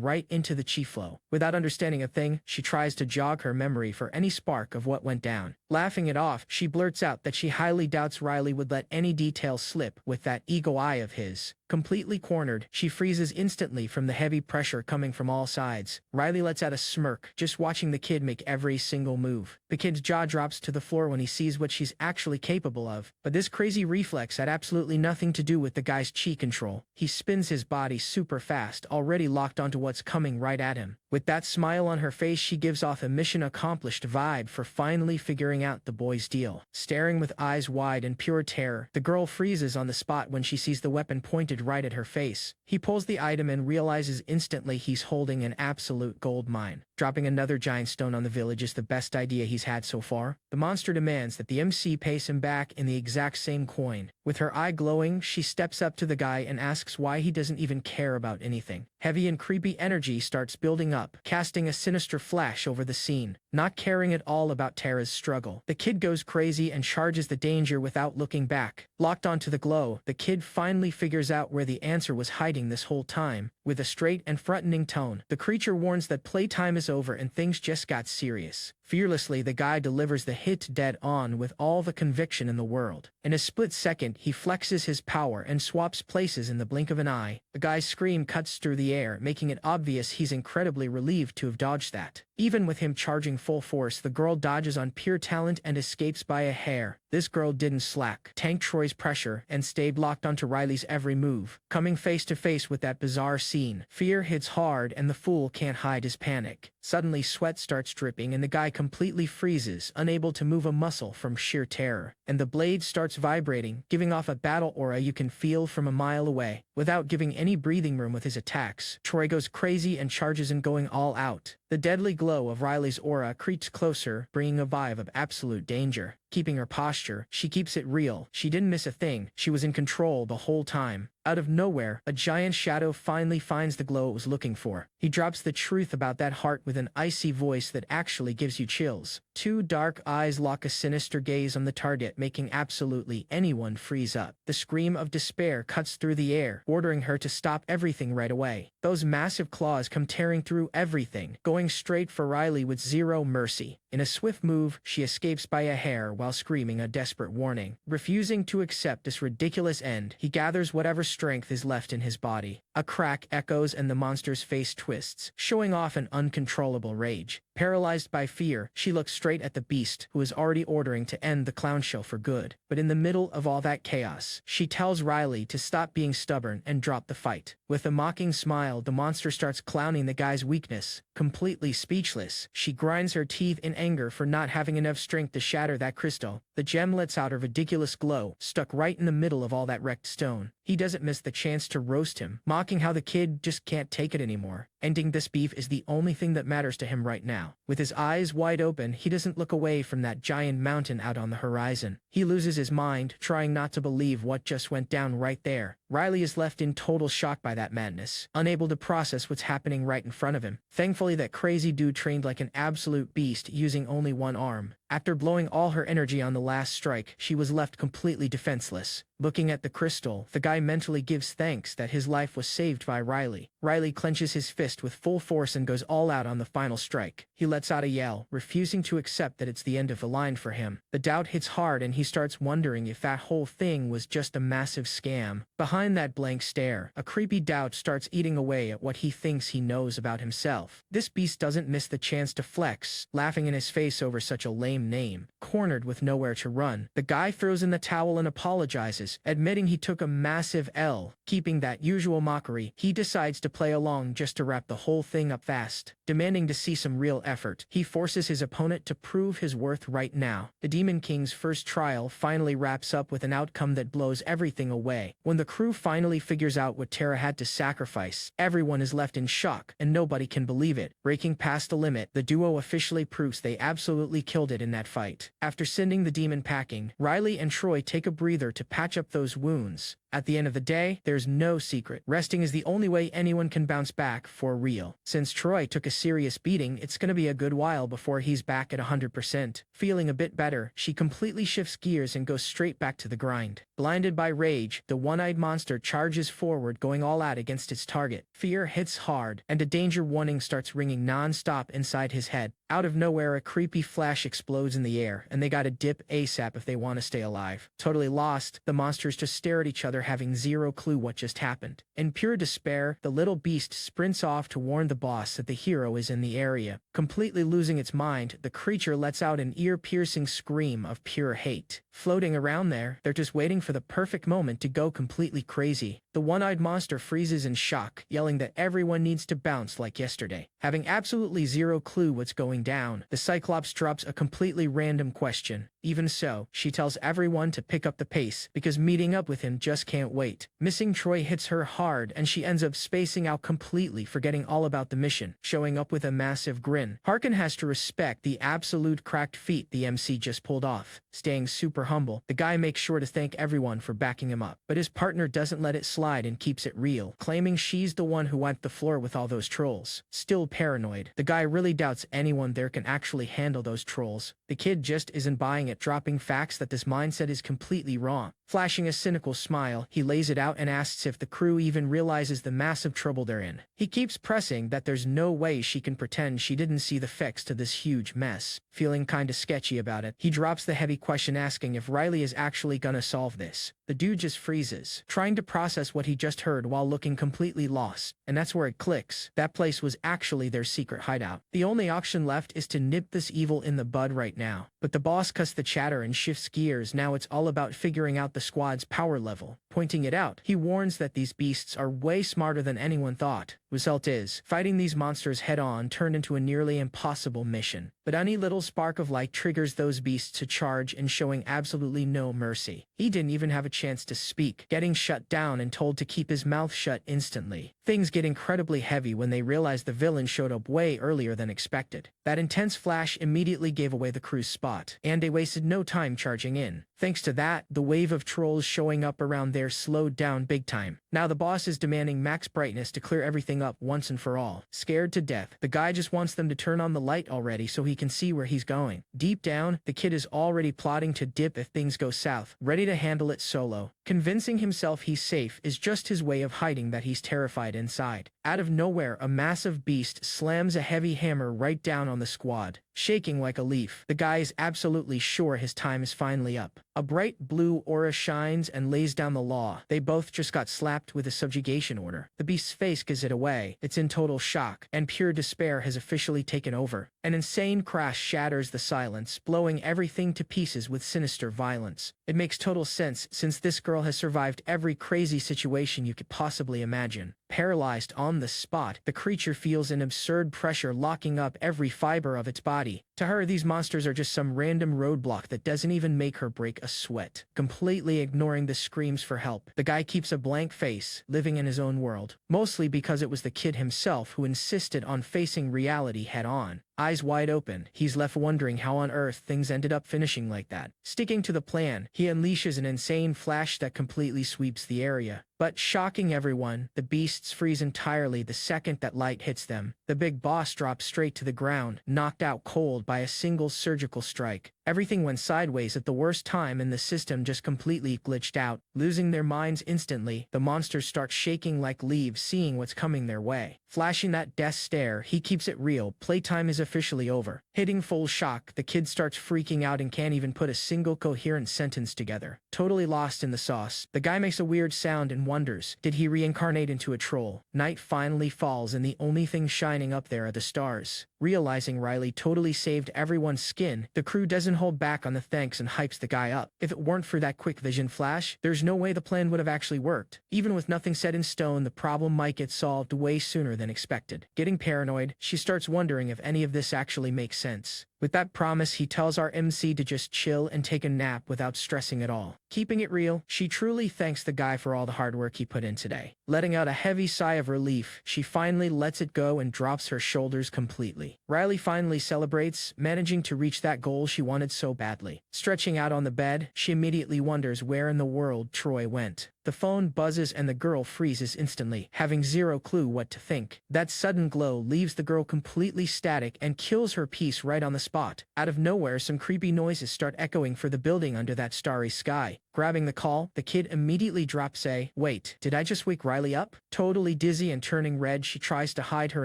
right into the chi flow. Without understanding a thing, she tries to jog her memory for any spark of what went down. Laughing it off, she blurts out that she highly doubts Riley would let any detail slip with that eagle eye of his. Completely cornered, she freezes instantly from the heavy pressure coming from all sides. Riley lets out a smirk, just watching the kid make every single move. The kid's jaw drops to the floor when he sees what she's actually capable of. But this crazy reflex had absolutely nothing to do with the guy's chi control. He spins his body super fast, already locked onto what's coming right at him. With that smile on her face, she gives off a mission accomplished vibe for finally figuring out the boy's deal. Staring with eyes wide in pure terror, the girl freezes on the spot when she sees the weapon pointed right at her face. He pulls the item and realizes instantly he's holding an absolute gold mine. Dropping another giant stone on the village is the best idea he's had so far. The monster demands that the MC pays him back in the exact same coin. With her eye glowing, she steps up to the guy and asks why he doesn't even care about anything. Heavy and creepy energy starts building up, casting a sinister flash over the scene. Not caring at all about Tara's struggle, the kid goes crazy and charges the danger without looking back. Locked onto the glow, the kid finally figures out where the answer was hiding this whole time. With a straight and threatening tone, the creature warns that playtime is over and things just got serious. Fearlessly, the guy delivers the hit dead on with all the conviction in the world. In a split second, he flexes his power and swaps places in the blink of an eye. The guy's scream cuts through the air, making it obvious he's incredibly relieved to have dodged that. Even with him charging full force, the girl dodges on pure talent and escapes by a hair. This girl didn't slack, tanked Troy's pressure, and stayed locked onto Riley's every move. Coming face to face with that bizarre scene, fear hits hard and the fool can't hide his panic. Suddenly sweat starts dripping and the guy completely freezes, unable to move a muscle from sheer terror. And the blade starts vibrating, giving off a battle aura you can feel from a mile away. Without giving any breathing room with his attacks, Troy goes crazy and charges in, going all out. The deadly glow of Riley's aura creeps closer, bringing a vibe of absolute danger. Keeping her posture, she keeps it real. She didn't miss a thing. She was in control the whole time. Out of nowhere, a giant shadow finally finds the glow it was looking for. He drops the truth about that heart with an icy voice that actually gives you chills. Two dark eyes lock a sinister gaze on the target, making absolutely anyone freeze up. The scream of despair cuts through the air, ordering her to stop everything right away. Those massive claws come tearing through everything, going straight for Riley with zero mercy. In a swift move, she escapes by a hair while screaming a desperate warning. Refusing to accept this ridiculous end, he gathers whatever strength is left in his body. A crack echoes and the monster's face twists, showing off an uncontrollable rage. Paralyzed by fear, she looks straight at the beast, who is already ordering to end the clown show for good. But in the middle of all that chaos, she tells Riley to stop being stubborn and drop the fight. With a mocking smile, the monster starts clowning the guy's weakness. Completely speechless, she grinds her teeth in anger for not having enough strength to shatter that crystal. The gem lets out a ridiculous glow, stuck right in the middle of all that wrecked stone. He doesn't miss the chance to roast him, mocking how the kid just can't take it anymore. Ending this beef is the only thing that matters to him right now. With his eyes wide open, he doesn't look away from that giant mountain out on the horizon. He loses his mind, trying not to believe what just went down right there. Riley is left in total shock by that madness, unable to process what's happening right in front of him. Thankfully, that crazy dude trained like an absolute beast, using only one arm. After blowing all her energy on the last strike, she was left completely defenseless. Looking at the crystal, the guy mentally gives thanks that his life was saved by Riley. Riley clenches his fist with full force and goes all out on the final strike. He lets out a yell, refusing to accept that it's the end of the line for him. The doubt hits hard and he starts wondering if that whole thing was just a massive scam. Behind that blank stare, a creepy doubt starts eating away at what he thinks he knows about himself. This beast doesn't miss the chance to flex, laughing in his face over such a lame name. Cornered with nowhere to run, the guy throws in the towel and apologizes, admitting he took a massive L. Keeping that usual mockery, he decides to play along just to wrap the whole thing up fast. Demanding to see some real effort, he forces his opponent to prove his worth right now. The Demon King's first trial finally wraps up with an outcome that blows everything away. When the crew finally figures out what Terra had to sacrifice, everyone is left in shock, and nobody can believe it. Breaking past the limit, the duo officially proves they absolutely killed it in that fight. After sending the demon packing, Riley and Troy take a breather to patch up those wounds. At the end of the day, there's no secret. Resting is the only way anyone can bounce back for real. Since Troy took a serious beating, it's gonna be a good while before he's back at 100%. Feeling a bit better, she completely shifts gears and goes straight back to the grind. Blinded by rage, the one-eyed monster charges forward, going all out against its target. Fear hits hard, and a danger warning starts ringing non-stop inside his head. Out of nowhere, a creepy flash explodes in the air, and they gotta dip ASAP if they want to stay alive. Totally lost, the monsters just stare at each other, having zero clue what just happened. In pure despair, the little beast sprints off to warn the boss that the hero is in the area. Completely losing its mind, the creature lets out an ear-piercing scream of pure hate. Floating around there, they're just waiting for the perfect moment to go completely crazy. The one-eyed monster freezes in shock, yelling that everyone needs to bounce like yesterday. Having absolutely zero clue what's going down, the Cyclops drops a completely random question. Even so, she tells everyone to pick up the pace, because meeting up with him just can't wait. Missing Troy hits her hard, and she ends up spacing out completely, forgetting all about the mission, showing up with a massive grin. Harkin has to respect the absolute cracked feat the MC just pulled off. Staying super humble, the guy makes sure to thank everyone for backing him up, but his partner doesn't let it slide and keeps it real, claiming she's the one who wiped the floor with all those trolls. Still paranoid, the guy really doubts anyone there can actually handle those trolls. The kid just isn't buying it, dropping facts that this mindset is completely wrong. Flashing a cynical smile, he lays it out and asks if the crew even realizes the massive trouble they're in. He keeps pressing that there's no way she can pretend she didn't see the fix to this huge mess. Feeling kinda sketchy about it, he drops the heavy question asking if Riley is actually gonna solve this. The dude just freezes, trying to process what he just heard while looking completely lost. And that's where it clicks. That place was actually their secret hideout. The only option left is to nip this evil in the bud right now. But the boss cuts the the chatter and shifts gears. Now it's all about figuring out the squad's power level. Pointing it out, he warns that these beasts are way smarter than anyone thought. Result is, fighting these monsters head-on turned into a nearly impossible mission. But any little spark of light triggers those beasts to charge and showing absolutely no mercy. He didn't even have a chance to speak, getting shut down and told to keep his mouth shut instantly. Things get incredibly heavy when they realize the villain showed up way earlier than expected. That intense flash immediately gave away the crew's spot, and they wasted no time charging in. Thanks to that, the wave of trolls showing up around there slowed down big time. Now the boss is demanding max brightness to clear everything up once and for all. Scared to death, the guy just wants them to turn on the light already so he can see where he's going. Deep down, the kid is already plotting to dip if things go south, ready to handle it solo. Convincing himself he's safe is just his way of hiding that he's terrified inside. Out of nowhere, a massive beast slams a heavy hammer right down on the squad. Shaking like a leaf, the guy is absolutely sure his time is finally up. A bright blue aura shines and lays down the law. They both just got slapped with a subjugation order. The beast's face gives it away. It's in total shock, and pure despair has officially taken over. An insane crash shatters the silence, blowing everything to pieces with sinister violence. It makes total sense since this girl has survived every crazy situation you could possibly imagine. Paralyzed on the spot, the creature feels an absurd pressure locking up every fiber of its body. To her, these monsters are just some random roadblock that doesn't even make her break a sweat. Completely ignoring the screams for help, the guy keeps a blank face, living in his own world. Mostly because it was the kid himself who insisted on facing reality head-on. Eyes wide open, he's left wondering how on earth things ended up finishing like that. Sticking to the plan, he unleashes an insane flash that completely sweeps the area. But shocking everyone, the beasts freeze entirely the second that light hits them. The big boss drops straight to the ground, knocked out cold by a single surgical strike. Everything went sideways at the worst time and the system just completely glitched out. Losing their minds instantly, the monsters start shaking like leaves seeing what's coming their way. Flashing that death stare, he keeps it real. Playtime is officially over. Hitting full shock, the kid starts freaking out and can't even put a single coherent sentence together. Totally lost in the sauce, the guy makes a weird sound and wonders, did he reincarnate into a troll? Night finally falls and the only thing shining up there are the stars. Realizing Riley totally saved everyone's skin, the crew doesn't hold back on the thanks and hypes the guy up. If it weren't for that quick vision flash, there's no way the plan would have actually worked. Even with nothing set in stone, the problem might get solved way sooner than expected. Getting paranoid, she starts wondering if any of this actually makes sense. With that promise, he tells our MC to just chill and take a nap without stressing at all. Keeping it real, she truly thanks the guy for all the hard work he put in today. Letting out a heavy sigh of relief, she finally lets it go and drops her shoulders completely. Riley finally celebrates, managing to reach that goal she wanted so badly. Stretching out on the bed, she immediately wonders where in the world Troy went. The phone buzzes and the girl freezes instantly, having zero clue what to think. That sudden glow leaves the girl completely static and kills her peace right on the spot. Out of nowhere, some creepy noises start echoing for the building under that starry sky. Grabbing the call, the kid immediately drops a, "Wait, did I just wake Riley up?" Totally dizzy and turning red, she tries to hide her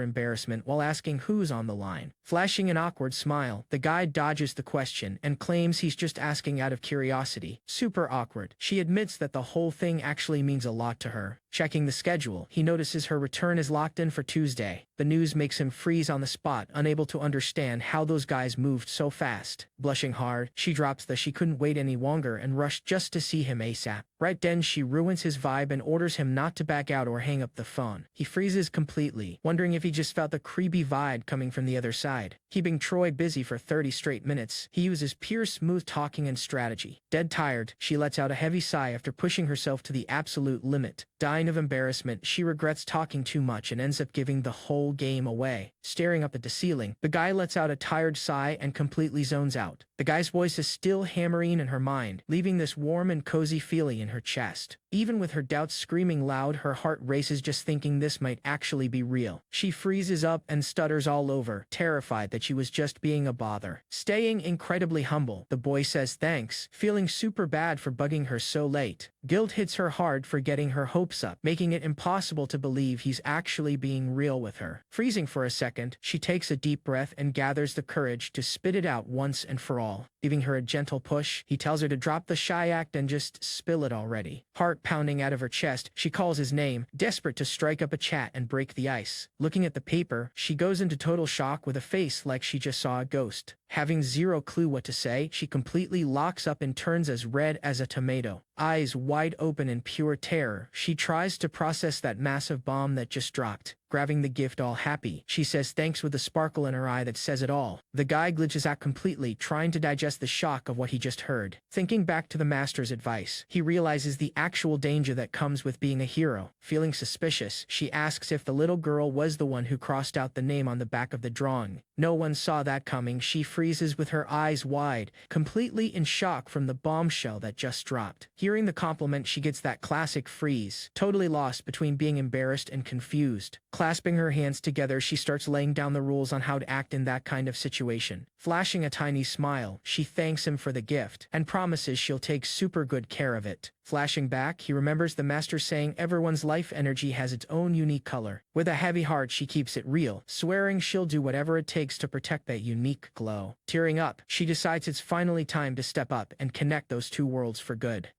embarrassment while asking who's on the line. Flashing an awkward smile, the guy dodges the question and claims he's just asking out of curiosity. Super awkward. She admits that the whole thing actually means a lot to her. Checking the schedule, he notices her return is locked in for Tuesday. The news makes him freeze on the spot, unable to understand how those guys moved so fast. Blushing hard, she drops the she couldn't wait any longer and rushed just to see him ASAP. Right then, she ruins his vibe and orders him not to back out or hang up the phone. He freezes completely, wondering if he just felt the creepy vibe coming from the other side. Keeping Troy busy for 30 straight minutes, he uses pure smooth talking and strategy. Dead tired, she lets out a heavy sigh after pushing herself to the absolute limit. Dying of embarrassment, she regrets talking too much and ends up giving the whole game away. Staring up at the ceiling, the guy lets out a tired sigh and completely zones out. The guy's voice is still hammering in her mind, leaving this warm and cozy feeling in her chest. Even with her doubts screaming loud, her heart races just thinking this might actually be real. She freezes up and stutters all over, terrified that she was just being a bother. Staying incredibly humble, the boy says thanks, feeling super bad for bugging her so late. Guilt hits her hard for getting her hopes up, making it impossible to believe he's actually being real with her. Freezing for a second, she takes a deep breath and gathers the courage to spit it out once and for all. Giving her a gentle push, he tells her to drop the shy act and just spill it already. Heart pounding out of her chest, she calls his name, desperate to strike up a chat and break the ice. Looking at the paper, she goes into total shock with a face like she just saw a ghost. Having zero clue what to say, she completely locks up and turns as red as a tomato. Eyes wide open in pure terror, she tries to process that massive bomb that just dropped. Grabbing the gift all happy, she says thanks with a sparkle in her eye that says it all. The guy glitches out completely, trying to digest the shock of what he just heard. Thinking back to the master's advice, he realizes the actual danger that comes with being a hero. Feeling suspicious, she asks if the little girl was the one who crossed out the name on the back of the drawing. No one saw that coming. She freezes with her eyes wide, completely in shock from the bombshell that just dropped. Hearing the compliment, she gets that classic freeze, totally lost between being embarrassed and confused. Clasping her hands together, she starts laying down the rules on how to act in that kind of situation. Flashing a tiny smile, she thanks him for the gift and promises she'll take super good care of it. Flashing back, he remembers the master saying everyone's life energy has its own unique color. With a heavy heart, she keeps it real, swearing she'll do whatever it takes to protect that unique glow. Tearing up, she decides it's finally time to step up and connect those two worlds for good.